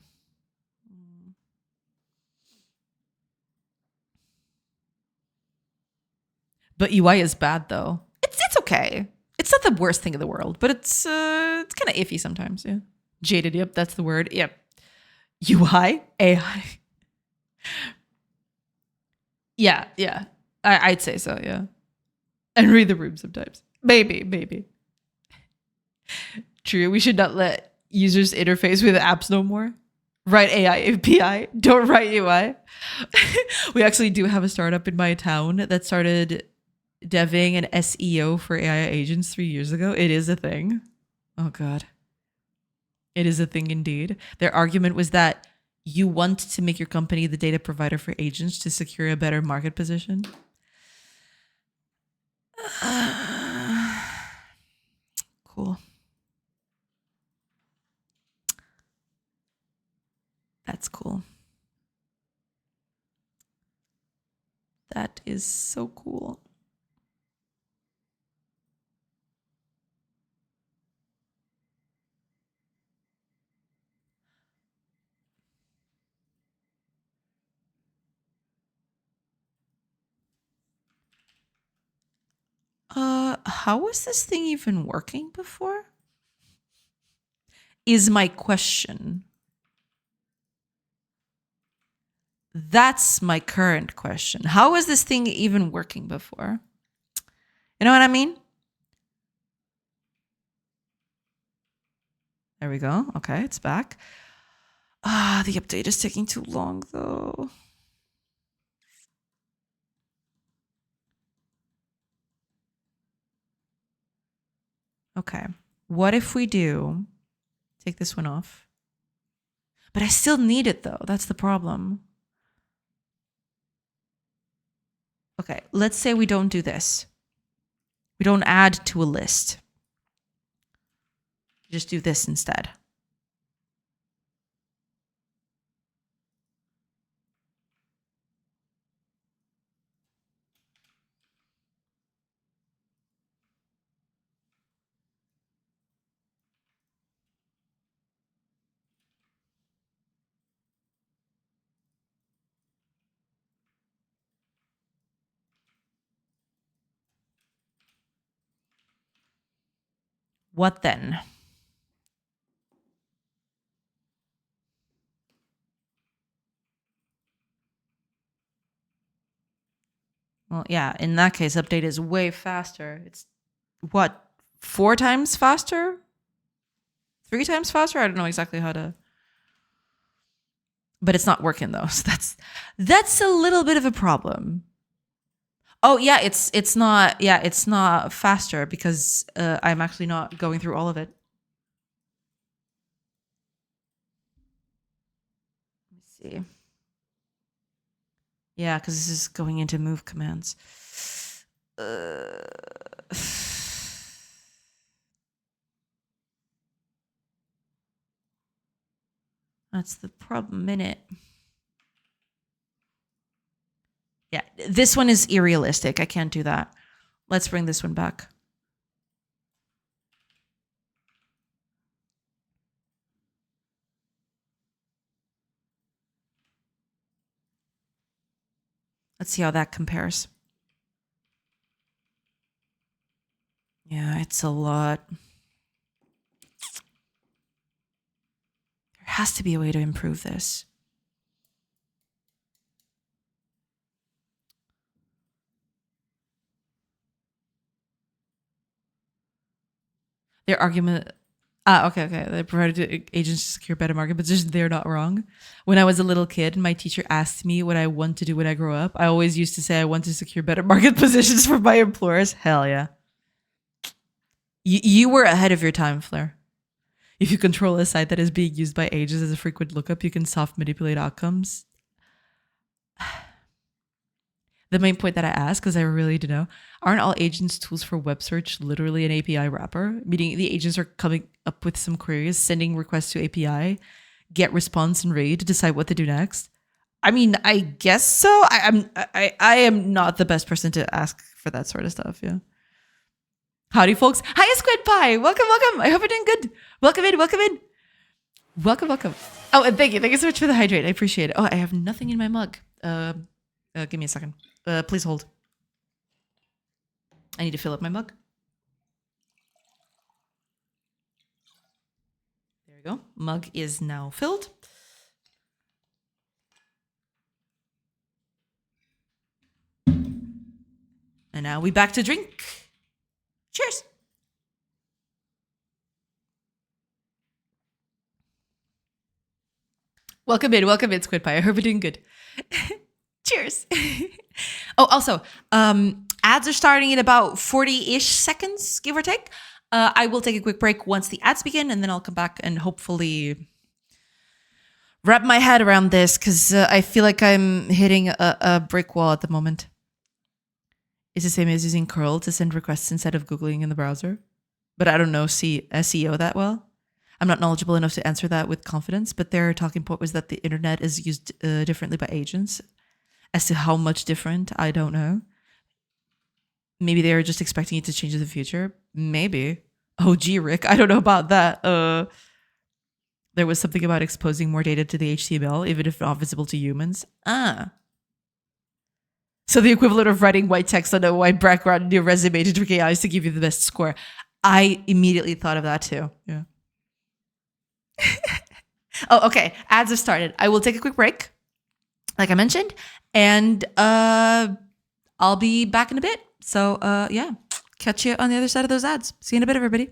A: But UI is bad though. It's okay. It's not the worst thing in the world, but it's kind of iffy sometimes. Yeah. Jaded. Yep, that's the word. Yep. UI AI. Yeah, yeah. I'd say so. Yeah. And read the room sometimes. Maybe. True. We should not let users interface with apps no more. Write AI API. Don't write UI. We actually do have a startup in my town that started deving an SEO for AI agents 3 years ago. It is a thing. Oh God. It is a thing indeed. Their argument was that you want to make your company the data provider for agents to secure a better market position. Cool. That's cool. That is so cool. How was this thing even working before? Is my question. That's my current question. How was this thing even working before? You know what I mean? There we go. Okay, it's back. The update is taking too long though. Okay. What if we do take this one off? But I still need it though. That's the problem. Okay, let's say we don't do this. We don't add to a list. Just do this instead. What then? Well, yeah, in that case, update is way faster. It's what, 4 times faster? 3 times faster? I don't know exactly how to. But it's not working though. So that's a little bit of a problem. Oh yeah, it's not faster because I'm actually not going through all of it. Let me see. Yeah, because this is going into move commands. That's the problem, innit? Yeah, this one is irrealistic. I can't do that. Let's bring this one back. Let's see how that compares. Yeah, it's a lot. There has to be a way to improve this. Their argument Okay, okay. They provided to agents to secure better market, but just they're not wrong. When I was a little kid and my teacher asked me what I want to do when I grow up, I always used to say I want to secure better market positions for my employers. Hell yeah. You were ahead of your time, Flair. If you control a site that is being used by agents as a frequent lookup, you can soft manipulate outcomes. The main point that I asked, because I really don't know, aren't all agents tools for web search literally an API wrapper? Meaning the agents are coming up with some queries, sending requests to API, get response and read to decide what to do next. I mean, I guess so. I am not the best person to ask for that sort of stuff. Yeah. Howdy, folks. Hi, Squid Pie. Welcome, welcome. I hope you're doing good. Welcome in. Welcome in. Welcome, welcome. Oh, and thank you. Thank you so much for the hydrate. I appreciate it. Oh, I have nothing in my mug. Give me a second. Please hold. I need to fill up my mug. There we go. Mug is now filled. And now we back to drink. Cheers. Welcome in, Squid Pie. I hope you're doing good. Cheers. Oh, also, ads are starting in about 40-ish seconds, give or take. I will take a quick break once the ads begin, and then I'll come back and hopefully wrap my head around this because I feel like I'm hitting a brick wall at the moment. It's the same as using curl to send requests instead of Googling in the browser. But I don't know SEO that well. I'm not knowledgeable enough to answer that with confidence, but their talking point was that the internet is used differently by agents. As to how much different, I don't know. Maybe they were just expecting it to change in the future. Maybe. Oh, gee, Rick, I don't know about that. There was something about exposing more data to the HTML, even if not visible to humans. So the equivalent of writing white text on a white background in your resume to trick AIs to give you the best score. I immediately thought of that too. Yeah. Oh, okay. Ads have started. I will take a quick break, like I mentioned, and I'll be back in a bit. So yeah, catch you on the other side of those ads. See you in a bit, everybody.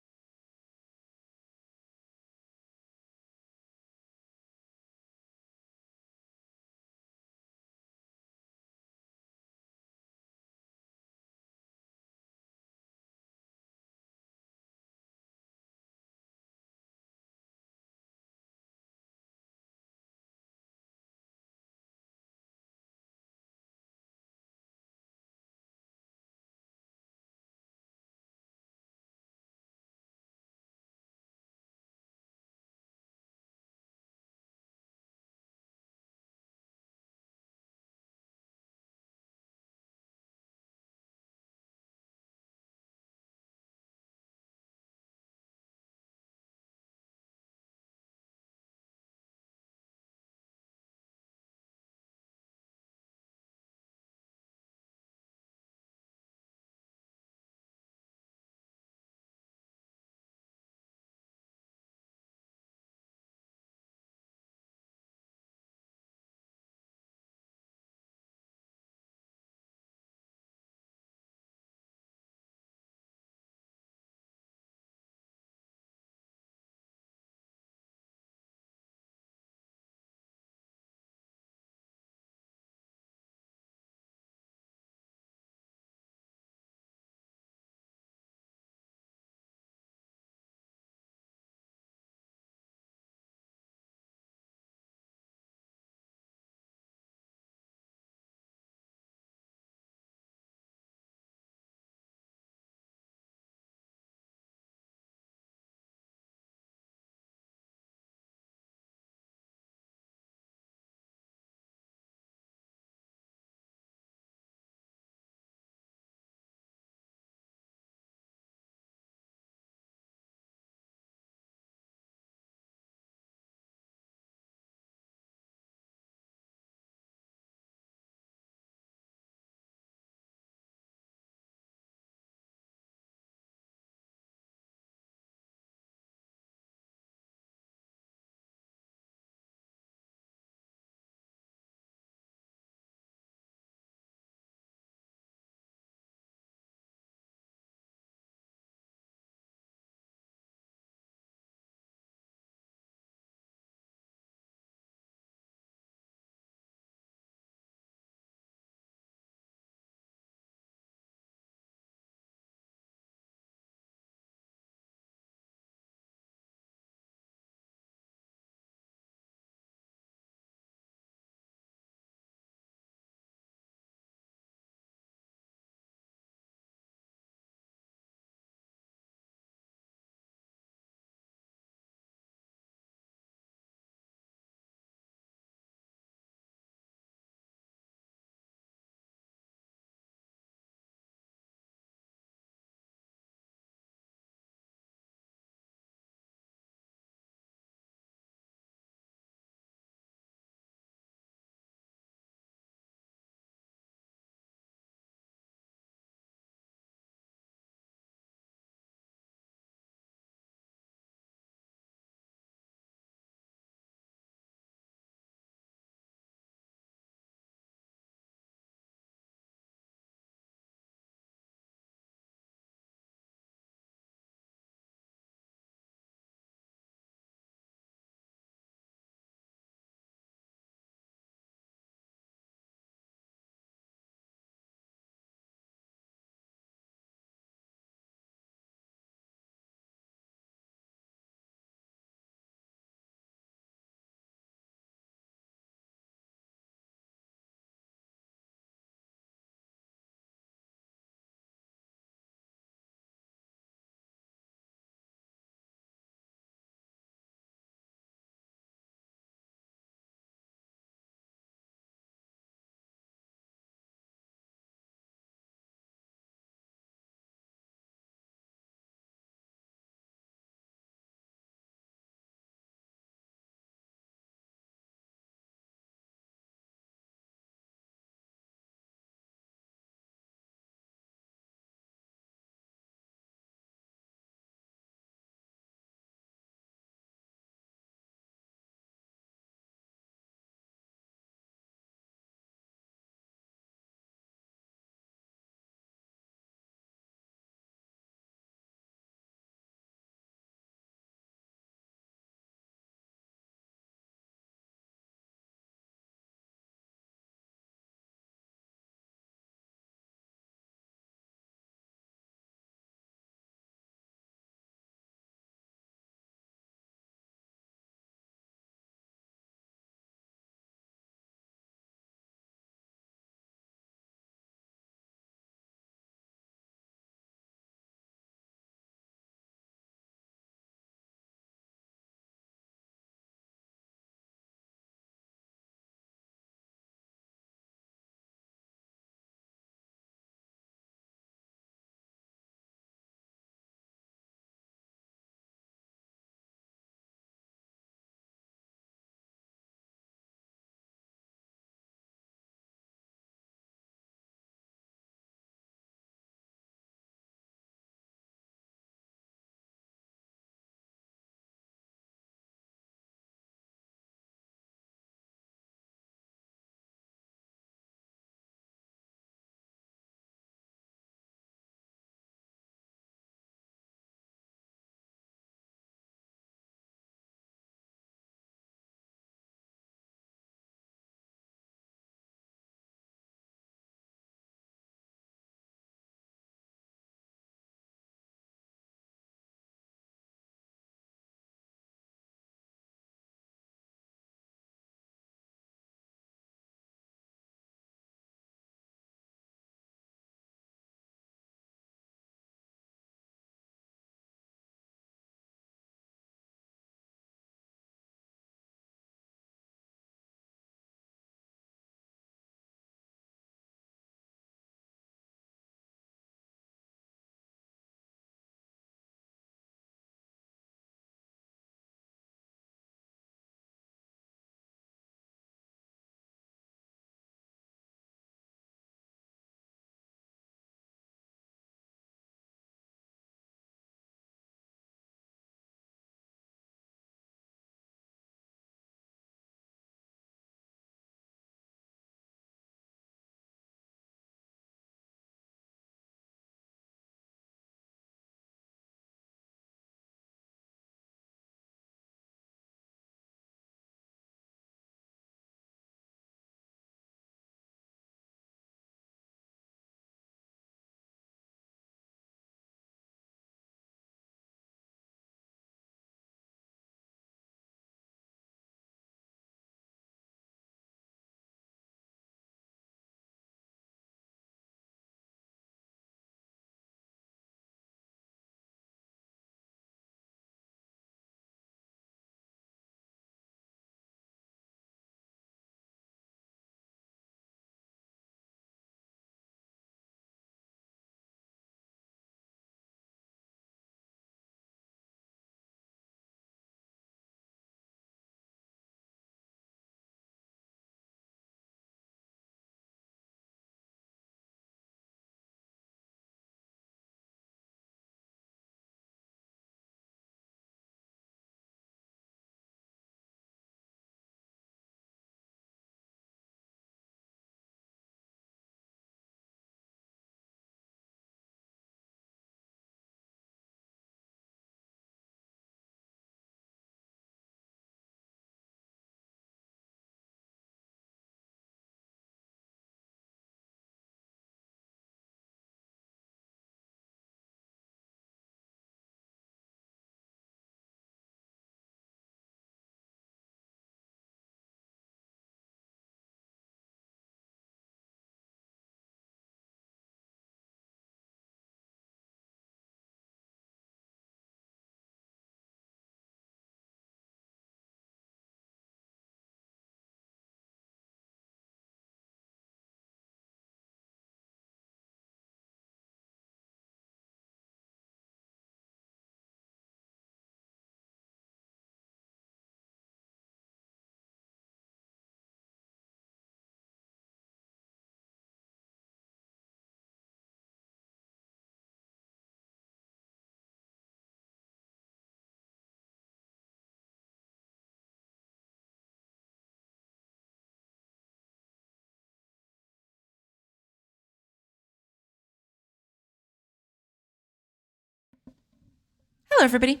A: Hello, everybody.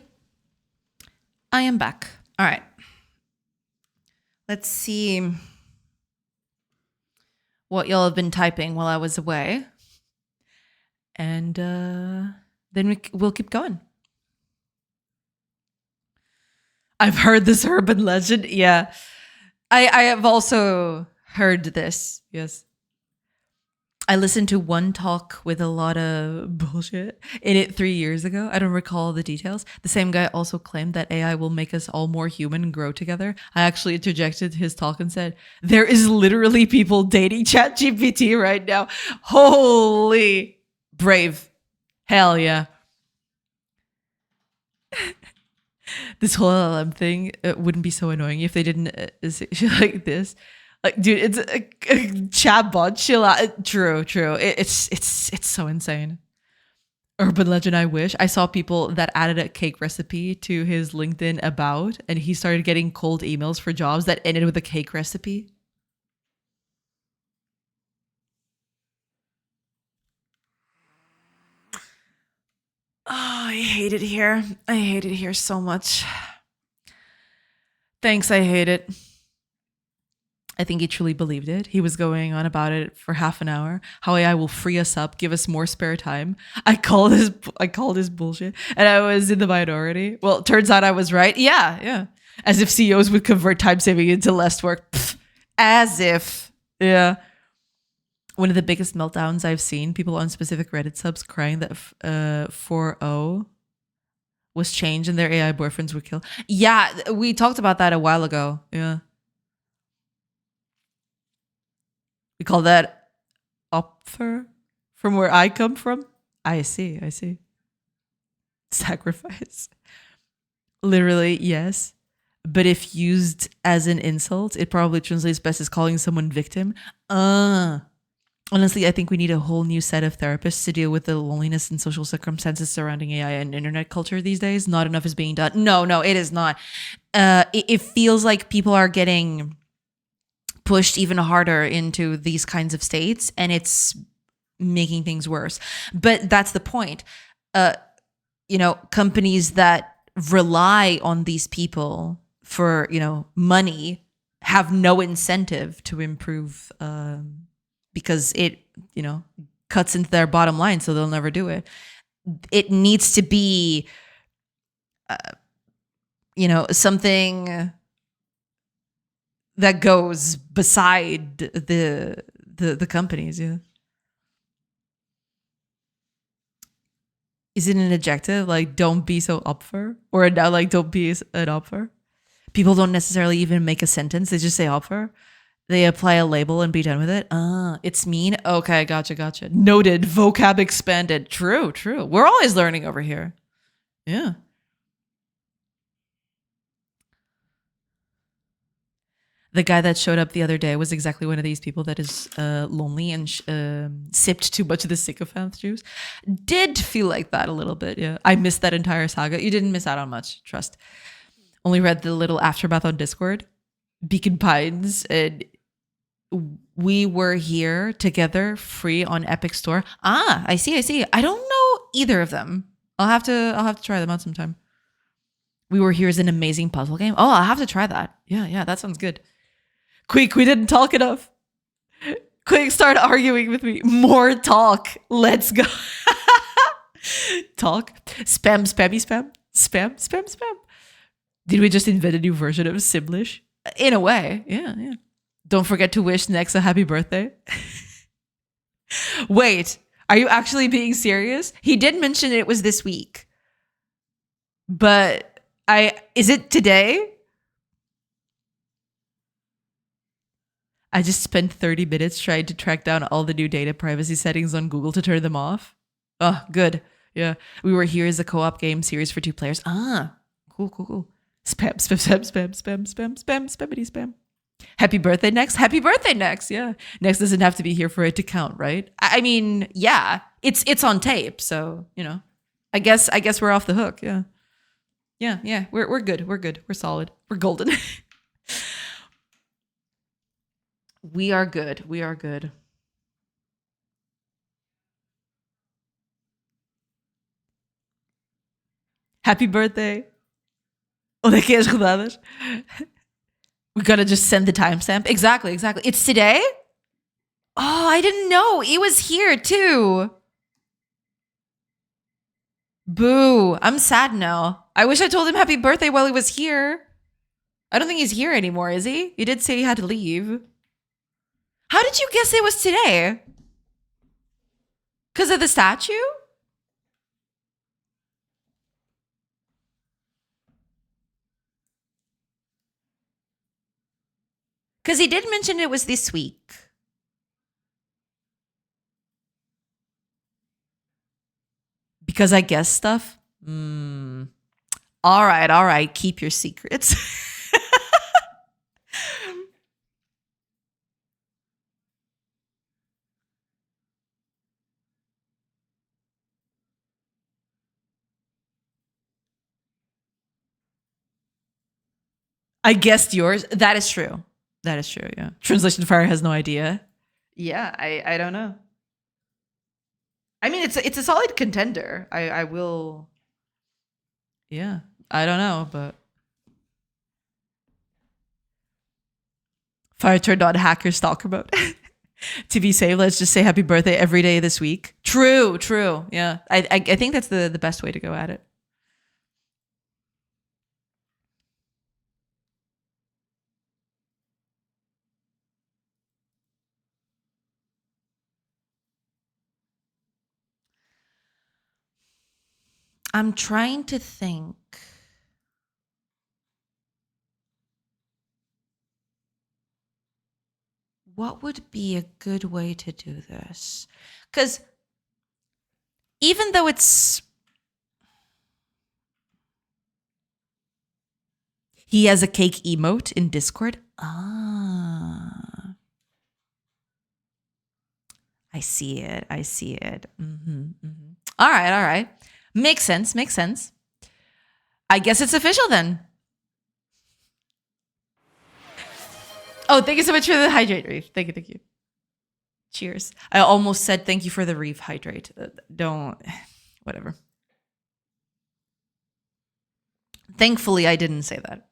A: I am back. All right. Let's see what y'all have been typing while I was away. And then we'll keep going. I've heard this urban legend. Yeah. I have also heard this. Yes. I listened to one talk with a lot of bullshit in it 3 years ago. I don't recall the details. The same guy also claimed that AI will make us all more human and grow together. I actually interjected his talk and said, there is literally people dating ChatGPT right now. Holy brave. Hell yeah. This whole LLM thing, it wouldn't be so annoying if they didn't say shit like this. Like, dude, it's a chatbot. Chill out. True. It's so insane. Urban legend. I wish I saw people that added a cake recipe to his LinkedIn about, and he started getting cold emails for jobs that ended with a cake recipe. Oh, I hate it here. I hate it here so much. Thanks. I hate it. I think he truly believed it. He was going on about it for half an hour. How AI will free us up, give us more spare time. I call this bullshit, and I was in the minority. Well, turns out I was right. Yeah. As if CEOs would convert time saving into less work. Pfft. As if. Yeah. One of the biggest meltdowns I've seen. People on specific Reddit subs crying that 4.0 was changed and their AI boyfriends were killed. Yeah, we talked about that a while ago. Yeah. We call that offer from where I come from. I see. Sacrifice. Literally, yes. But if used as an insult, it probably translates best as calling someone victim. Honestly, I think we need a whole new set of therapists to deal with the loneliness and social circumstances surrounding AI and internet culture these days. Not enough is being done. No, it is not. It feels like people are getting pushed even harder into these kinds of states, and it's making things worse. But that's the point. Companies that rely on these people for, money have no incentive to improve because it, cuts into their bottom line, so they'll never do it. It needs to be, something that goes beside the companies. Yeah. Is it an adjective? Like, don't be so up for, or like, don't be an up for? People don't necessarily even make a sentence. They just say up for. They apply a label and be done with it. It's mean. Okay, gotcha. Noted. Vocab expanded. True. We're always learning over here. Yeah. The guy that showed up the other day was exactly one of these people that is lonely and sipped too much of the sycophant juice. Did feel like that a little bit, yeah. I missed that entire saga. You didn't miss out on much, trust. Only read the little aftermath on Discord. Beacon Pines, and we were here together, free on Epic Store. I see. I don't know either of them. I'll have to try them out sometime. We Were Here is an amazing puzzle game. Oh, I'll have to try that. Yeah, that sounds good. Quick, we didn't talk enough. Quick, start arguing with me. More talk. Let's go. Talk. Spammy spam. Spam. Did we just invent a new version of Simlish? In a way, yeah. Don't forget to wish Nex a happy birthday. Wait, are you actually being serious? He did mention it was this week. But is it today? I just spent 30 minutes trying to track down all the new data privacy settings on Google to turn them off. Oh, good. Yeah. We Were Here is a co-op game series for 2 players. Cool. Spam, spammity spam. Happy birthday, Nex. Happy birthday, Nex. Yeah. Nex doesn't have to be here for it to count, right? I mean, yeah. It's on tape, so, I guess we're off the hook. Yeah. Yeah. We're good. We're solid. We're golden. We are good. Happy birthday. Onde é que é as rodadas? We gotta just send the timestamp. Exactly. It's today? Oh, I didn't know. He was here too. Boo. I'm sad now. I wish I told him happy birthday while he was here. I don't think he's here anymore, is he? He did say he had to leave. How did you guess it was today? Because of the statue? Because he did mention it was this week. Because I guess stuff? All right. Keep your secrets. I guessed yours. That is true. Yeah. Translation Fire has no idea. Yeah, I don't know. I mean, it's a solid contender. I will. Yeah, I don't know, but Fire turned on hacker stalker mode. To be safe, let's just say happy birthday every day this week. True. Yeah, I think that's the best way to go at it. I'm trying to think. What would be a good way to do this? Because even though it's... He has a cake emote in Discord. Ah. I see it. All right. Makes sense. I guess it's official then. Oh, thank you so much for the hydrate, Reef. Thank you. Cheers. I almost said thank you for the Reef hydrate. Whatever. Thankfully, I didn't say that.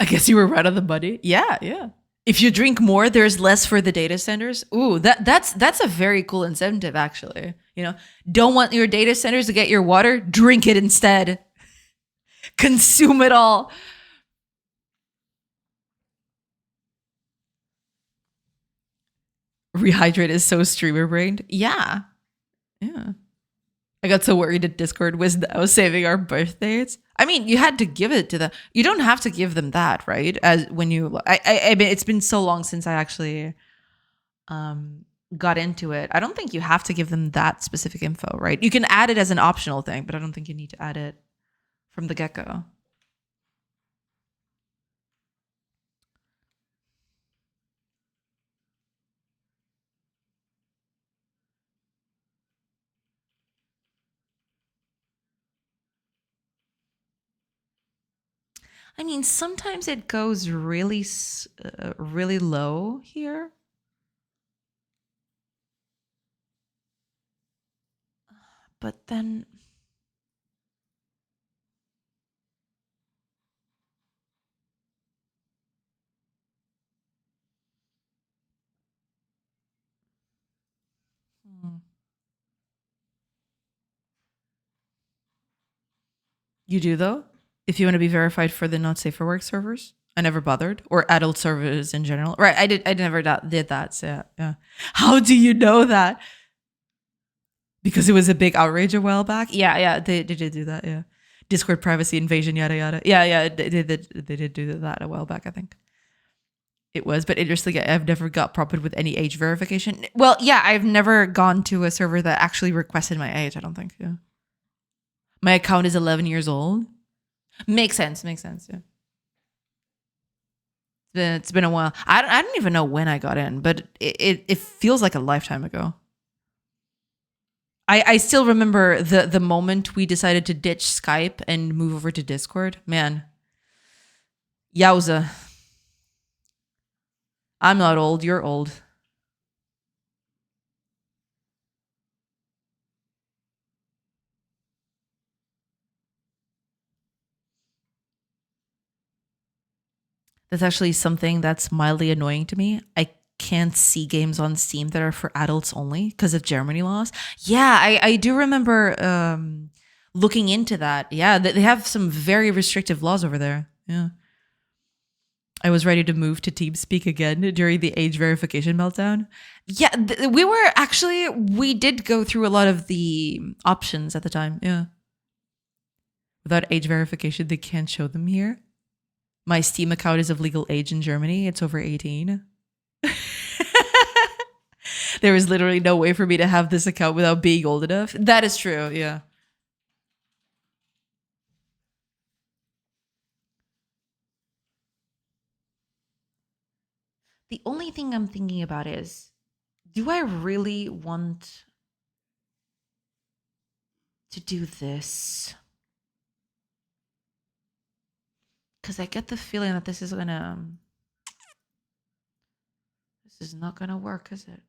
A: I guess you were right on the money. Yeah. If you drink more, there's less for the data centers. Ooh, that's a very cool incentive, actually. You know, don't want your data centers to get your water? Drink it instead. Consume it all. Rehydrate is so streamer brained. Yeah. I got so worried at Discord was saving our birthdays. I mean, you had to give it to them. You don't have to give them that, right? As when you, I mean, it's been so long since I actually got into it. I don't think you have to give them that specific info, right? You can add it as an optional thing, but I don't think you need to add it from the get-go. I mean, sometimes it goes really low here. But then... You do, though? If you want to be verified for the not safe for work servers? I never bothered. Or adult servers in general. Right, I never did that. So yeah. How do you know that? Because it was a big outrage a while back? Yeah, they did do that, yeah. Discord privacy invasion, yada, yada. Yeah, they did do that a while back, I think. It was, but interestingly, I've never got prompted with any age verification. Well, yeah, I've never gone to a server that actually requested my age, I don't think, yeah. My account is 11 years old. Makes sense, yeah. It's been a while. I don't even know when I got in, but it feels like a lifetime ago. I still remember the moment we decided to ditch Skype and move over to Discord. Man, yowza. I'm not old, you're old. That's actually something that's mildly annoying to me. I can't see games on Steam that are for adults only because of Germany laws. Yeah, I do remember looking into that. Yeah, they have some very restrictive laws over there. Yeah. I was ready to move to TeamSpeak again during the age verification meltdown. Yeah, we did go through a lot of the options at the time. Yeah. Without age verification, they can't show them here. My Steam account is of legal age in Germany. It's over 18. There is literally no way for me to have this account without being old enough. That is true, yeah. The only thing I'm thinking about is, do I really want to do this? Because I get the feeling that this is not gonna work, is it?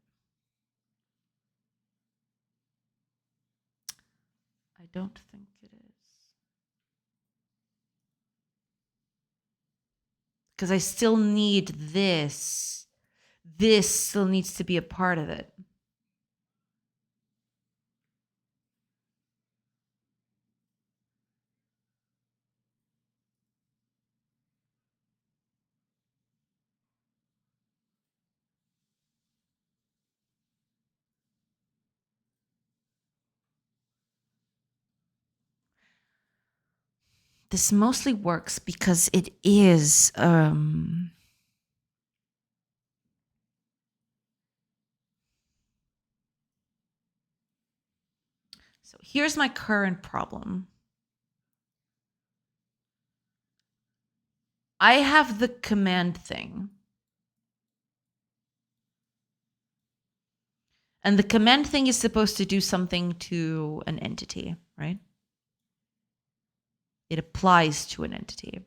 A: I don't think it is. Because I still need this. This still needs to be a part of it. This mostly works because it is so here's my current problem. I have the command thing. And the command thing is supposed to do something to an entity, right? It applies to an entity.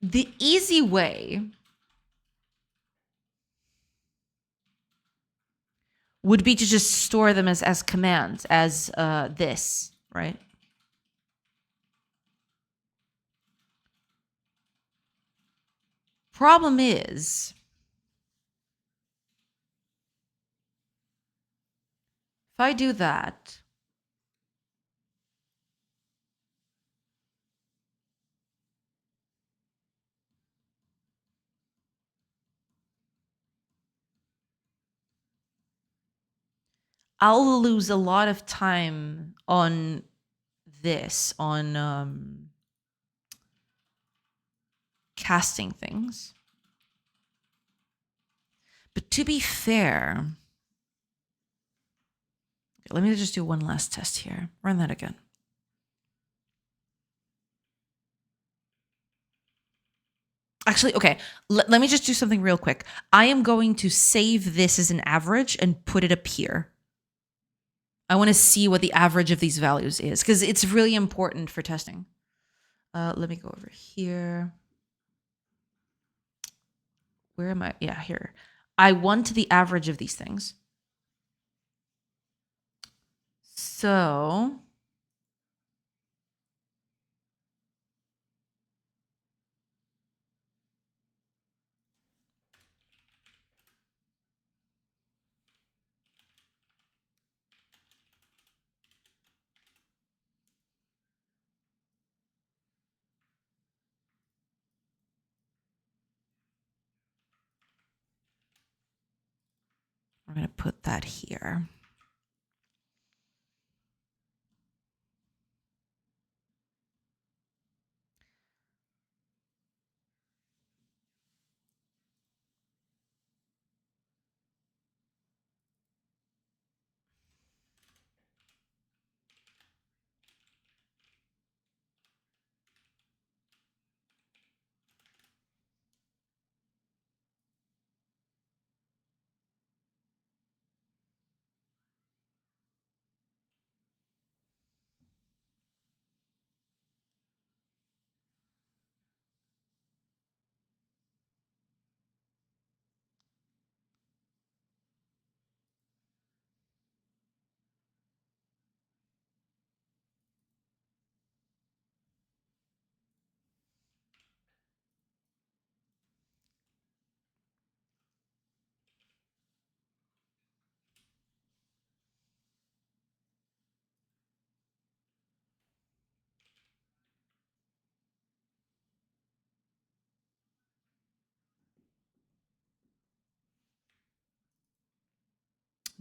A: The easy way would be to just store them as commands, as this, right? Problem is, if I do that, I'll lose a lot of time on this, on casting things. But to be fair, let me just do one last test here. Run that again. Actually, okay, let me just do something real quick. I am going to save this as an average and put it up here. I want to see what the average of these values is because it's really important for testing. Let me go over here. Where am I? Yeah, here. I want the average of these things. So we're going to put that here.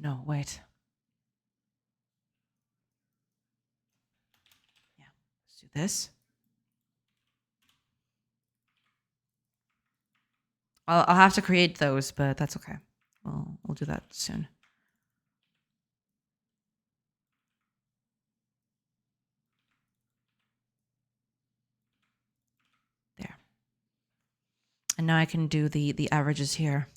A: No, wait. Yeah, let's do this. I'll have to create those, but that's okay. We'll do that soon. There. And now I can do the averages here.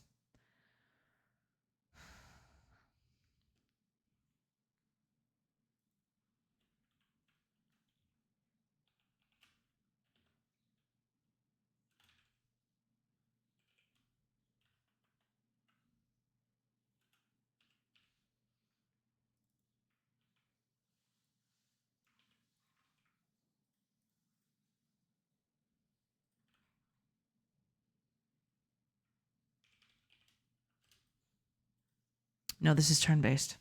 A: No, this is turn-based.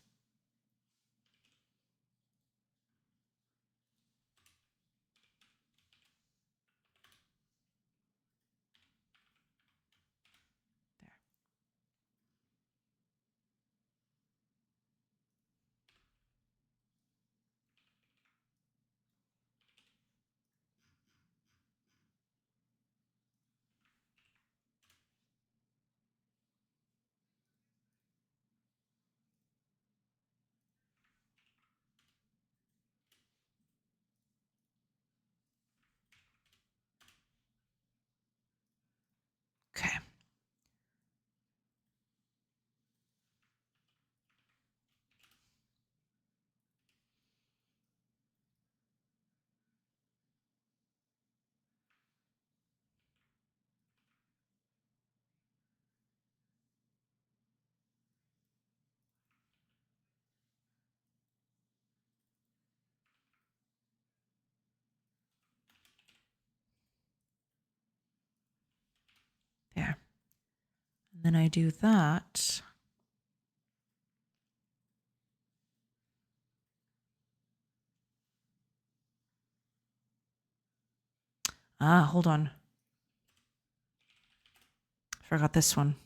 A: Okay. There. And then I do that. Hold on. Forgot this one.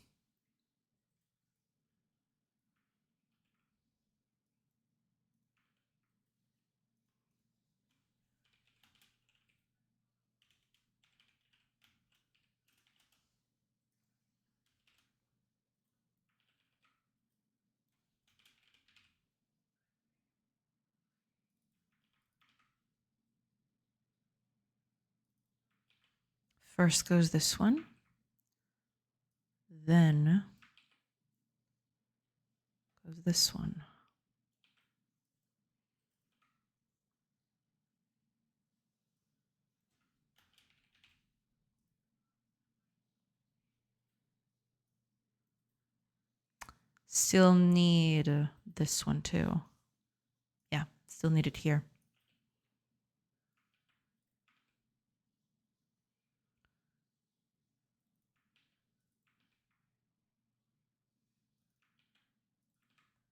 A: First goes this one. Then goes this one. Still need this one too. Yeah, still need it here.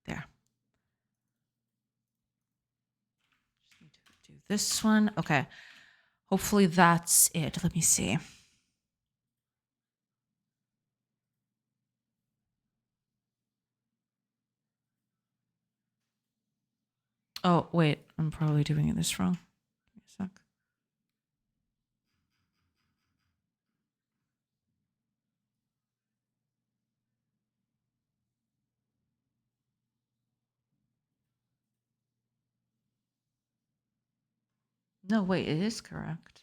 A: There. Just need to do this one. Okay. Hopefully that's it. Let me see. Oh, wait. I'm probably doing this wrong. Give me a sec. No, wait. It is correct.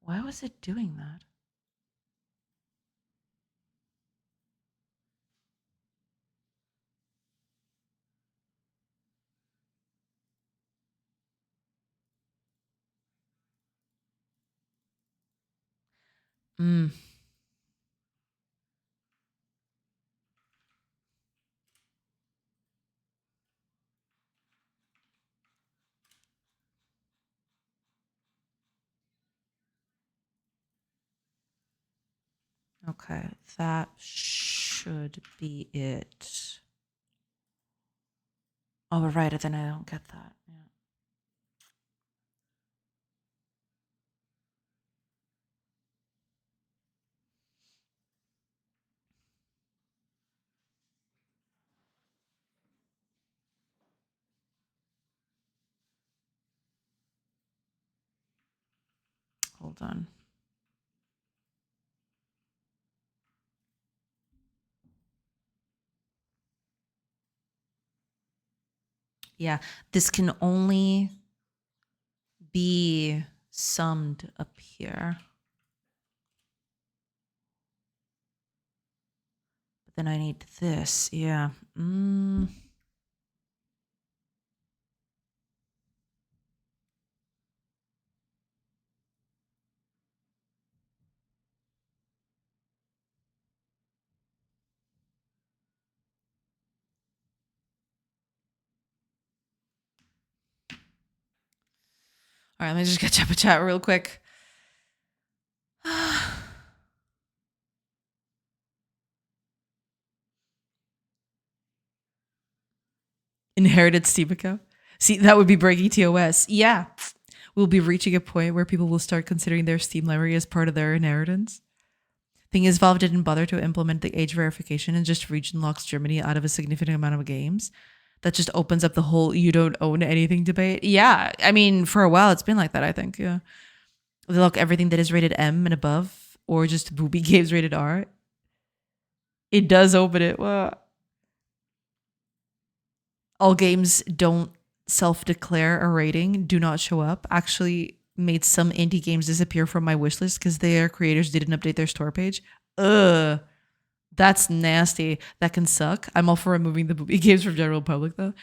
A: Why was it doing that? Okay, that should be it. Oh, right. Then I don't get that. Yeah. Hold on. Yeah, this can only be summed up here. But then I need this. Yeah. All right, let me just catch up a chat real quick. Inherited Steam account. See, that would be breaking TOS. Yeah. We'll be reaching a point where people will start considering their Steam library as part of their inheritance. Thing is, Valve didn't bother to implement the age verification and just region locks Germany out of a significant amount of games. That just opens up the whole you don't own anything debate. Yeah, I mean, for a while it's been like that, I think. Yeah. They lock everything that is rated M and above, or just booby games rated R. It does open it. Well, all games don't self-declare a rating, do not show up. Actually made some indie games disappear from my wishlist because their creators didn't update their store page. Ugh. That's nasty. That can suck. I'm all for removing the booby games from general public, though.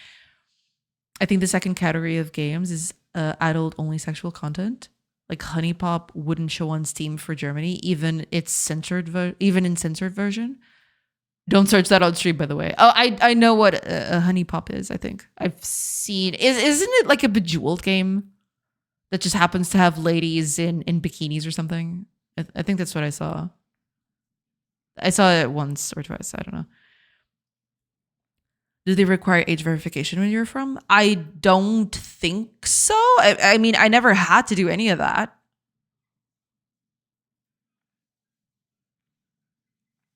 A: I think the second category of games is adult-only sexual content. Like Honey Pop wouldn't show on Steam for Germany, even its censored, even in censored version. Don't search that on stream, by the way. Oh, I know what a Honey Pop is. I think I've seen. Isn't it like a Bejeweled game that just happens to have ladies in bikinis or something? I think that's what I saw. I saw it once or twice. I don't know. Do they require age verification when you're from? I don't think so. I mean, I never had to do any of that.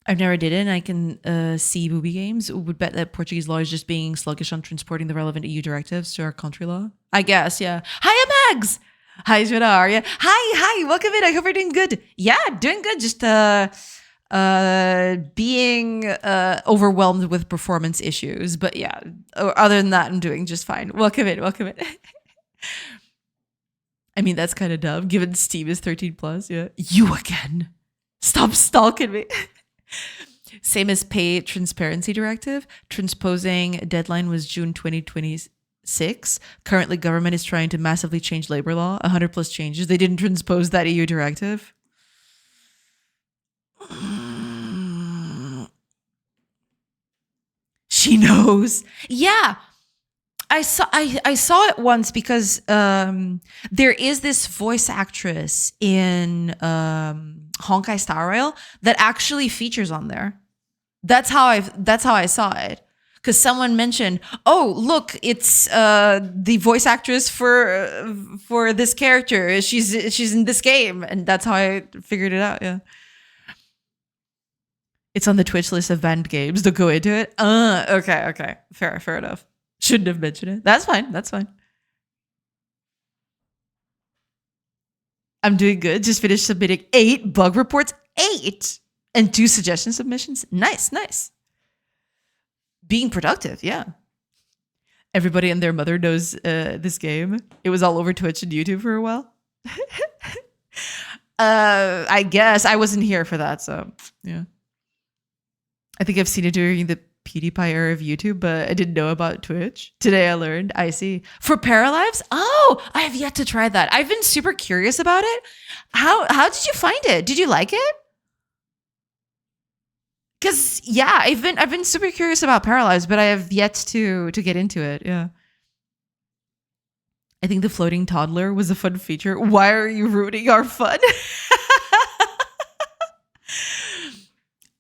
A: I've never did it, and I can see booby games. Would bet that Portuguese law is just being sluggish on transporting the relevant EU directives to our country law. I guess, yeah. Hi, Mags! Hi, Jada, are you? Hi, welcome in. I hope you're doing good. Yeah, doing good. Just being overwhelmed with performance issues. But yeah, other than that, I'm doing just fine. Welcome in. I mean, that's kind of dumb, given Steam is 13 plus. Yeah. You again. Stop stalking me. Same as pay transparency directive. Transposing deadline was June 2026. Currently, government is trying to massively change labor law. 100 plus changes. They didn't transpose that EU directive. She knows. Yeah. I saw it once because there is this voice actress in Honkai Star Rail that actually features on there. That's how I saw it. Because someone mentioned, oh, look, it's the voice actress for this character. She's in this game, and that's how I figured it out. Yeah, it's on the Twitch list of banned games. Don't go into it. Okay, fair enough. Shouldn't have mentioned it. That's fine. I'm doing good. Just finished submitting 8 bug reports. 8 and 2 suggestion submissions. Nice. Being productive, yeah. Everybody and their mother knows this game. It was all over Twitch and YouTube for a while. I guess I wasn't here for that, so yeah. I think I've seen it during the PewDiePie era of YouTube, but I didn't know about Twitch. Today I learned. I see. For Paralives? Oh, I have yet to try that. I've been super curious about it. How did you find it? Did you like it? Because yeah, I've been super curious about Paralives, but I have yet to get into it. Yeah. I think the floating toddler was a fun feature. Why are you ruining our fun?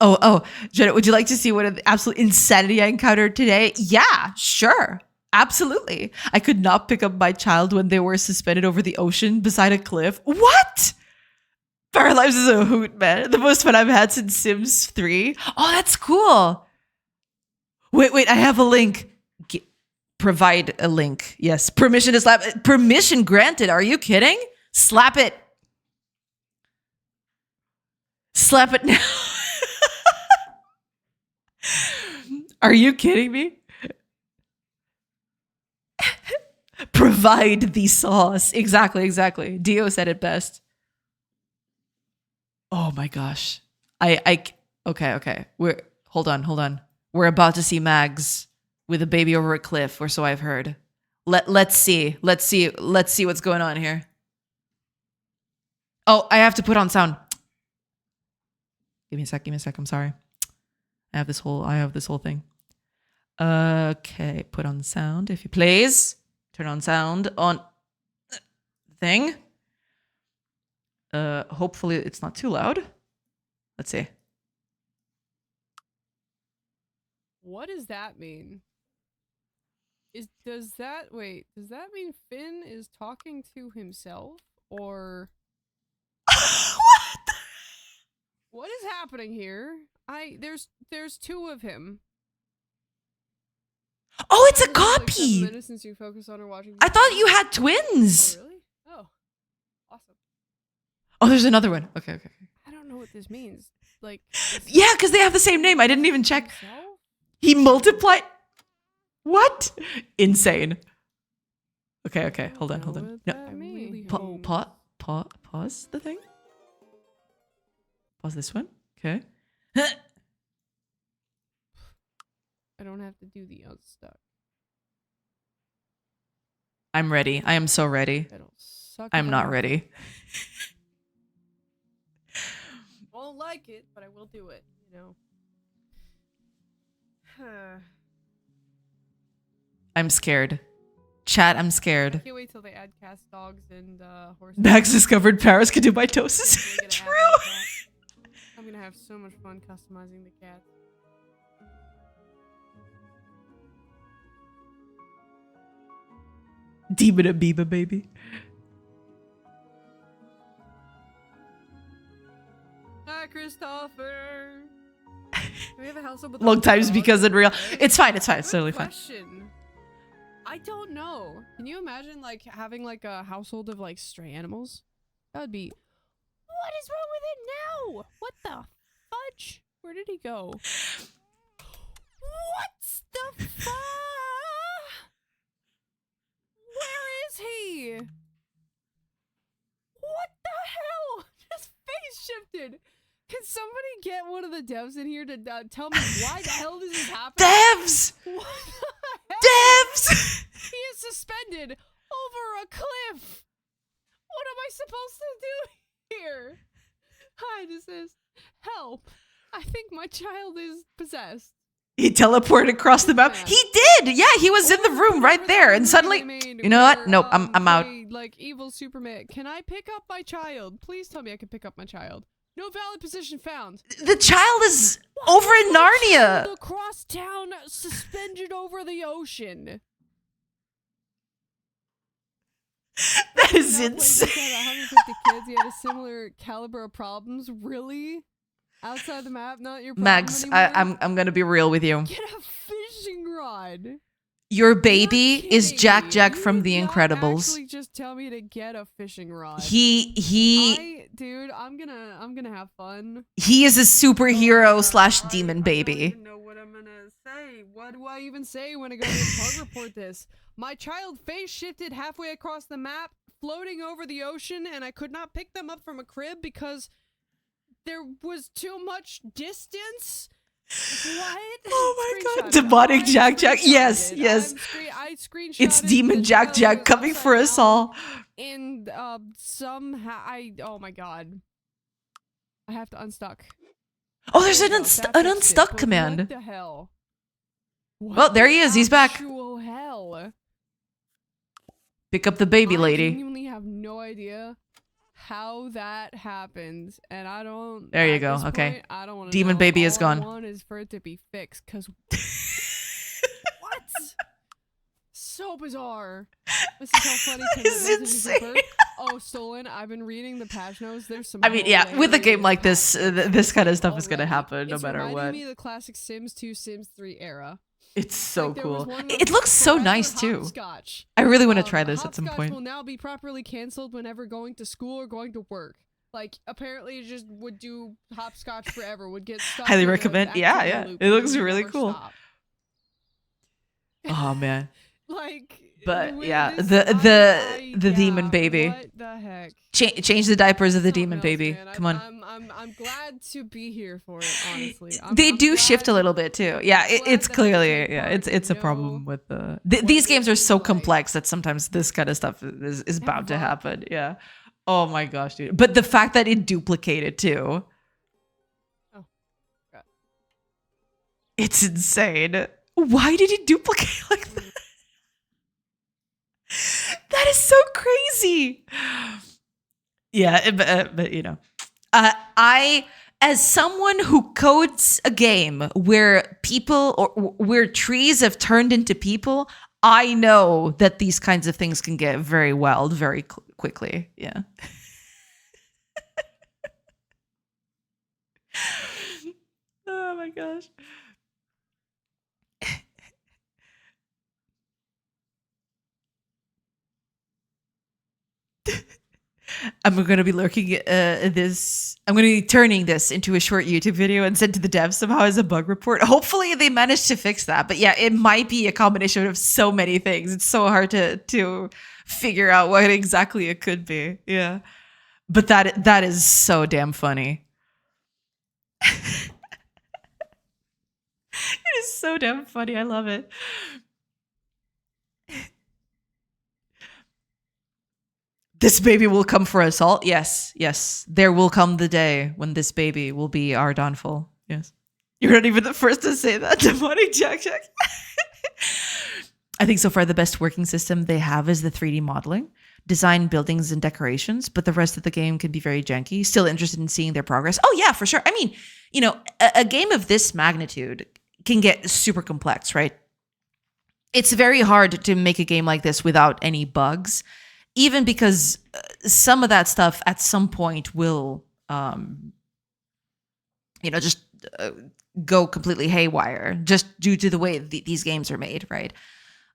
A: Oh, Jenna, would you like to see what an absolute insanity I encountered today? Yeah, sure. Absolutely. I could not pick up my child when they were suspended over the ocean beside a cliff. What? Paralives is a hoot, man. The most fun I've had since Sims 3. Oh, that's cool. Wait, I have a link. Provide a link. Yes, permission to slap. Permission granted. Are you kidding? Slap it. Slap it now. Are you kidding me? Provide the sauce. Exactly. Dio said it best. Oh my gosh. Okay. Hold on. We're about to see Mags with a baby over a cliff, or so I've heard. Let's see what's going on here. Oh, I have to put on sound. Give me a sec. I'm sorry. I have this whole thing. Okay, put on sound if you please. Turn on sound on thing. Hopefully it's not too loud. Let's see.
B: What does that mean? Does that mean Finn is talking to himself, or what is happening here? There's two of him.
A: Oh, it's a copy.
B: Like since you focus on or watching.
A: I thought you had twins.
B: Oh, really? Oh, awesome.
A: Oh, there's another one. Okay.
B: I don't know what this means. Like,
A: yeah, because they have the same name. I didn't even check.
B: Himself?
A: He multiplied. What? Insane. Okay. Hold on. No. Pause the thing. Pause this one. Okay.
B: I don't have to do the unstuck.
A: I'm ready. I am so ready. I'm not ready.
B: Won't like it, but I will do it, you know.
A: I'm scared. Chat, I'm scared.
B: I can't wait till they add cats, dogs, and horses.
A: Max discovered Paris could do mitosis. True.
B: I'm gonna have so much fun customizing the cat.
A: Demon amoeba, baby.
B: Hi, Christopher. Do we have a household with
A: Long times because in real. It's fine. It's totally fine.
B: I don't know. Can you imagine like having like a household of like stray animals? That would be. What is wrong with it now? What the fudge? Where did he go? What's the fuck? Where is he? What the hell? Just face shifted. Can somebody get one of the devs in here to tell me why the hell this is happening?
A: Devs!
B: What the hell?
A: Devs!
B: He is suspended over a cliff. What am I supposed to do here? Hi, this is help. I think my child is possessed.
A: He teleported across the map. He did! Yeah, he was in the room right there. And suddenly, you know what? Nope, I'm out.
B: Like evil Superman. Can I pick up my child? Please tell me I can pick up my child. No valid position found.
A: The child is over in Narnia.
B: Across town, suspended over the ocean.
A: That is insane.
B: He had 150 kids. He had a similar caliber of problems. Really? Outside the map, not your problem
A: Mags,
B: anymore?
A: I'm gonna be real with you.
B: Get a fishing rod.
A: Your baby is Jack from The Incredibles.
B: Actually, just tell me to get a fishing rod.
A: Dude,
B: I'm gonna have fun.
A: He is a superhero slash demon baby.
B: I don't even know what I'm gonna say. What do I even say when I go to bug report this? My child face shifted halfway across the map, floating over the ocean, and I could not pick them up from a crib because there was too much distance. What?
A: Oh my god. Demonic Jack. Yes.
B: I screenshotted
A: it's Demon Jack coming for us all.
B: And somehow oh my god. I have to unstuck.
A: Oh, there's an unstuck command.
B: What the hell?
A: Well, there he is. He's back.
B: Actual hell.
A: Pick up the baby lady.
B: I genuinely have no idea how that happened, and I don't.
A: There you go. Okay.
B: Point, I don't want to.
A: Demon baby is gone.
B: All I want is for it to be fixed, cause what? So bizarre. This is how funny.
A: That is insane.
B: Oh, stolen. I've been reading the patch notes. There's some.
A: I mean, yeah, with a game like this, this kind of stuff is gonna happen no matter what.
B: It's reminding me of the classic Sims 2, Sims 3 era.
A: It's so cool. It looks so nice too. I really want to try this at some point.
B: Will now be properly canceled whenever going to school or going to work. Like, apparently it just would do hopscotch forever, would get stuck
A: Highly
B: in a
A: recommend. Yeah,
B: activity
A: yeah.
B: loop
A: It
B: and
A: looks
B: would
A: really
B: never
A: cool.
B: stop.
A: Oh man.
B: Like,
A: But yeah,
B: this,
A: the demon
B: yeah,
A: baby.
B: what the heck?
A: Change the diapers of the
B: Something
A: demon
B: else,
A: baby.
B: man.
A: Come on.
B: I'm glad to be here for it. Honestly,
A: They
B: I'm
A: do
B: glad,
A: shift a little bit too. Yeah,
B: glad
A: it's
B: that I
A: clearly
B: can take part
A: it's a
B: and
A: problem
B: know
A: with the
B: what
A: these
B: it
A: games are
B: is
A: so
B: like.
A: complex that sometimes this kind of stuff is bound to
B: Never.
A: happen. Yeah. Oh my gosh, dude. But the fact that it duplicated too,
B: Oh, God.
A: it's insane. Why did it duplicate like that? That is so crazy. Yeah, but you know, I as someone who codes a game where people or where trees have turned into people, I know that these kinds of things can get very wild very quickly. Yeah. Oh my gosh. I'm going to be lurking this. I'm going to be turning this into a short YouTube video and send to the devs somehow as a bug report. Hopefully they managed to fix that. But yeah, it might be a combination of so many things. It's so hard to figure out what exactly it could be. Yeah. But that is so damn funny. It is so damn funny. I love it. This baby will come for us all. Yes, yes. There will come the day when this baby will be our downfall. Yes. You're not even the first to say that, demonic Jack. I think so far the best working system they have is the 3D modeling, design buildings and decorations, but the rest of the game can be very janky. Still interested in seeing their progress. Oh yeah, for sure. I mean, you know, a game of this magnitude can get super complex, right? It's very hard to make a game like this without any bugs. Even because some of that stuff at some point will, just go completely haywire just due to the way these games are made, right?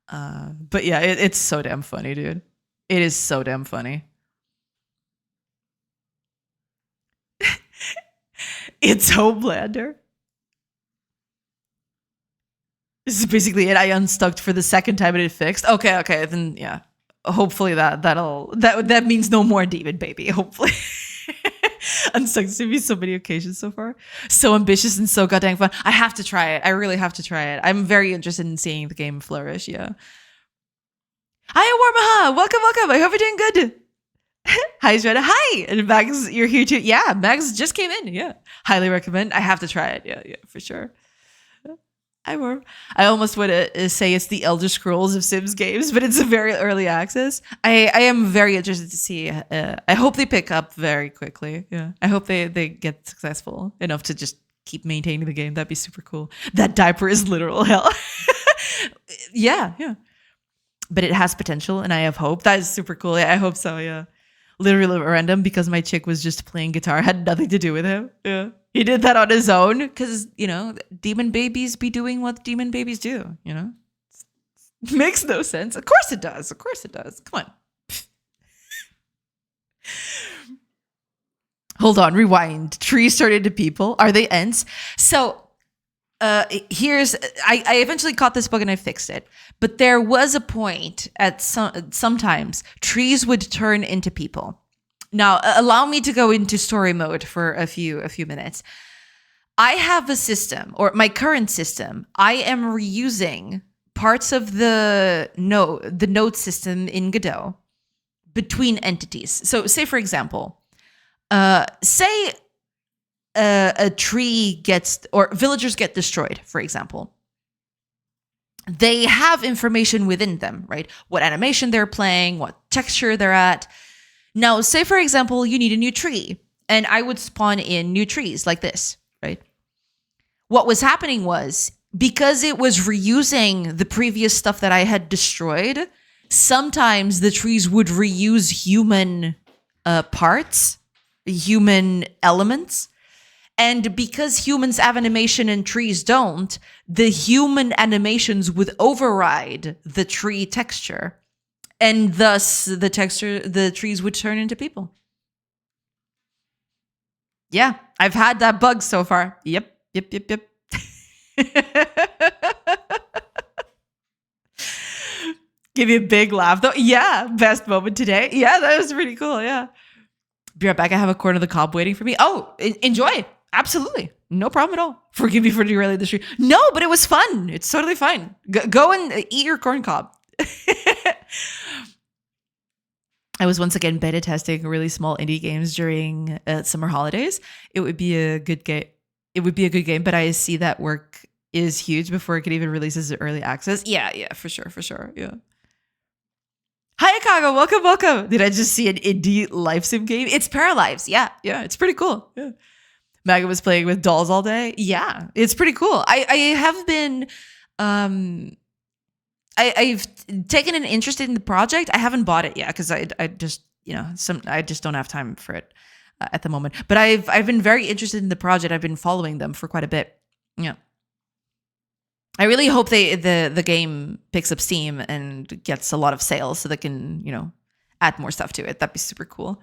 A: But yeah, it's so damn funny, dude. It is so damn funny. It's Homelander. This is basically it. I unstuck for the second time and it fixed. Okay, then yeah. Hopefully that means no more demon baby. Hopefully. Unstuck to me so many occasions so far. So ambitious and so goddamn fun. I have to try it. I really have to try it. I'm very interested in seeing the game flourish. Yeah. Hi, Warmaha. Welcome. I hope you're doing good. Hi, Shredda. Hi. And Mags, you're here too. Yeah, Mags just came in. Yeah. Highly recommend. I have to try it. Yeah, for sure. I almost would say it's the Elder Scrolls of Sims games, but it's a very early access. I am very interested to see. I hope they pick up very quickly. Yeah, I hope they get successful enough to just keep maintaining the game. That'd be super cool. That diaper is literal hell. Yeah. But it has potential, and I have hope. That is super cool. Yeah, I hope so. Yeah, literally random because my chick was just playing guitar. Had nothing to do with him. Yeah. He did that on his own because, demon babies be doing what demon babies do, Makes no sense. Of course it does. Come on. Hold on, rewind. Trees turned into people. Are they ents? So I eventually caught this bug and I fixed it. But there was a point at sometimes trees would turn into people. Now, allow me to go into story mode for a few minutes. I have a system, or my current system. I am reusing parts of the node system in Godot between entities. So, say for example, say a tree or villagers get destroyed, for example. They have information within them, right? What animation they're playing, what texture they're at. Now, say, for example, you need a new tree, and I would spawn in new trees like this, right? What was happening was, because it was reusing the previous stuff that I had destroyed, sometimes the trees would reuse human parts, human elements. And because humans have animation and trees don't, the human animations would override the tree texture. And thus the trees would turn into people. Yeah, I've had that bug so far. Yep. Give you a big laugh though. Yeah, best moment today. Yeah, that was pretty cool. Yeah. Be right back. I have a corner of the cob waiting for me. Oh, enjoy. Absolutely. No problem at all. Forgive me for derailing the stream. No, but it was fun. It's totally fine. Go and eat your corn cob. I was once again beta testing really small indie games during summer holidays. It would be a good game. It would be a good game, but I see that work is huge before it could even release as early access. Yeah, for sure. Yeah. Hi, Akago. Welcome. Did I just see an indie life sim game? It's Paralives. Yeah. It's pretty cool. Yeah. Maga was playing with dolls all day. Yeah, it's pretty cool. I have been, I've taken an interest in the project. I haven't bought it yet because I just, I just don't have time for it at the moment. But I've been very interested in the project. I've been following them for quite a bit. Yeah. I really hope the game picks up steam and gets a lot of sales so they can, add more stuff to it. That'd be super cool.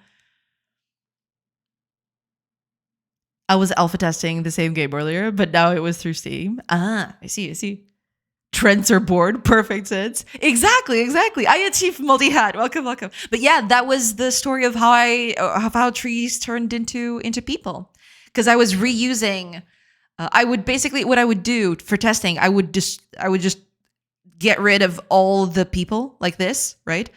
A: I was alpha testing the same game earlier, but now it was through Steam. I see. Trends are bored. Perfect sense. Exactly. I achieved multi-hat. Welcome. But yeah, that was the story of how trees turned into people. Because I was reusing. I would basically, what I would do for testing, I would just get rid of all the people like this, right?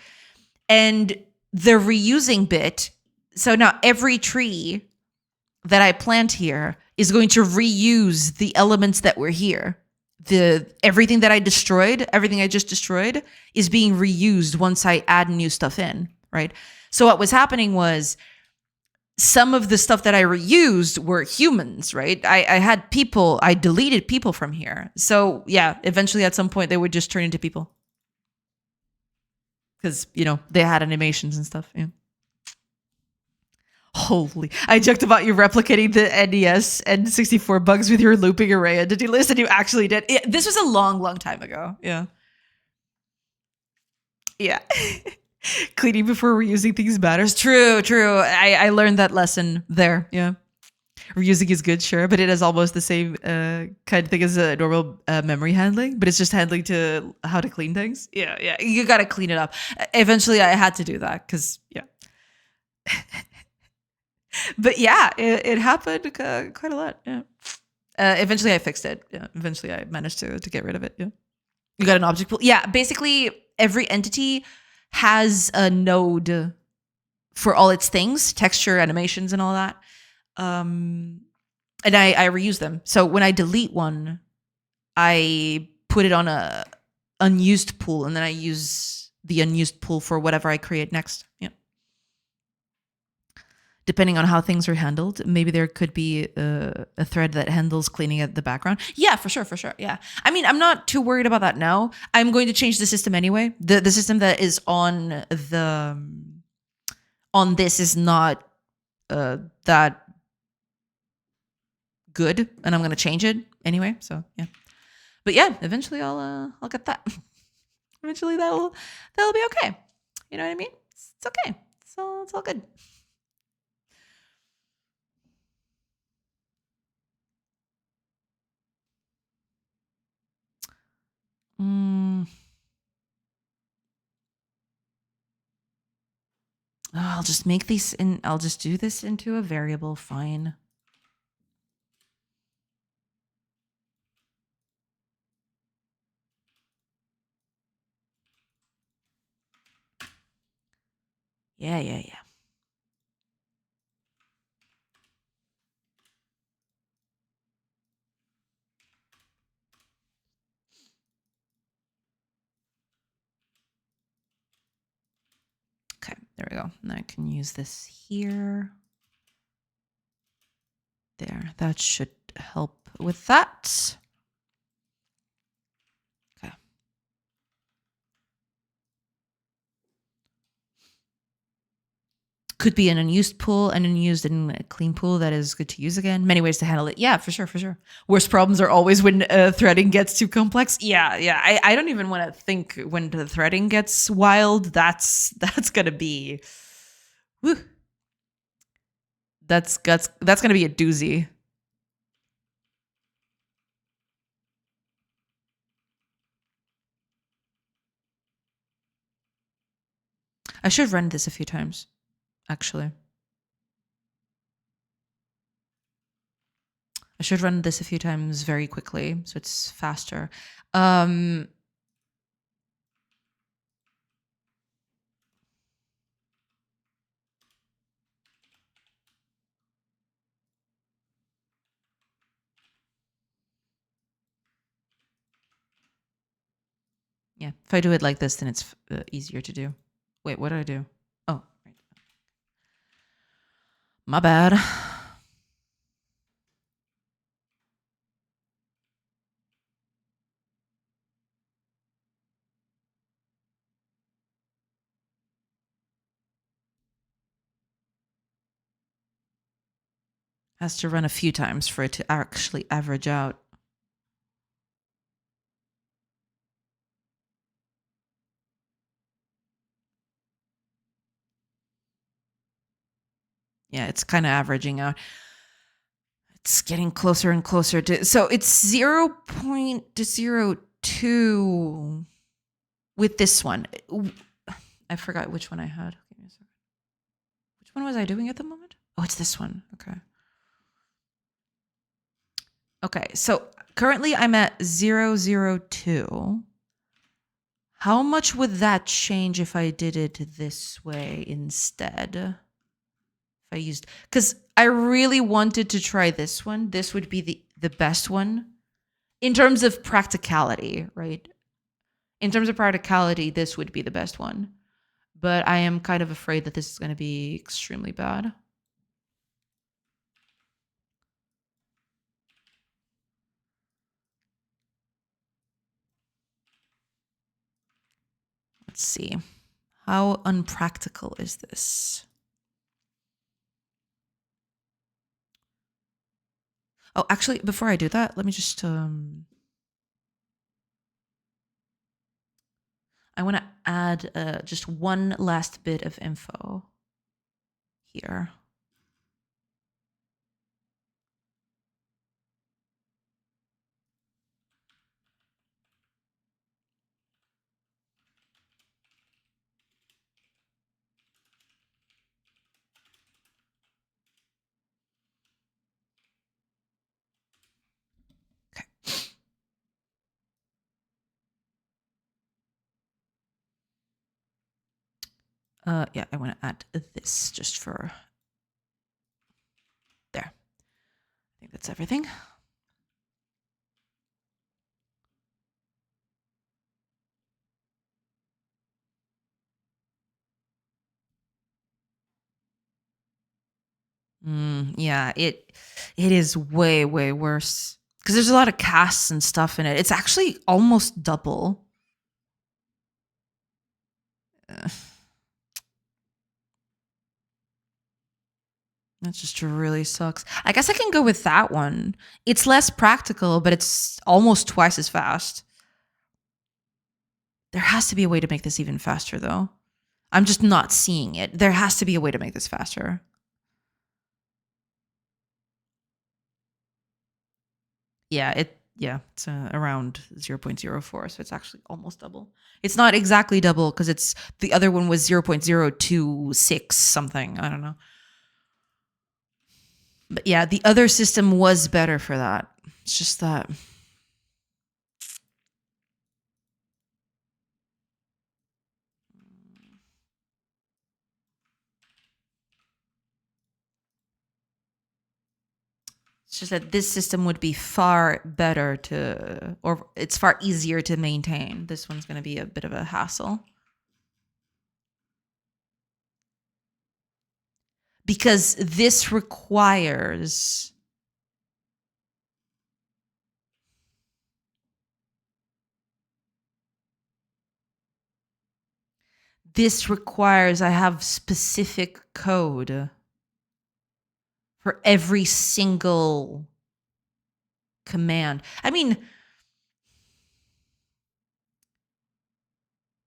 A: And the reusing bit. So now every tree that I plant here is going to reuse the elements that were here. Everything I just destroyed is being reused once I add new stuff in, right? So what was happening was some of the stuff that I reused were humans, right? I had people, I deleted people from here. So yeah, eventually at some point they would just turn into people. Because, they had animations and stuff, yeah. Holy, I joked about you replicating the NES and 64 bugs with your looping array entity list, and you actually did. This was a long time ago. Yeah. Cleaning before reusing things matters. True. I learned that lesson there. Yeah. Reusing is good, sure, but it is almost the same kind of thing as a normal memory handling, but it's just handling to how to clean things. Yeah. You got to clean it up. Eventually, I had to do that because, yeah. But yeah, it happened quite a lot. Yeah. Eventually, I fixed it. Yeah. Eventually, I managed to get rid of it. Yeah. You got an object pool. Yeah. Basically, every entity has a node for all its things, texture, animations, and all that. And I reuse them. So when I delete one, I put it on a unused pool, and then I use the unused pool for whatever I create next. Yeah. Depending on how things are handled, maybe there could be a thread that handles cleaning at the background. Yeah, for sure. Yeah. I mean, I'm not too worried about that now. I'm going to change the system anyway. The system that is on this is not that good, and I'm going to change it anyway. So yeah. But yeah, eventually I'll get that. Eventually that'll be okay. You know what I mean? It's okay. It's all good. I'll just make these I'll just do this into a variable. Fine. Yeah. Okay, there we go. And I can use this here. There, that should help with that. Okay. Could be an unused pool, an unused and a clean pool that is good to use again. Many ways to handle it. Yeah, for sure. Worst problems are always when threading gets too complex. Yeah. I don't even want to think when the threading gets wild. That's gonna be, whew. That's gonna be a doozy. I should run this a few times, actually. I should run this a few times very quickly, so it's faster. Yeah, if I do it like this, then it's easier to do. Wait, what did I do? Oh, right. My bad. Has to run a few times for it to actually average out. Yeah, it's kind of averaging out. It's getting closer and closer to, so it's 0.02 with this one. I forgot which one I had. Which one was I doing at the moment? Oh, it's this one. Okay. Okay, so currently I'm at 0.02. How much would that change if I did it this way instead? If I used, because I really wanted to try this one. This would be the best one in terms of practicality, right? In terms of practicality, this would be the best one. But I am kind of afraid that this is going to be extremely bad. Let's see. How unpractical is this? Oh, actually, before I do that, let me just I want to add just one last bit of info here. Yeah, I want to add this just for there. I think that's everything. Yeah, it is way worse because there's a lot of casts and stuff in it. It's actually almost double. That just really sucks. I guess I can go with that one. It's less practical, but it's almost twice as fast. There has to be a way to make this even faster, though. I'm just not seeing it. There has to be a way to make this faster. Yeah, it's around 0.04, so it's actually almost double. It's not exactly double because it's the other one was 0.026 something. I don't know. But yeah, the other system was better for that. It's just that. It's just that this system would be far better to, or it's far easier to maintain. This one's going to be a bit of a hassle. Because this requires I have specific code for every single command. I mean,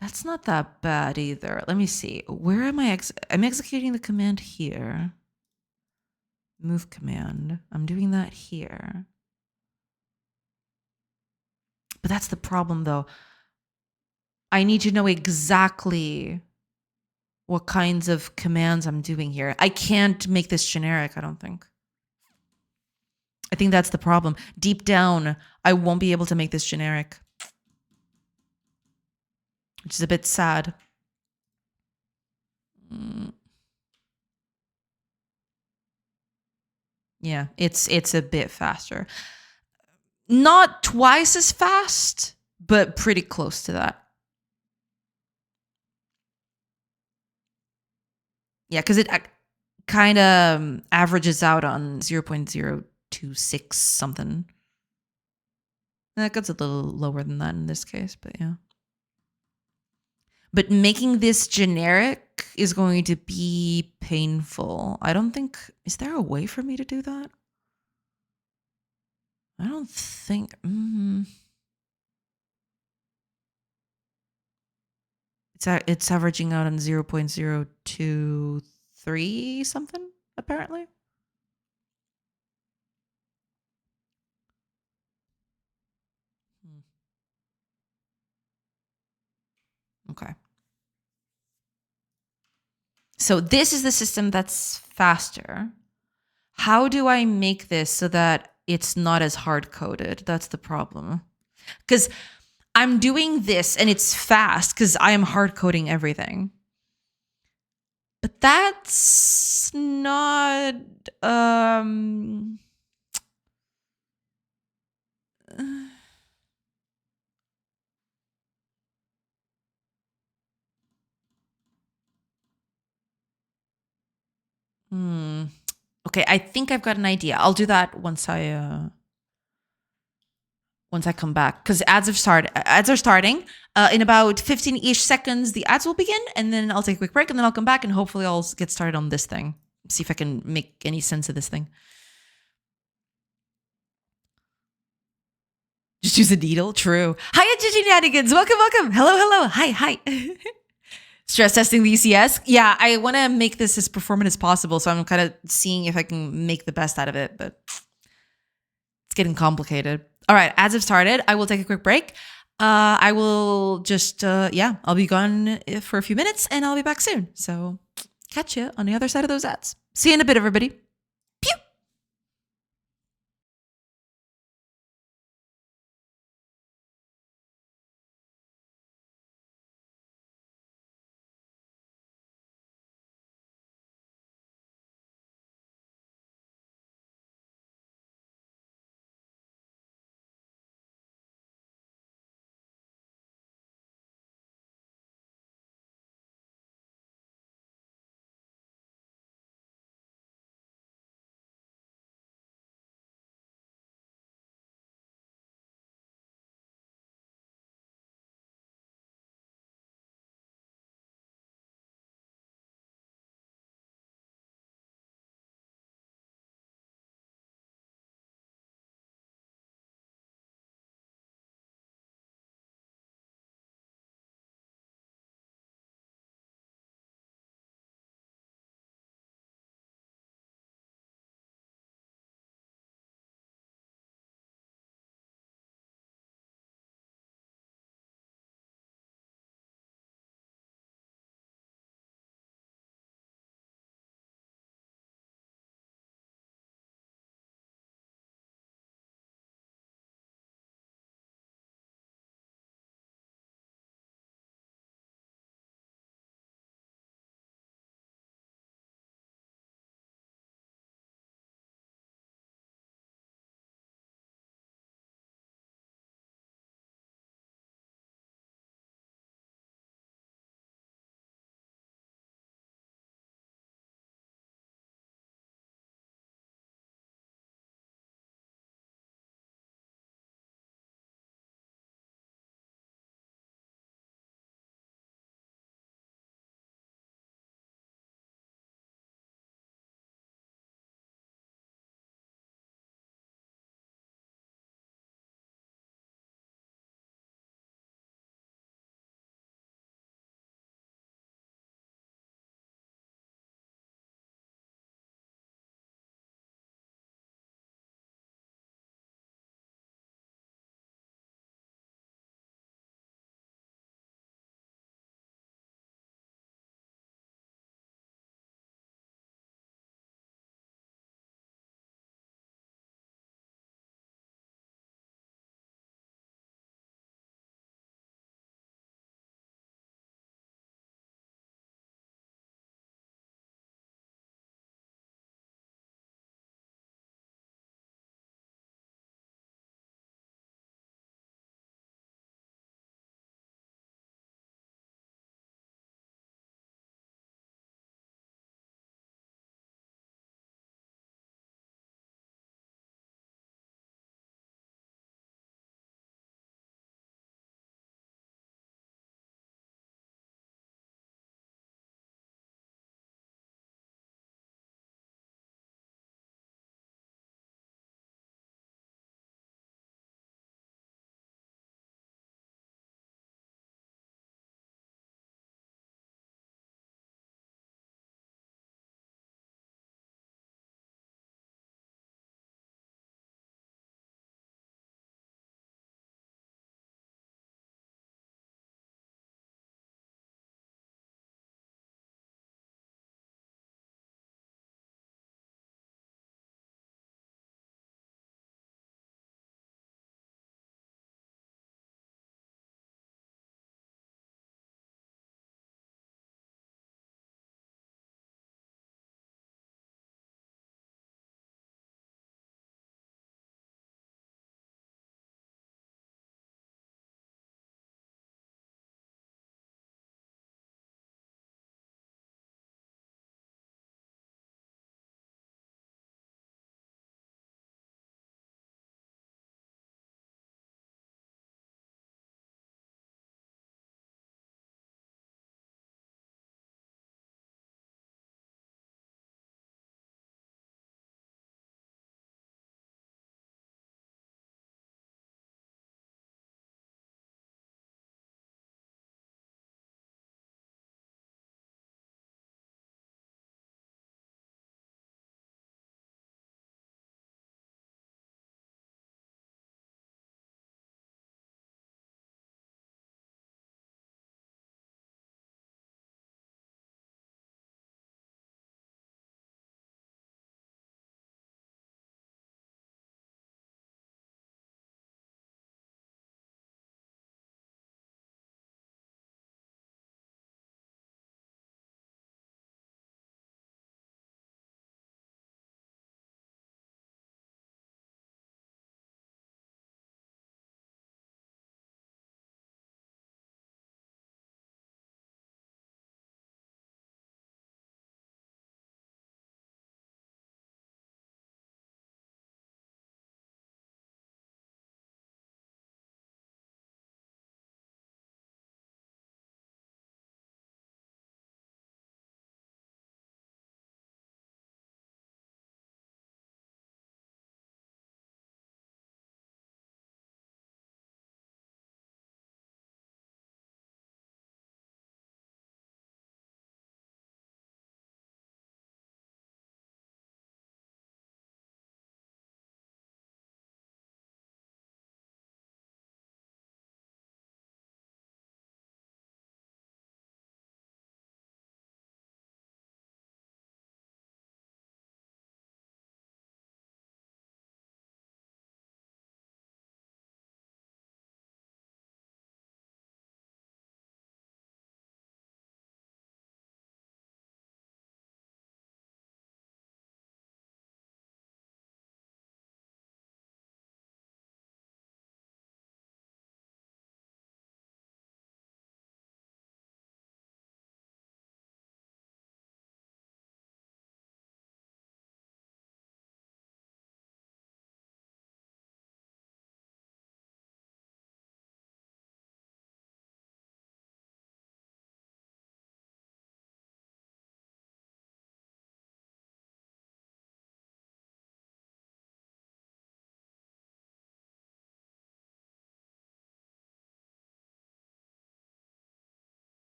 A: that's not that bad either. Let me see. Where am I? I'm executing the command here. Move command. I'm doing that here. But that's the problem though. I need to know exactly what kinds of commands I'm doing here. I can't make this generic, I don't think. I think that's the problem. Deep down, I won't be able to make this generic, which is a bit sad. Yeah, it's a bit faster. Not twice as fast, but pretty close to that. Yeah, because it kind of averages out on 0.026 something. That gets a little lower than that in this case, but yeah. But making this generic is going to be painful. I don't think... Is there a way for me to do that? I don't think... It's averaging out on 0.023 something, apparently. Okay. So this is the system that's faster. How do I make this so that it's not as hard-coded? That's the problem. Because I'm doing this and it's fast because I am hard-coding everything. But that's not... Okay, I think I've got an idea. I'll do that once I come back, because ads are starting. In about 15-ish seconds, the ads will begin, and then I'll take a quick break, and then I'll come back, and hopefully I'll get started on this thing. See if I can make any sense of this thing. Just use a needle? True. Hiya, Shenanigans. Welcome. Hello. Hi. Stress testing the ECS. Yeah, I want to make this as performant as possible, so I'm kind of seeing if I can make the best out of it, but it's getting complicated. All right, ads have started. I will take a quick break. I will just, I'll be gone for a few minutes, and I'll be back soon. So catch you on the other side of those ads. See you in a bit, everybody.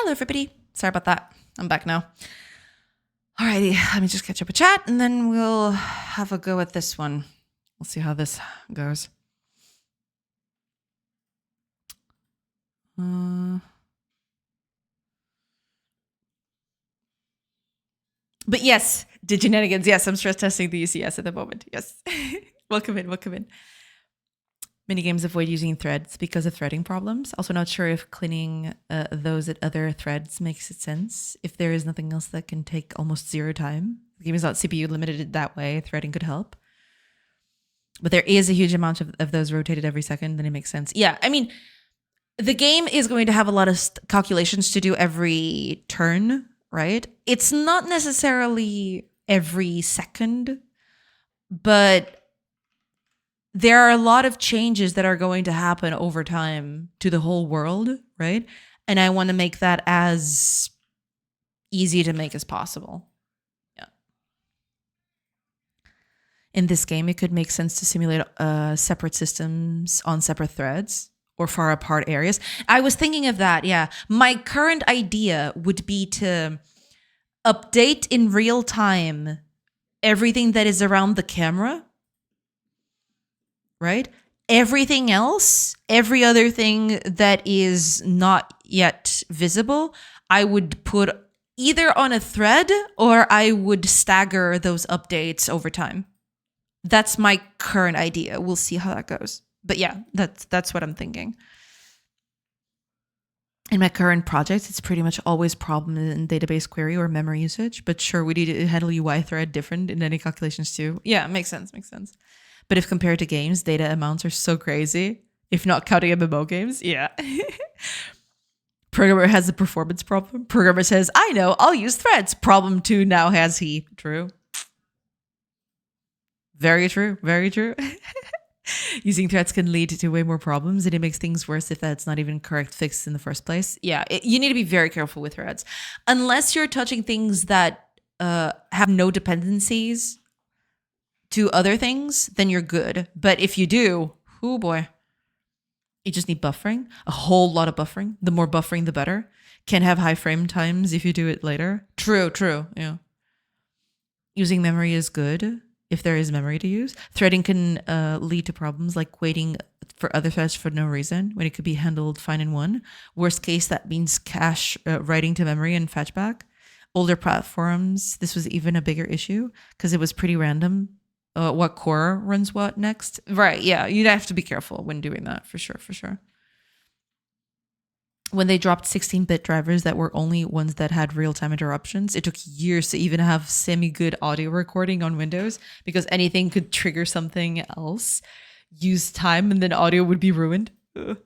A: Hello, everybody. Sorry about that. I'm back now. Alrighty, let me just catch up with chat and then we'll have a go at this one. We'll see how this goes. But yes, did shenanigans. Yes, I'm stress testing the UCS at the moment. Yes. Welcome in, welcome in. Many games avoid using threads because of threading problems. Also not sure if cleaning those at other threads makes sense. If there is nothing else that can take almost zero time. The game is not CPU limited that way. Threading could help. But there is a huge amount of those rotated every second, then it makes sense. Yeah, I mean, the game is going to have a lot of calculations to do every turn, right? It's not necessarily every second, but there are a lot of changes that are going to happen over time to the whole world, right? And I want to make that as easy to make as possible. Yeah. In this game, it could make sense to simulate separate systems on separate threads or far apart areas. I was thinking of that, yeah. My current idea would be to update in real time everything that is around the camera, right? Everything else, every other thing that is not yet visible, I would put either on a thread or I would stagger those updates over time. That's my current idea. We'll see how that goes. But yeah, that's what I'm thinking. In my current project, it's pretty much always problem in database query or memory usage. But sure, we need to handle UI thread different in any calculations too. Yeah, makes sense, makes sense. But if compared to games, data amounts are so crazy. If not counting MMO games, yeah. Programmer has a performance problem. Programmer says, I know, I'll use threads. Problem 2 now has he. True. Very true, very true. Using threads can lead to way more problems, and it makes things worse if that's not even correct fix in the first place. Yeah, you need to be very careful with threads. Unless you're touching things that have no dependencies to other things, then you're good. But if you do, oh boy, you just need buffering, a whole lot of buffering. The more buffering, the better. Can have high frame times if you do it later. True, yeah. Using memory is good if there is memory to use. Threading can lead to problems like waiting for other threads for no reason when it could be handled fine in one. Worst case, that means cache writing to memory and fetch back. Older platforms, this was even a bigger issue because it was pretty random what core runs what next. Right, yeah, you'd have to be careful when doing that, for sure, for sure. When they dropped 16-bit drivers that were only ones that had real-time interruptions, it took years to even have semi-good audio recording on Windows because anything could trigger something else, use time, and then audio would be ruined. Ugh.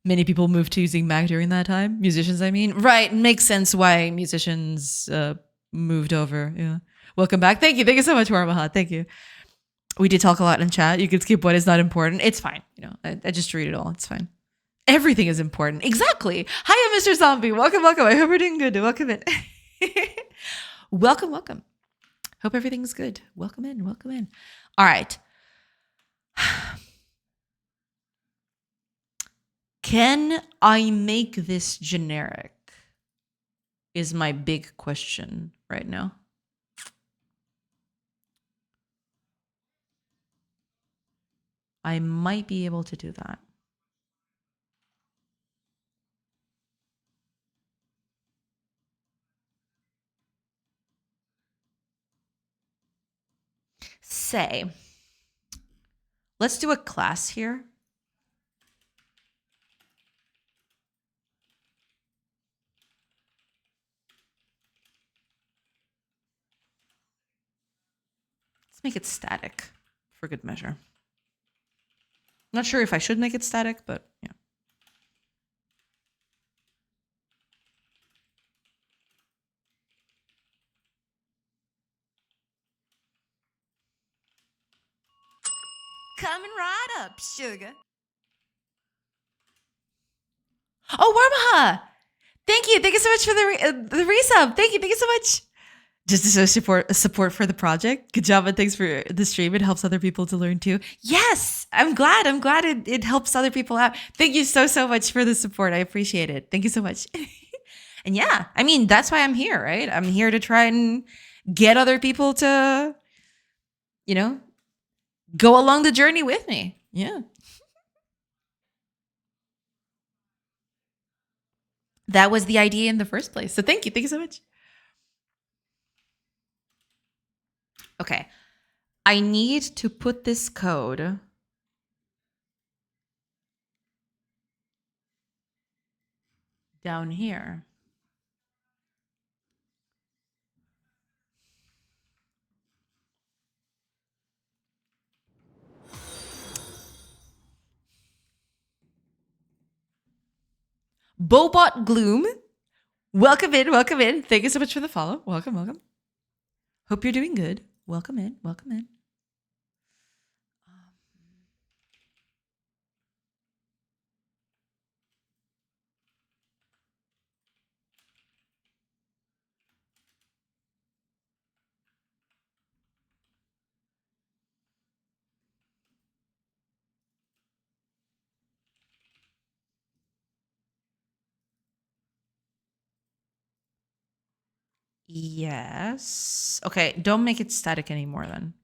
A: Many people moved to using Mac during that time. Musicians, I mean. Right, makes sense why musicians moved over. Yeah. Welcome back. Thank you. Thank you so much, Warmaha. Thank you. We did talk a lot in chat. You can skip what is not important. It's fine. You know, I just read it all. It's fine. Everything is important. Exactly. Hiya, Mr. Zombie. Welcome, welcome. I hope we're doing good. Welcome in. Welcome, welcome. Hope everything's good. Welcome in, welcome in. All right. Can I make this generic? Is my big question right now. I might be able to do that. Say, let's do a class here. Let's make it static for good measure. Not sure if I should make it static, but yeah. Coming right up, sugar. Oh, Warmaha! Thank you. Thank you so much for the resub. Thank you so much. Just to show support for the project. Good job, and thanks for the stream. It helps other people to learn too. Yes, I'm glad it helps other people out. Thank you so much for the support. I appreciate it. Thank you so much. And yeah, I mean, that's why I'm here, right? I'm here to try and get other people to, you know, go along the journey with me. Yeah. That was the idea in the first place. So thank you. Thank you so much. Okay. I need to put this code down here. Bobot Gloom, welcome in, welcome in. Thank you so much for the follow. Welcome, welcome. Hope you're doing good. Welcome in, welcome in. Yes. Okay, don't make it static anymore then.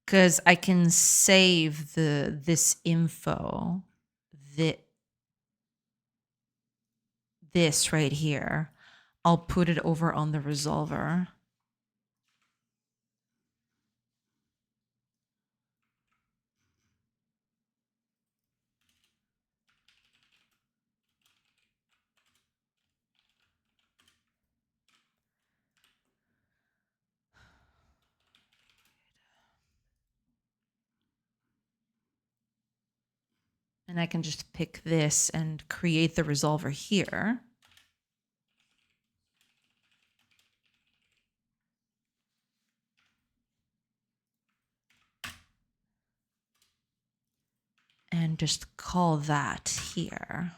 A: Because I can save this info, this right here. I'll put it over on the resolver. And I can just pick this and create the resolver here. And just call that here.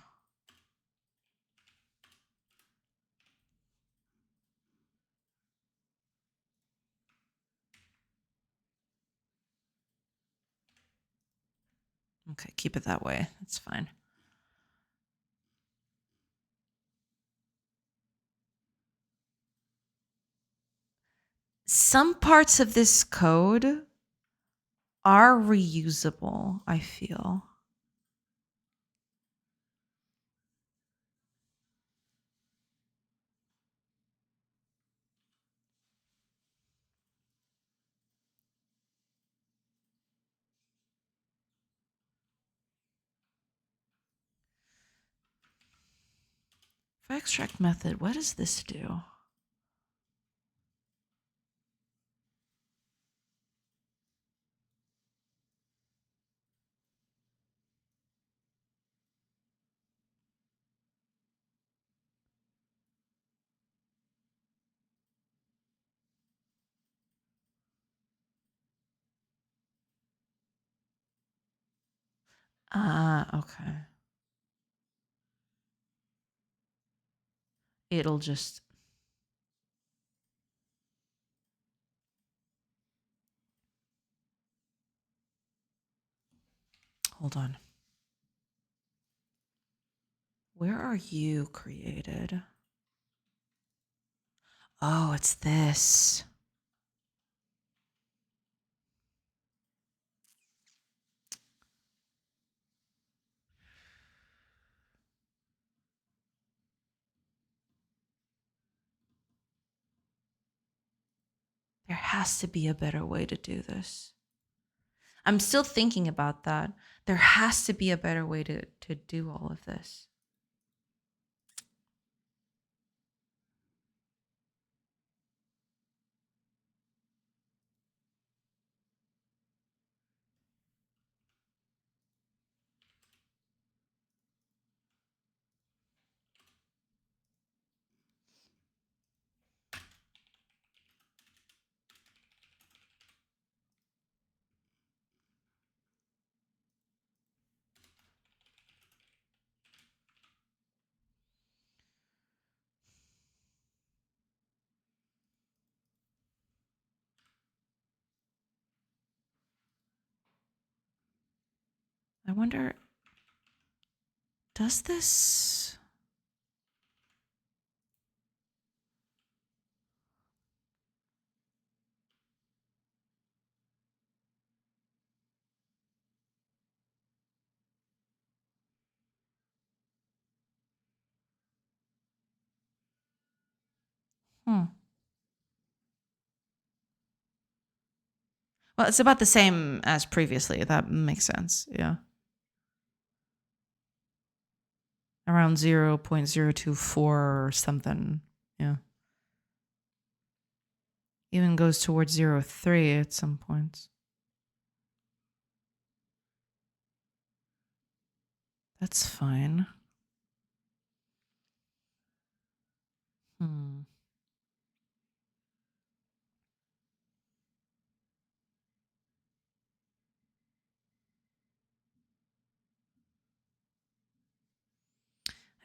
A: Okay, keep it that way. That's fine. Some parts of this code are reusable, I feel. For extract method, what does this do? Ah, okay. It'll just... Hold on. Where are you created? Oh, it's this. There has to be a better way to do this. I'm still thinking about that. There has to be a better way to do all of this. I wonder, does this... Well, it's about the same as previously. That makes sense. Yeah. Around 0.024 or something. Yeah. Even goes towards 0.3 at some points. That's fine.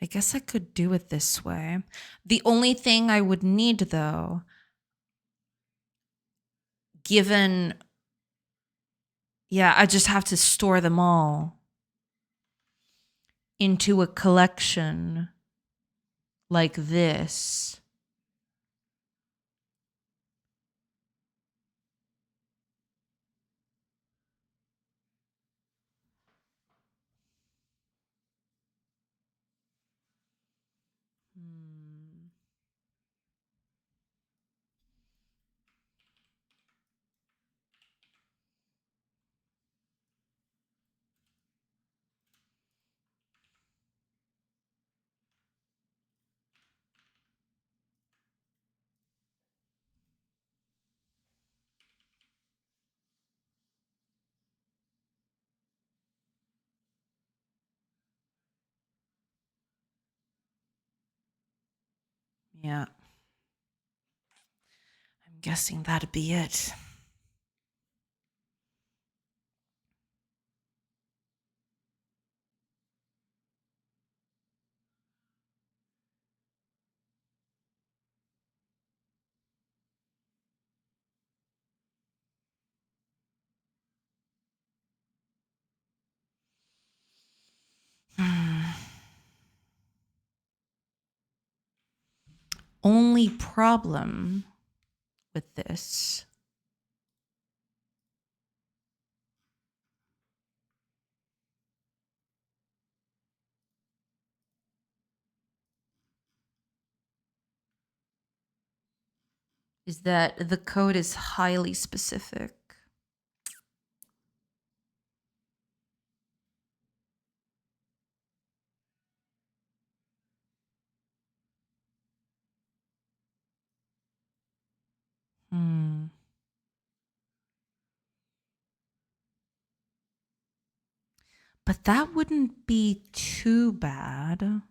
A: I guess I could do it this way. The only thing I would need, though, given... Yeah, I just have to store them all into a collection like this. Yeah. I'm guessing that'd be it. Only problem with this is that the code is highly specific. But that wouldn't be too bad.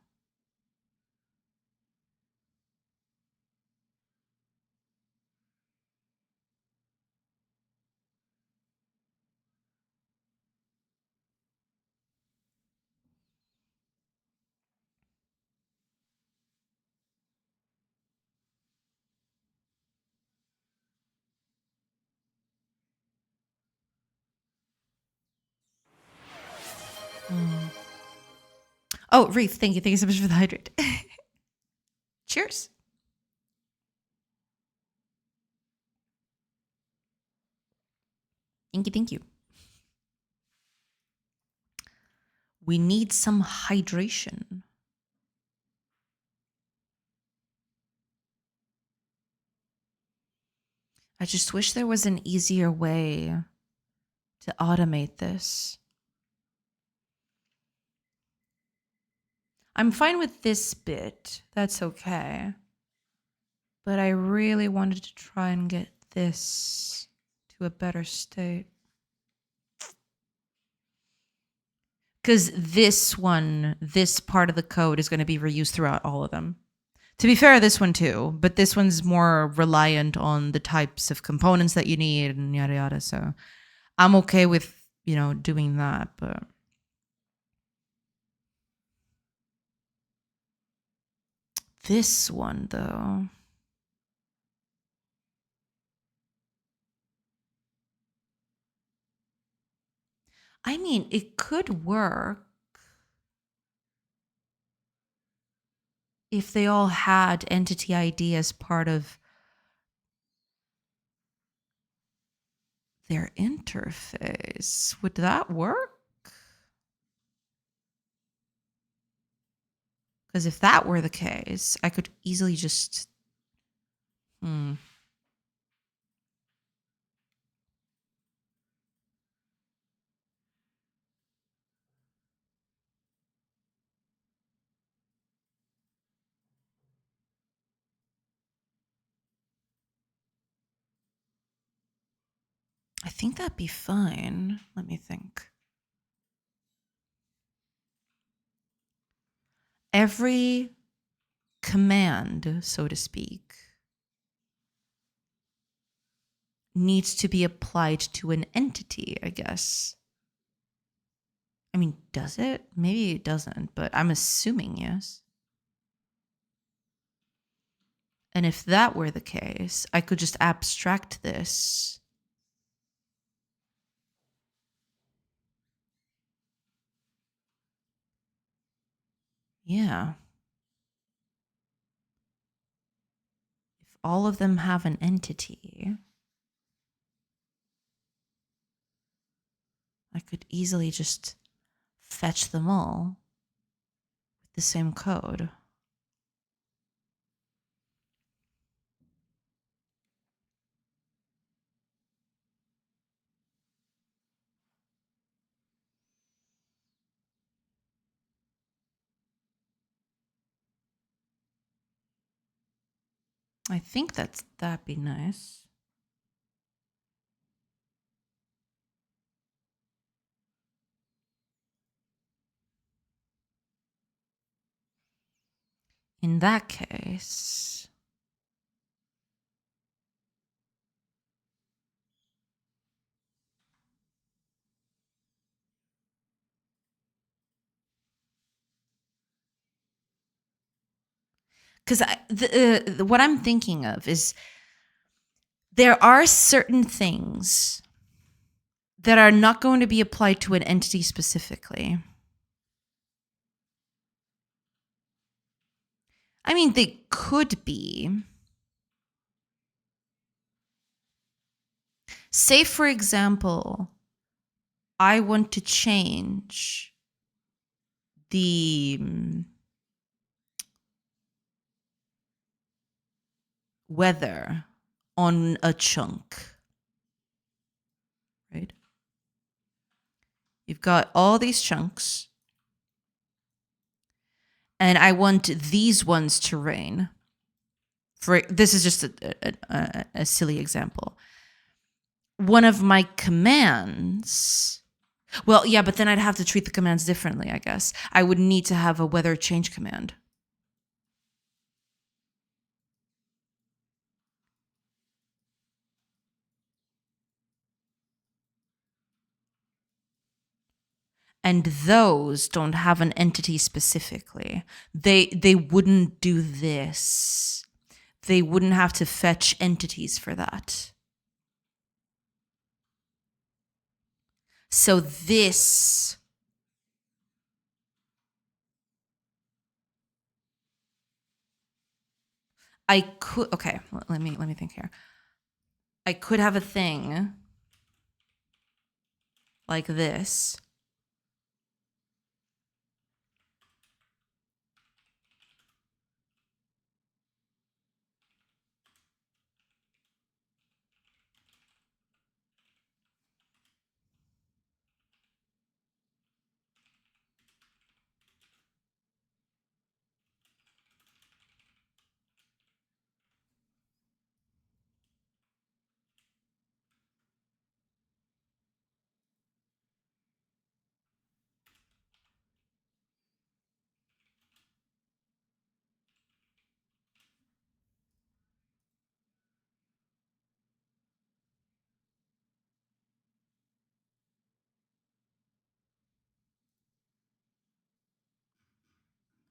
A: Oh, Reef, thank you. Thank you so much for the hydrate. Cheers. Thank you, thank you. We need some hydration. I just wish there was an easier way to automate this. I'm fine with this bit. That's okay. But I really wanted to try and get this to a better state. Because this part of the code is going to be reused throughout all of them. To be fair, this one too, but this one's more reliant on the types of components that you need and yada yada. So I'm okay with, doing that, but this one though. I mean, it could work if they all had entity ID as part of their interface. Would that work? Because if that were the case, I could easily just Mm. I think that'd be fine. Let me think. Every command, so to speak, needs to be applied to an entity, I guess. I mean, does it? Maybe it doesn't, but I'm assuming yes. And if that were the case, I could just abstract this. Yeah. If all of them have an entity, I could easily just fetch them all with the same code. I think that'd be nice. In that case, because what I'm thinking of is there are certain things that are not going to be applied to an entity specifically. I mean, they could be. Say, for example, I want to change the weather on a chunk, right? You've got all these chunks, and I want these ones to rain. This is just a silly example. One of my commands, well, yeah, but then I'd have to treat the commands differently, I guess. I would need to have a weather change command. And those don't have an entity specifically. They wouldn't do this. They wouldn't have to fetch entities for that. So this I could, okay, let me think here. I could have a thing like this.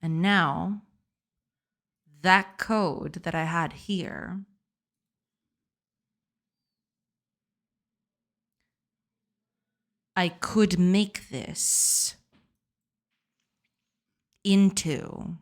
A: And now that code that I had here, I could make this into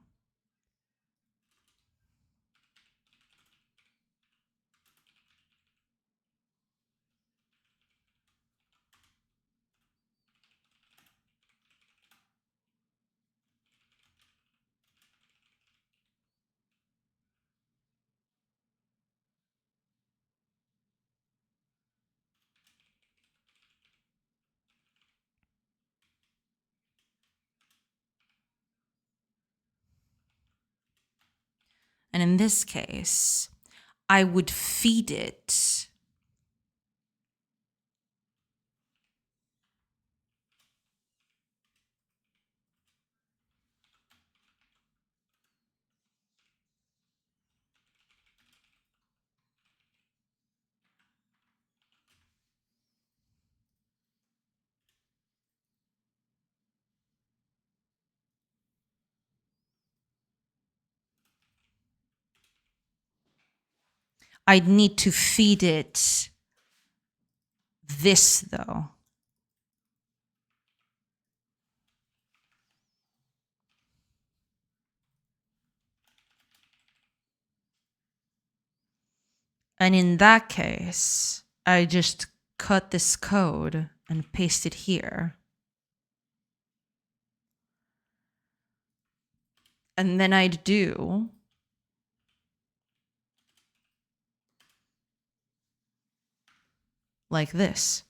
A: And in this case, I would feed it I'd need to feed it this, though. And in that case, I just cut this code and paste it here. And then I'd do like this.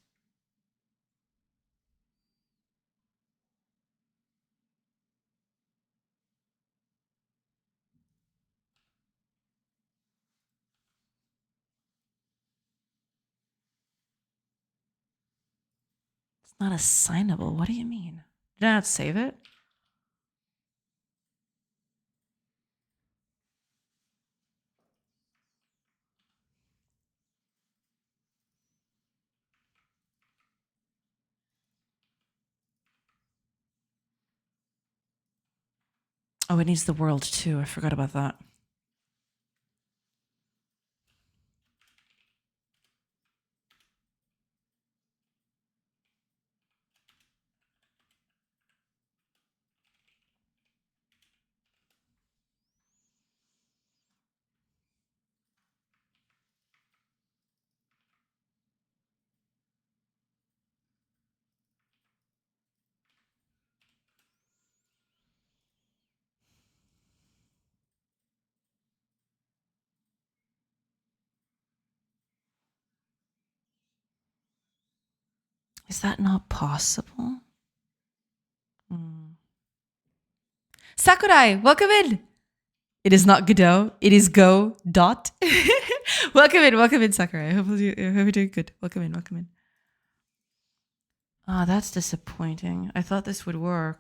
A: It's not assignable. What do you mean? Did I not save it? Oh, it needs the world too. I forgot about that. Is that not possible? Sakurai, welcome in. It is not Godot. It is Go dot. Welcome in, Sakurai. I hope you're doing good. Welcome in. Ah, that's disappointing. I thought this would work.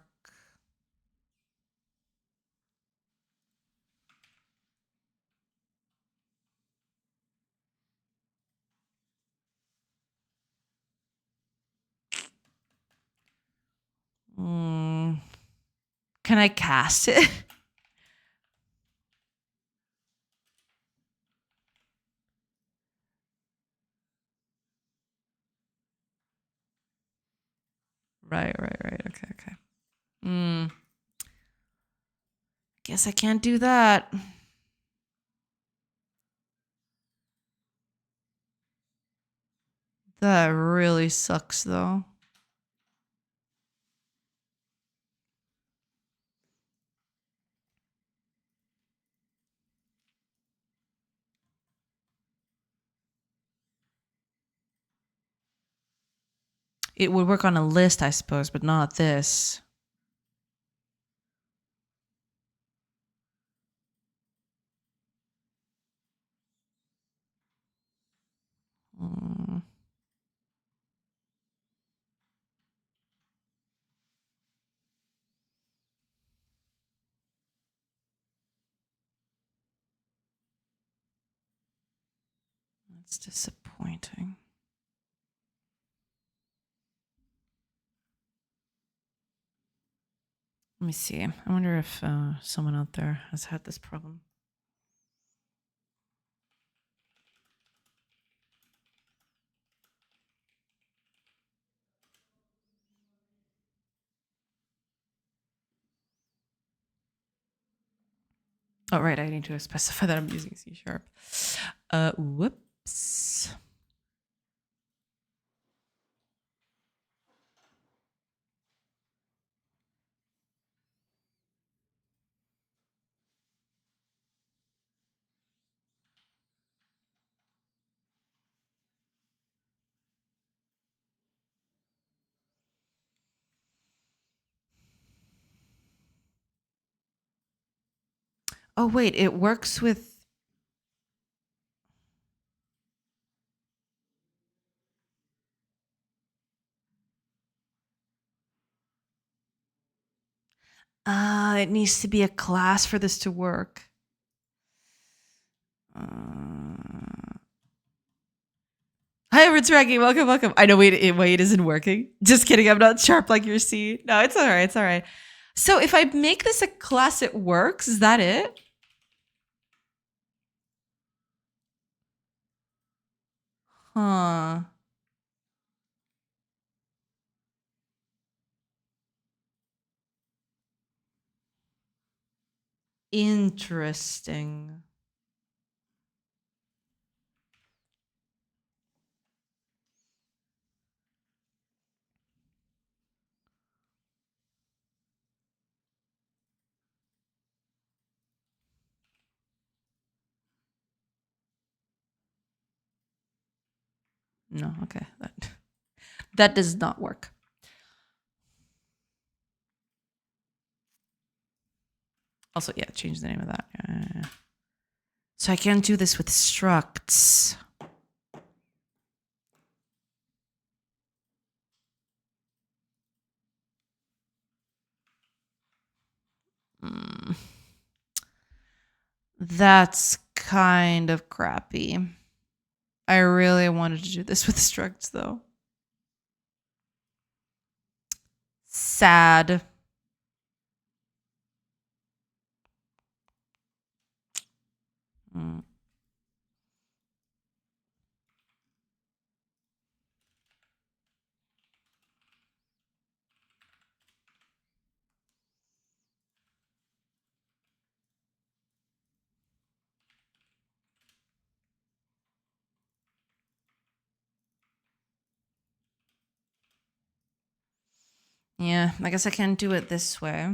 A: Can I cast it? Right. Okay. Guess I can't do that. That really sucks, though. It would work on a list, I suppose, but not this. That's disappointing. Let me see. I wonder if someone out there has had this problem. Oh, right. I need to specify that I'm using C#. Whoops. Oh, wait, it works with... it needs to be a class for this to work. Hi, Ritz-Raggy. Welcome, welcome. I know, wait, it isn't working. Just kidding. I'm not sharp like your C. No, it's all right. It's all right. So if I make this a class, it works. Is that it? Huh. Interesting. No, okay. That does not work. Also, yeah, change the name of that. So I can't do this with structs. That's kind of crappy. I really wanted to do this with structs, though. Sad. Yeah, I guess I can't do it this way.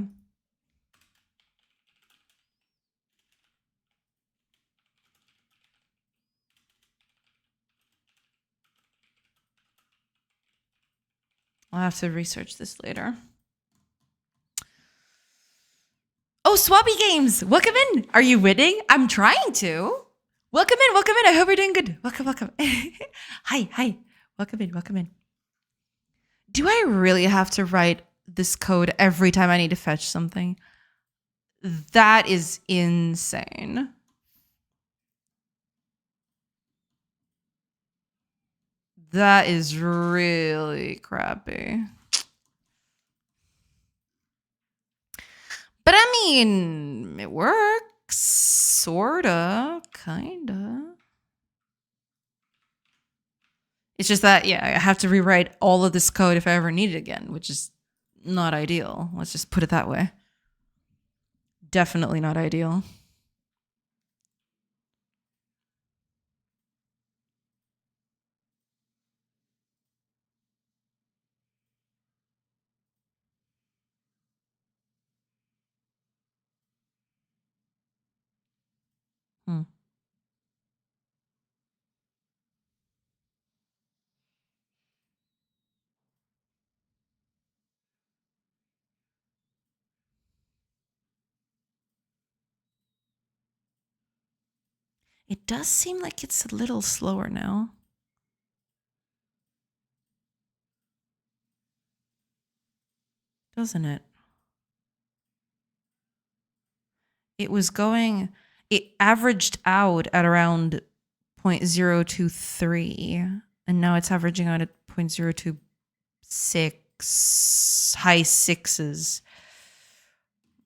A: I'll have to research this later. Oh, Swappy Games! Welcome in! Are you winning? I'm trying to. Welcome in, welcome in. I hope you're doing good. Welcome, welcome. Hi, hi. Welcome in, welcome in. Do I really have to write this code every time I need to fetch something? That is insane. That is really crappy. But I mean, it works. Sorta. Kinda. It's just that, yeah, I have to rewrite all of this code if I ever need it again, which is not ideal. Let's just put it that way. Definitely not ideal. It does seem like it's a little slower now. Doesn't it? It averaged out at around 0.023, and now it's averaging out at 0.026, high sixes.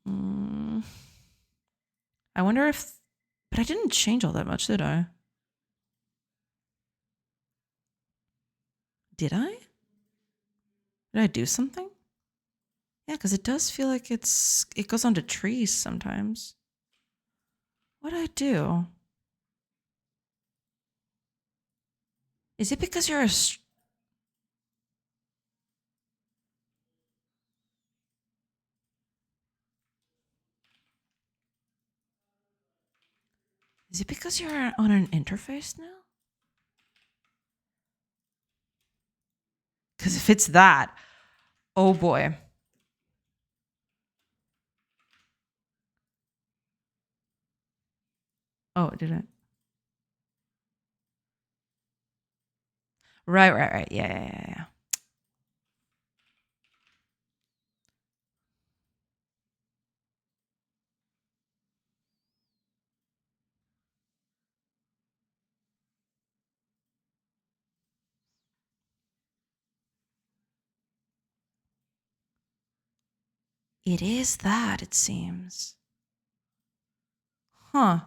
A: I wonder if, but I didn't change all that much, did I? Did I? Did I do something? Yeah, because it does feel like it goes onto trees sometimes. What did I do? Is it because you're a... Is it because you're on an interface now? Because if it's that, oh boy. Oh, did it? Right. Yeah. It is that, it seems. Huh.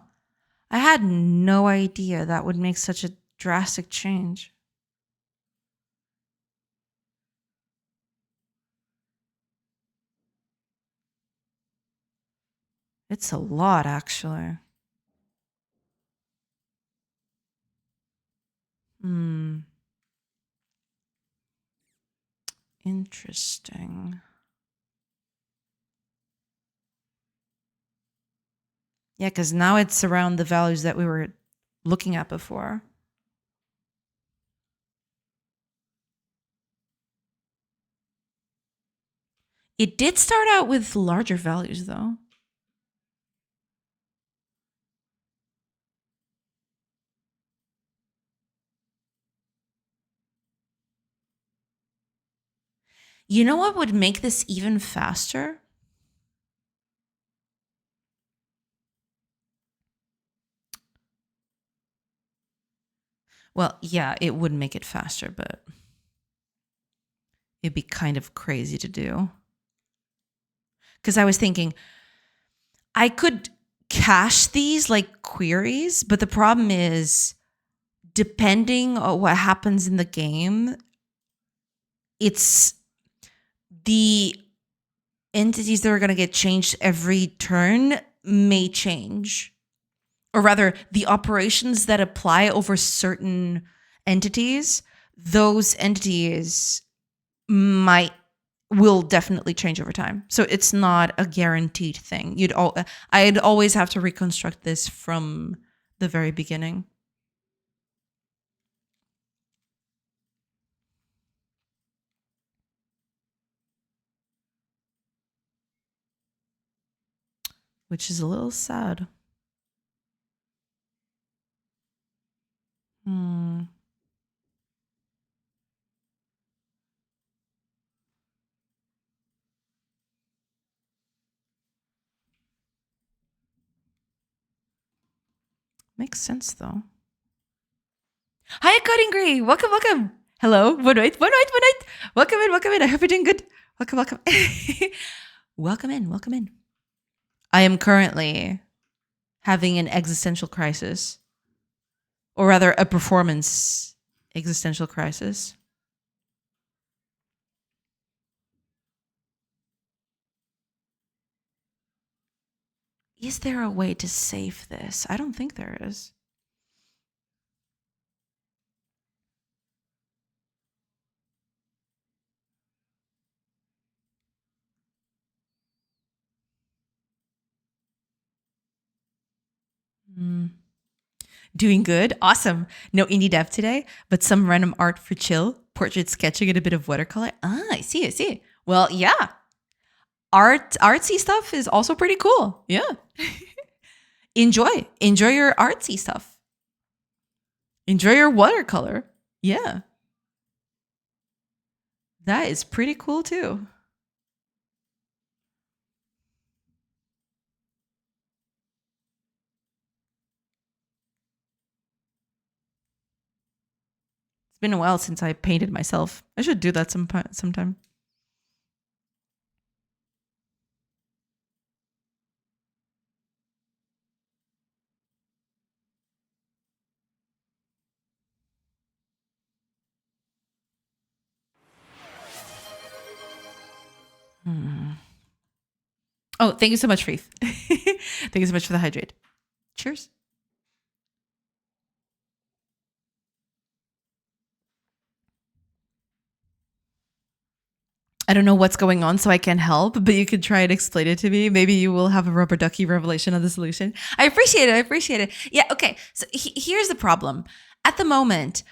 A: I had no idea that would make such a drastic change. It's a lot, actually. Interesting. Yeah, because now it's around the values that we were looking at before. It did start out with larger values, though. You know what would make this even faster? Well, yeah, it would make it faster, but it'd be kind of crazy to do. Because I was thinking, I could cache these like queries, but the problem is, depending on what happens in the game, it's the entities that are going to get changed every turn may change. Or rather, the operations that apply over certain entities, those entities will definitely change over time. So it's not a guaranteed thing. I'd always have to reconstruct this from the very beginning. Which is a little sad. Makes sense, though. Hi, Coding Grey. Welcome. Hello. One night. Welcome in. I hope you're doing good. Welcome. welcome in. I am currently having an existential crisis. Or rather, a performance existential crisis. Is there a way to save this? I don't think there is. Doing good. Awesome. No indie dev today, but some random art for chill, portrait sketching and a bit of watercolor. I see. Well, yeah. Artsy stuff is also pretty cool. Yeah. Enjoy your artsy stuff. Enjoy your watercolor. Yeah. That is pretty cool too. It's been a while since I painted myself. I should do that sometime. Oh, thank you so much, Faith. Thank you so much for the hydrate. Cheers. I don't know what's going on, so I can't help, but you could try and explain it to me. Maybe you will have a rubber ducky revelation of the solution. I appreciate it. Yeah, okay. So here's the problem. At the moment,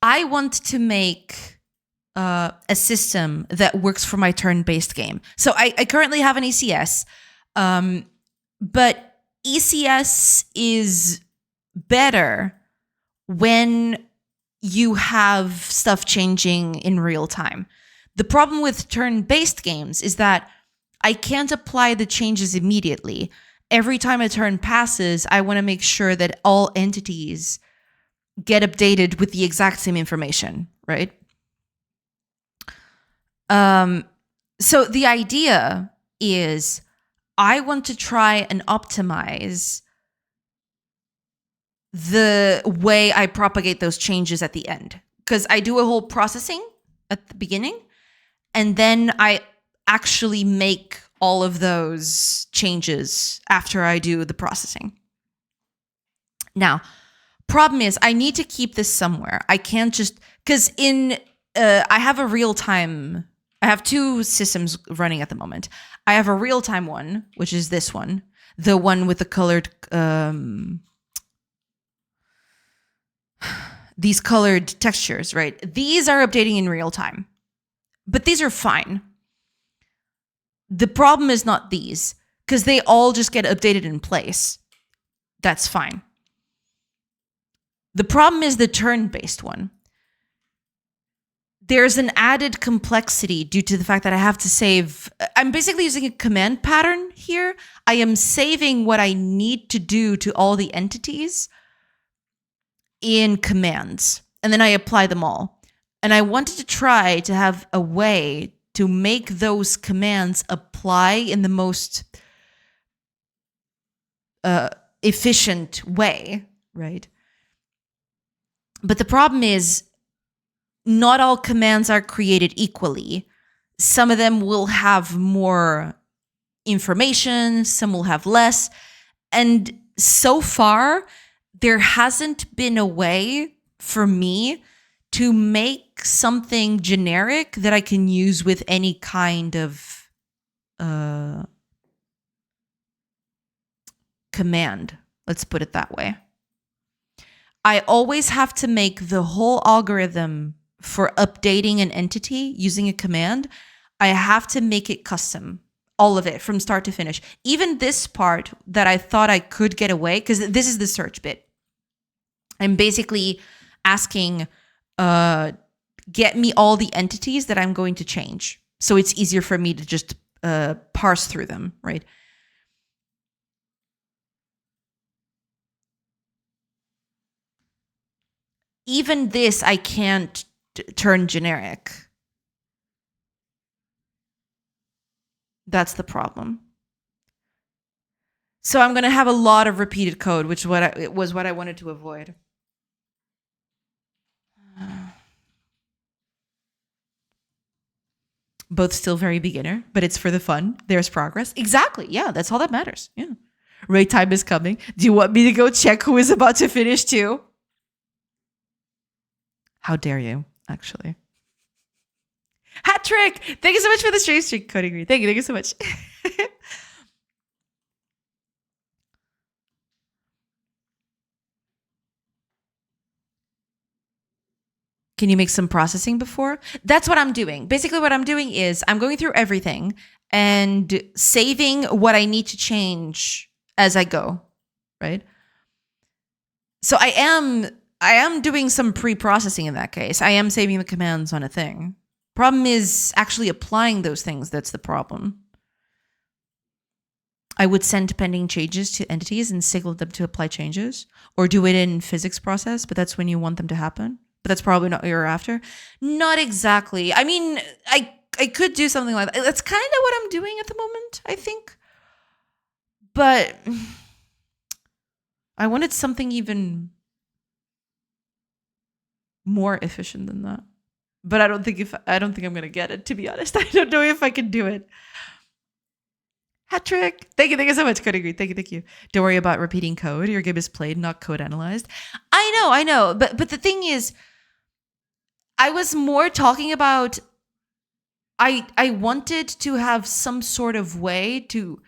A: I want to make a system that works for my turn-based game. So I currently have an ECS, but ECS is better when you have stuff changing in real time. The problem with turn-based games is that I can't apply the changes immediately. Every time a turn passes, I want to make sure that all entities get updated with the exact same information, right? So the idea is I want to try and optimize the way I propagate those changes at the end. Because I do a whole processing at the beginning, and then I actually make all of those changes after I do the processing. Now, problem is I need to keep this somewhere. I can't just, because I have a real-time, I have two systems running at the moment. I have a real-time one, which is this one, the one with the colored, these colored textures, right? These are updating in real time, but these are fine. The problem is not these, because they all just get updated in place. That's fine. The problem is the turn-based one. There's an added complexity due to the fact that I have to save. I'm basically using a command pattern here. I am saving what I need to do to all the entities in commands, and then I apply them all. And I wanted to try to have a way to make those commands apply in the most efficient way, right? But the problem is not all commands are created equally. Some of them will have more information, some will have less. And so far, there hasn't been a way for me to make something generic that I can use with any kind of command. Let's put it that way. I always have to make the whole algorithm for updating an entity using a command. I have to make it custom, all of it from start to finish. Even this part that I thought I could get away, because this is the search bit. I'm basically asking, get me all the entities that I'm going to change. So it's easier for me to just parse through them, right? Even this, I can't turn generic. That's the problem. So I'm going to have a lot of repeated code, which was what I wanted to avoid. Both still very beginner, but it's for the fun. There's progress. Exactly. Yeah, that's all that matters. Yeah. Raid time is coming. Do you want me to go check who is about to finish too? How dare you, actually. Hat trick! Thank you so much for the stream, Cody Green. Thank you so much. Can you make some processing before? That's what I'm doing. Basically, what I'm doing is I'm going through everything and saving what I need to change as I go, right? So I am doing some pre-processing in that case. I am saving the commands on a thing. Problem is actually applying those things. That's the problem. I would send pending changes to entities and signal them to apply changes, or do it in physics process, but that's when you want them to happen. But that's probably not what you're after. Not exactly. I mean, I could do something like that. That's kind of what I'm doing at the moment, I think. But I wanted something even more efficient than that. But I don't think I'm gonna get it, to be honest. I don't know if I can do it. Hat trick. Thank you so much, Cody Green. Thank you. Don't worry about repeating code. Your game is played, not code analyzed. I know. But the thing is, I was more talking about I wanted to have some sort of way to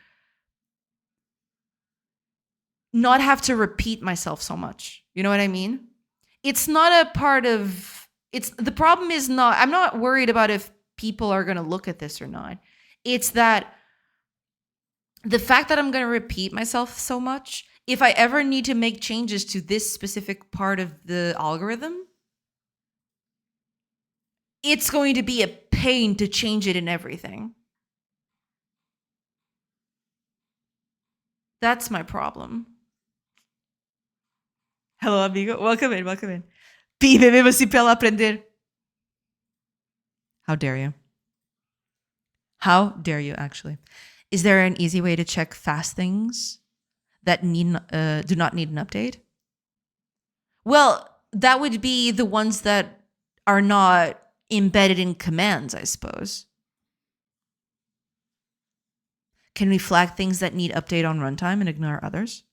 A: not have to repeat myself so much. You know what I mean? It's not a part of the problem is not, I'm not worried about if people are going to look at this or not. It's that the fact that I'm going to repeat myself so much, if I ever need to make changes to this specific part of the algorithm, it's going to be a pain to change it in everything. That's my problem. Hello, amigo. Welcome in, welcome in. Pibe, me si pela aprender. How dare you? How dare you, actually? Is there an easy way to check fast things that do not need an update? Well, that would be the ones that are not embedded in commands, I suppose. Can we flag things that need update on runtime and ignore others?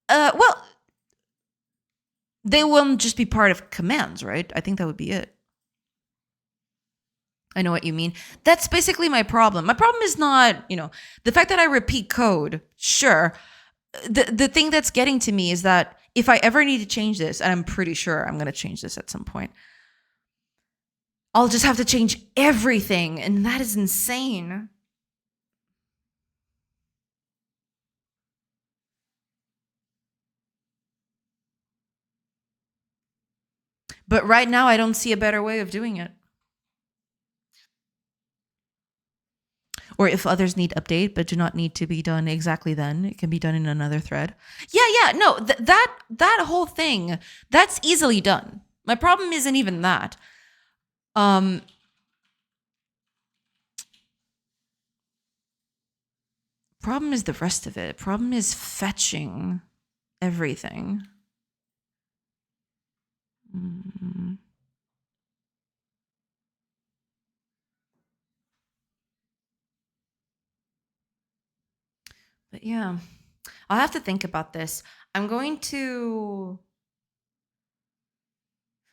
A: Well, they won't just be part of commands, right? I think that would be it. I know what you mean. That's basically my problem. My problem is not, the fact that I repeat code. Sure. The thing that's getting to me is that if I ever need to change this, and I'm pretty sure I'm going to change this at some point, I'll just have to change everything. And that is insane. But right now, I don't see a better way of doing it. Or if others need update but do not need to be done exactly then, it can be done in another thread. Yeah, no, that whole thing, that's easily done. My problem isn't even that. Problem is the rest of it. Problem is fetching everything. But yeah, I'll have to think about this. I'm going to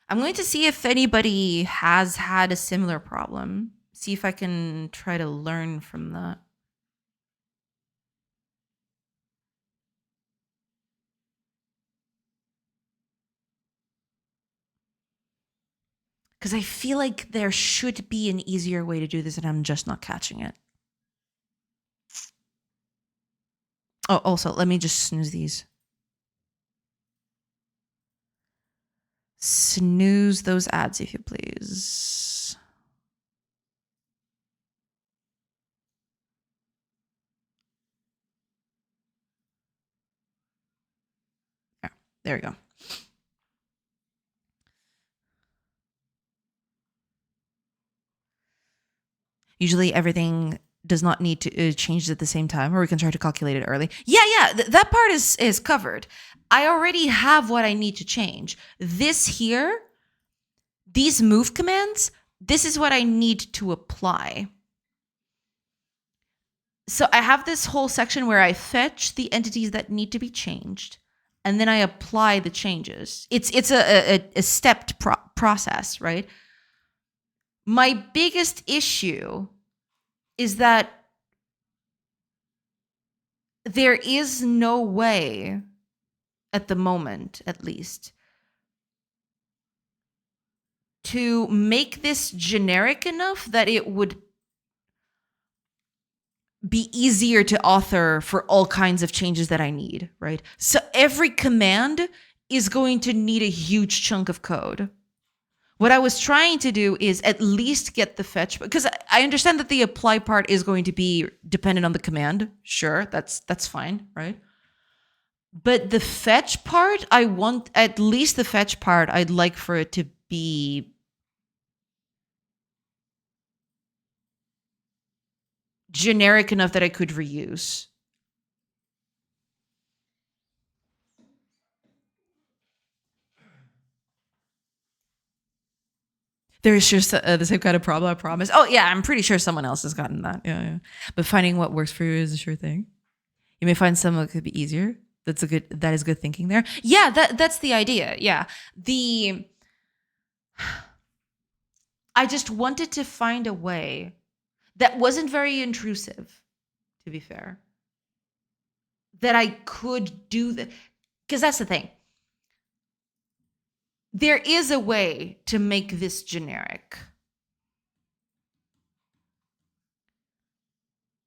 A: see if anybody has had a similar problem. See if I can try to learn from that. Because I feel like there should be an easier way to do this and I'm just not catching it. Oh, also, let me just snooze these. Snooze those ads, if you please. There we go. Usually everything does not need to change at the same time, or we can try to calculate it early. Yeah, that part is covered. I already have what I need to change. This here, these move commands, this is what I need to apply. So I have this whole section where I fetch the entities that need to be changed, and then I apply the changes. It's a stepped process, right? My biggest issue is that there is no way, at the moment at least, to make this generic enough that it would be easier to author for all kinds of changes that I need, right? So every command is going to need a huge chunk of code. What I was trying to do is at least get the fetch, because I understand that the apply part is going to be dependent on the command. Sure, that's fine, right? But the fetch part, I want at least the fetch part, I'd like for it to be generic enough that I could reuse. There's just the same kind of problem, I promise. Oh, yeah, I'm pretty sure someone else has gotten that. Yeah. But finding what works for you is a sure thing. You may find some that could be easier. That is good thinking there. Yeah, that's the idea. Yeah. I just wanted to find a way that wasn't very intrusive, to be fair, that I could do that. Because that's the thing. There is a way to make this generic.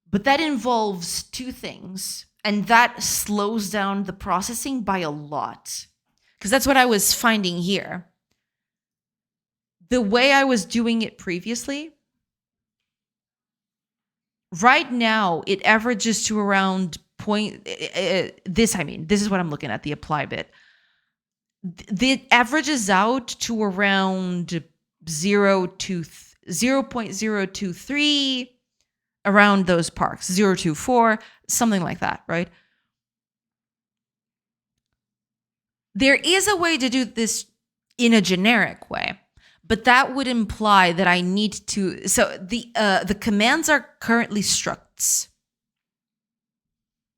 A: But that involves two things, and that slows down the processing by a lot. Because that's what I was finding here. The way I was doing it previously, right now, it averages to around this is what I'm looking at, the apply bit. The averages out to around 0.023, around those parks, 0.24, something like that, right? There is a way to do this in a generic way, but that would imply that I need to. So the commands are currently structs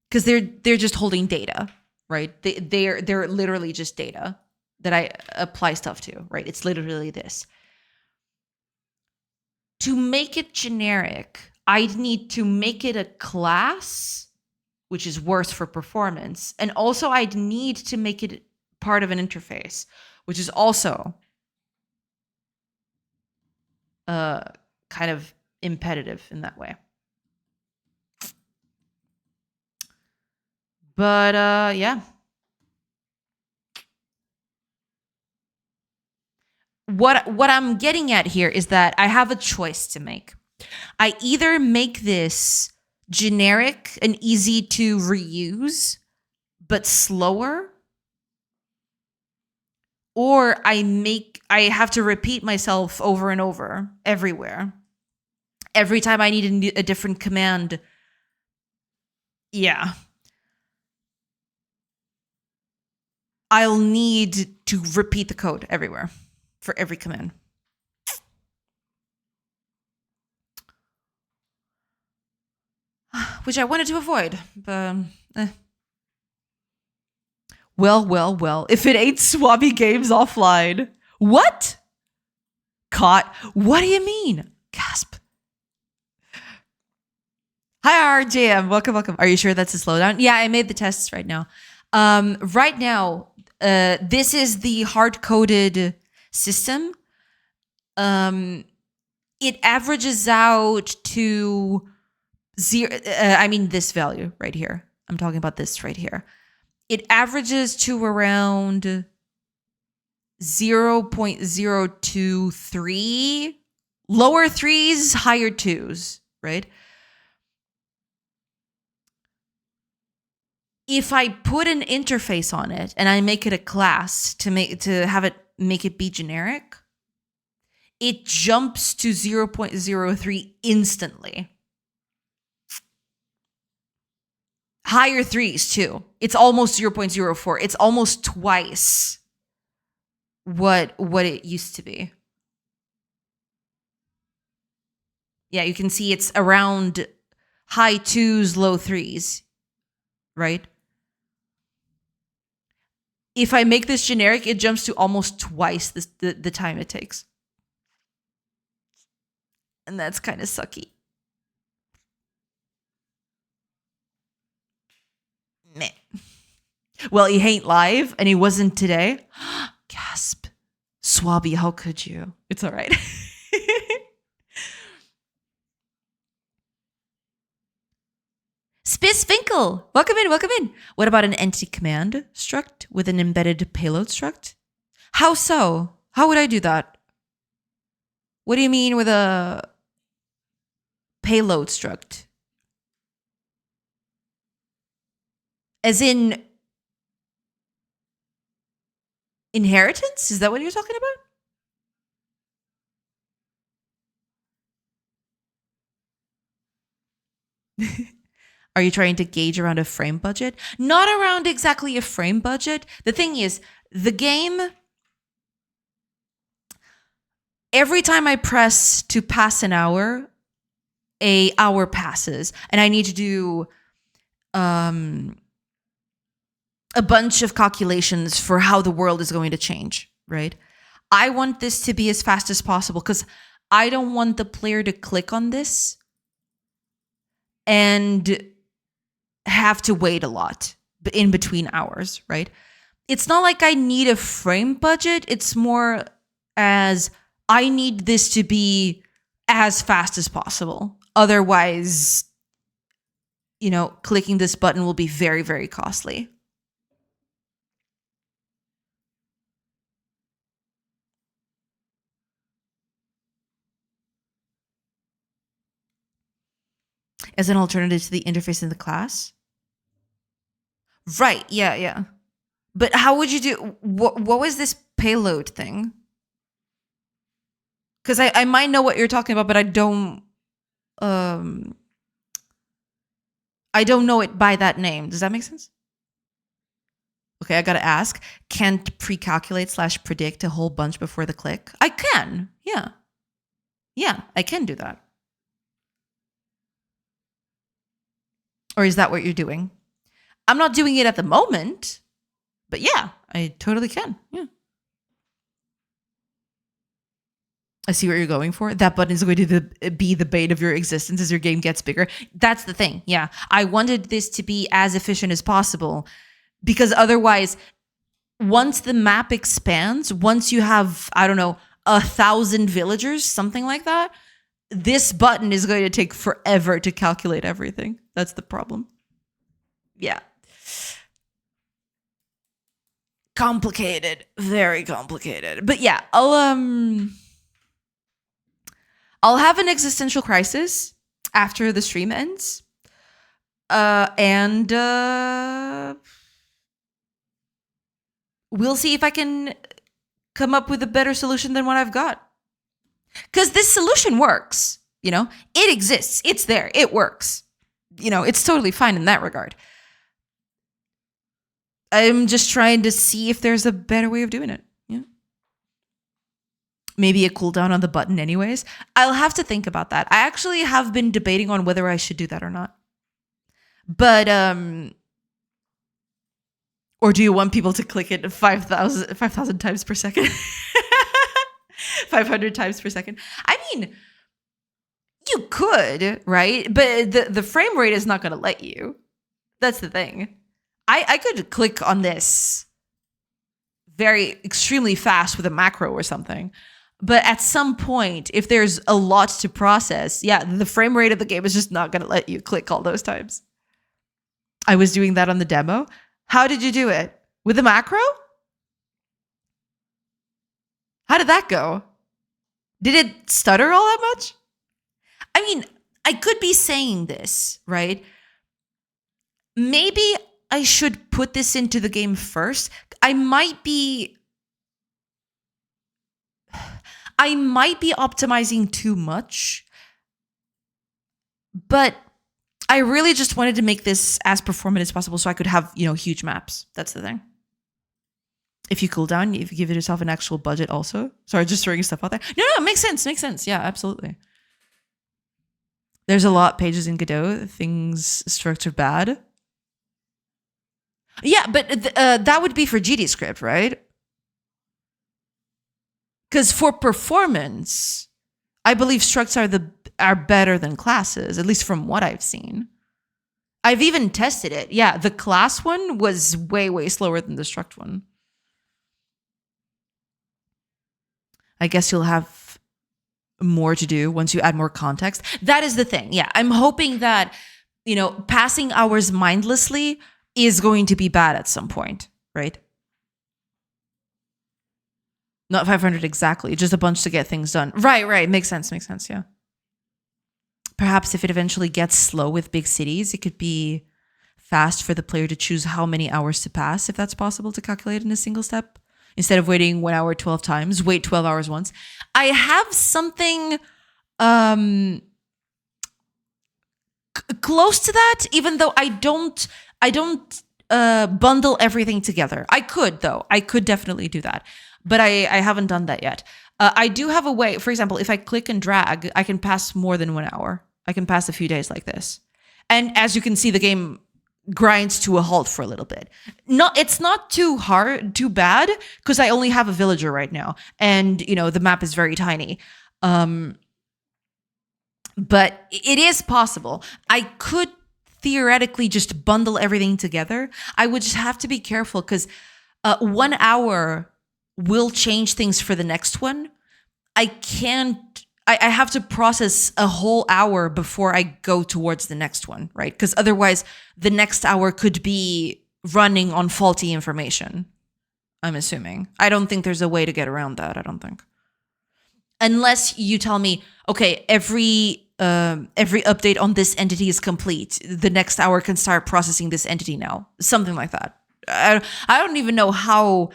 A: because they're just holding data, right? They're literally just data that I apply stuff to, right? It's literally this. To make it generic, I'd need to make it a class, which is worse for performance, and also I'd need to make it part of an interface, which is also kind of imperative in that way. But yeah. What I'm getting at here is that I have a choice to make. I either make this generic and easy to reuse, but slower, or I have to repeat myself over and over everywhere. Every time I need a different command. Yeah. I'll need to repeat the code everywhere for every command. Which I wanted to avoid, but Well, if it ain't Swabby Games offline. What? Caught? What do you mean? Gasp. Hi, RJM. Welcome. Are you sure that's a slowdown? Yeah, I made the tests right now. Right now, this is the hard-coded system. It averages out to this value right here. I'm talking about this right here. It averages to around 0.023, lower threes, higher twos, right? If I put an interface on it and I make it a class to have it make it be generic, it jumps to 0.03 instantly. Higher threes too. It's almost 0.04. It's almost twice what it used to be. Yeah, you can see it's around high twos, low threes, right? If I make this generic, it jumps to almost twice the time it takes. And that's kind of sucky. Meh. Well, he ain't live, and he wasn't today. Gasp. Swabby, how could you? It's all right. Spizfinkel, welcome in. What about an entity command struct with an embedded payload struct? How so? How would I do that? What do you mean with a payload struct? As in inheritance? Is that what you're talking about? Are you trying to gauge around a frame budget? Not around exactly a frame budget. The thing is, the game, every time I press to pass an hour passes, and I need to do a bunch of calculations for how the world is going to change, right? I want this to be as fast as possible because I don't want the player to click on this and have to wait a lot in between hours, right? It's not like I need a frame budget. It's more as I need this to be as fast as possible. Otherwise, clicking this button will be very, very costly. As an alternative to the interface in the class? Right, yeah. But how would you do, what was this payload thing? Because I might know what you're talking about, but I don't know it by that name. Does that make sense? Okay, I gotta ask. Can't pre-calculate / predict a whole bunch before the click? I can, yeah. Yeah, I can do that. Or is that what you're doing? I'm not doing it at the moment, but yeah, I totally can, yeah. I see what you're going for. That button is going to be the bane of your existence as your game gets bigger. That's the thing, yeah. I wanted this to be as efficient as possible because otherwise, once the map expands, once you have, I don't know, 1,000 villagers, something like that, this button is going to take forever to calculate everything. That's the problem. Yeah. Complicated. Very complicated. But yeah, I'll have an existential crisis after the stream ends. And we'll see if I can come up with a better solution than what I've got. Because this solution works, it exists, it's there, it works. It's totally fine in that regard. I'm just trying to see if there's a better way of doing it. Yeah. Maybe a cooldown on the button anyways. I'll have to think about that. I actually have been debating on whether I should do that or not. But, or do you want people to click it 5,000 times per second? 500 times per second. I mean, you could, right? But the frame rate is not going to let you. That's the thing. I could click on this very extremely fast with a macro or something. But at some point, if there's a lot to process, yeah, the frame rate of the game is just not going to let you click all those times. I was doing that on the demo. How did you do it? With a macro? How did that go? Did it stutter all that much? I mean, I could be saying this, right? Maybe I should put this into the game first. I might be optimizing too much, but I really just wanted to make this as performant as possible so I could have, huge maps. That's the thing. If you cool down, if you give yourself an actual budget also. Sorry, just throwing stuff out there. No, it makes sense. Yeah, absolutely. There's a lot of pages in Godot, things structure bad. Yeah, but that would be for GDScript, right? Because for performance, I believe structs are better than classes, at least from what I've seen. I've even tested it. Yeah, the class one was way, way slower than the struct one. I guess you'll have more to do once you add more context. That is the thing. Yeah, I'm hoping that, passing hours mindlessly is going to be bad at some point, right? Not 500 exactly, just a bunch to get things done. Right. Makes sense, yeah. Perhaps if it eventually gets slow with big cities, it could be fast for the player to choose how many hours to pass, if that's possible to calculate in a single step. Instead of waiting 1 hour 12 times, wait 12 hours once. I have something close to that, even though I don't bundle everything together. I could, though. I could definitely do that. But I haven't done that yet. I do have a way. For example, if I click and drag, I can pass more than 1 hour. I can pass a few days like this. And as you can see, the game grinds to a halt for a little bit. It's not too bad, because I only have a villager right now. And, the map is very tiny. But it is possible. I could theoretically just bundle everything together. I would just have to be careful, because 1 hour will change things for the next one. I I have to process a whole hour before I go towards the next one, right? Because otherwise the next hour could be running on faulty information, I'm assuming. I don't think there's a way to get around that, I don't think. Unless you tell me, okay, every update on this entity is complete. The next hour can start processing this entity now. Something like that. I don't even know how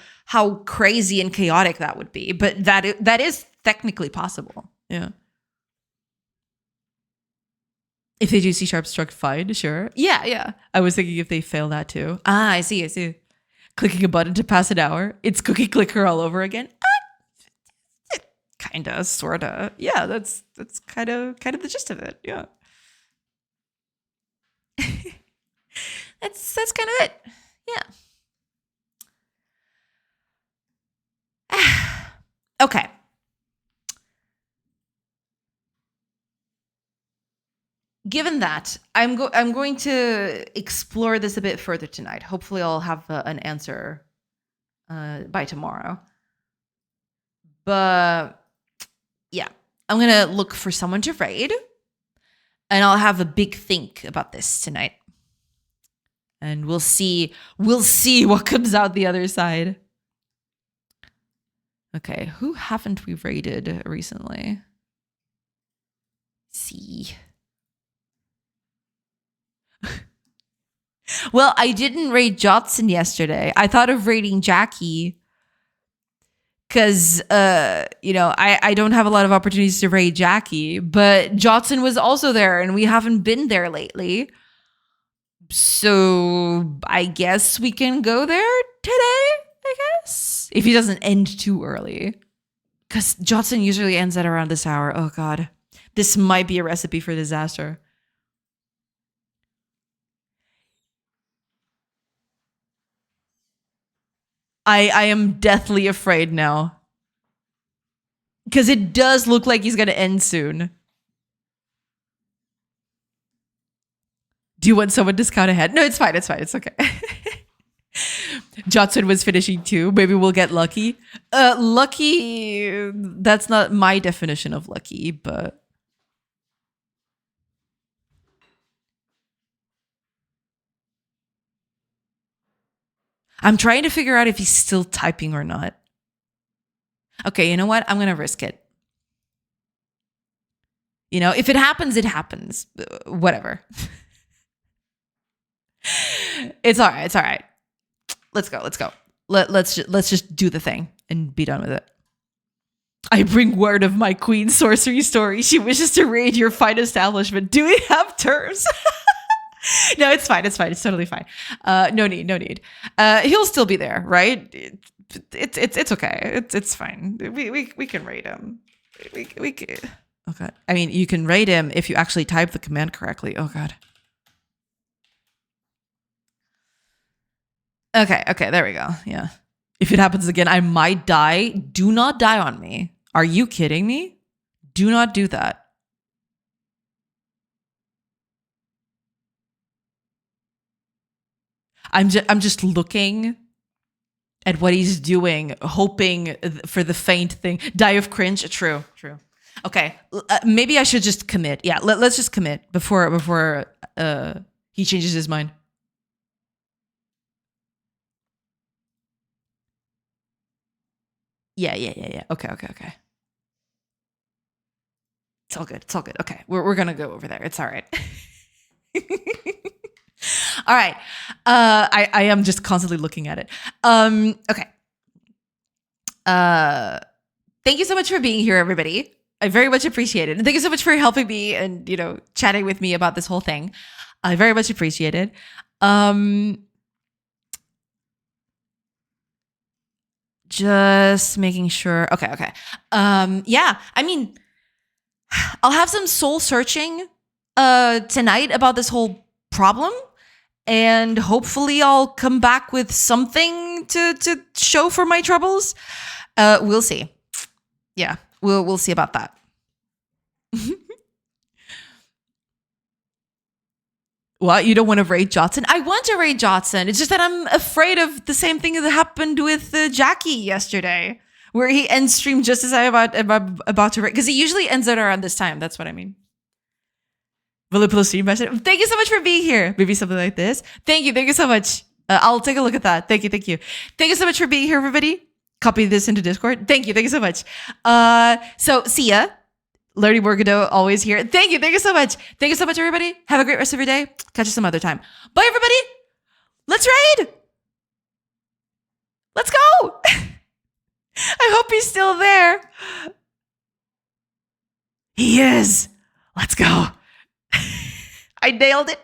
A: crazy and chaotic that would be, but that is technically possible. Yeah. If they do C# struct, fine, sure. Yeah. I was thinking if they fail that too. I see. Clicking a button to pass an hour. It's cookie clicker all over again. Kinda, sorta. Yeah, that's kind of the gist of it. Yeah. That's kind of it. Yeah. Okay. Given that, I'm going to explore this a bit further tonight. Hopefully, I'll have an answer by tomorrow. But yeah, I'm gonna look for someone to raid, and I'll have a big think about this tonight, and we'll see what comes out the other side. Okay, who haven't we raided recently? See. Well, I didn't raid Jotson yesterday. I thought of raiding Jackie because, I don't have a lot of opportunities to raid Jackie, but Jotson was also there and we haven't been there lately. So I guess we can go there today, I guess. If he doesn't end too early. Because Jotson usually ends at around this hour. Oh, God. This might be a recipe for disaster. I am deathly afraid now. Because it does look like he's going to end soon. Do you want someone to scout ahead? No, it's fine. It's okay. Jotson was finishing too. Maybe we'll get lucky. Lucky, that's not my definition of lucky, but... I'm trying to figure out if he's still typing or not. Okay, you know what? I'm going to risk it. If it happens, it happens. Whatever. It's all right. Let's go. Let's just do the thing and be done with it. I bring word of my queen sorcery story. She wishes to raid your fine establishment. Do we have terms? No, it's fine. It's totally fine. No need. He'll still be there, right? It's okay. It's fine. We can raid him. We can. Oh God. I mean, you can raid him if you actually type the command correctly. Oh God. Okay, there we go. Yeah. If it happens again, I might die. Do not die on me. Are you kidding me? Do not do that. I'm just looking at what he's doing, hoping for the faint thing. Die of cringe. True. Okay, maybe I should just commit. Yeah, let's just commit before he changes his mind. Yeah. Okay. It's all good. Okay, we're gonna go over there. It's all right. All right. I am just constantly looking at it. Okay. Thank you so much for being here, everybody. I very much appreciate it. And thank you so much for helping me and, chatting with me about this whole thing. I very much appreciate it. Just making sure. Okay. Yeah, I mean, I'll have some soul searching tonight about this whole problem. And hopefully I'll come back with something to show for my troubles. We'll see. Yeah, we'll see about that. What? You don't want to raid Jotson? I want to raid Jotson. It's just that I'm afraid of the same thing that happened with Jackie yesterday, where he ends stream just as I'm about to, because he usually ends it around this time. That's what I mean. Volupilo stream message. Thank you so much for being here. Maybe something like this. Thank you so much. I'll take a look at that. Thank you. Thank you so much for being here, everybody. Copy this into Discord. Thank you so much. So see ya. Learning more Godot, always here. Thank you so much. Thank you so much, everybody. Have a great rest of your day. Catch you some other time. Bye, everybody. Let's raid. Let's go. I hope he's still there. He is. Let's go. I nailed it.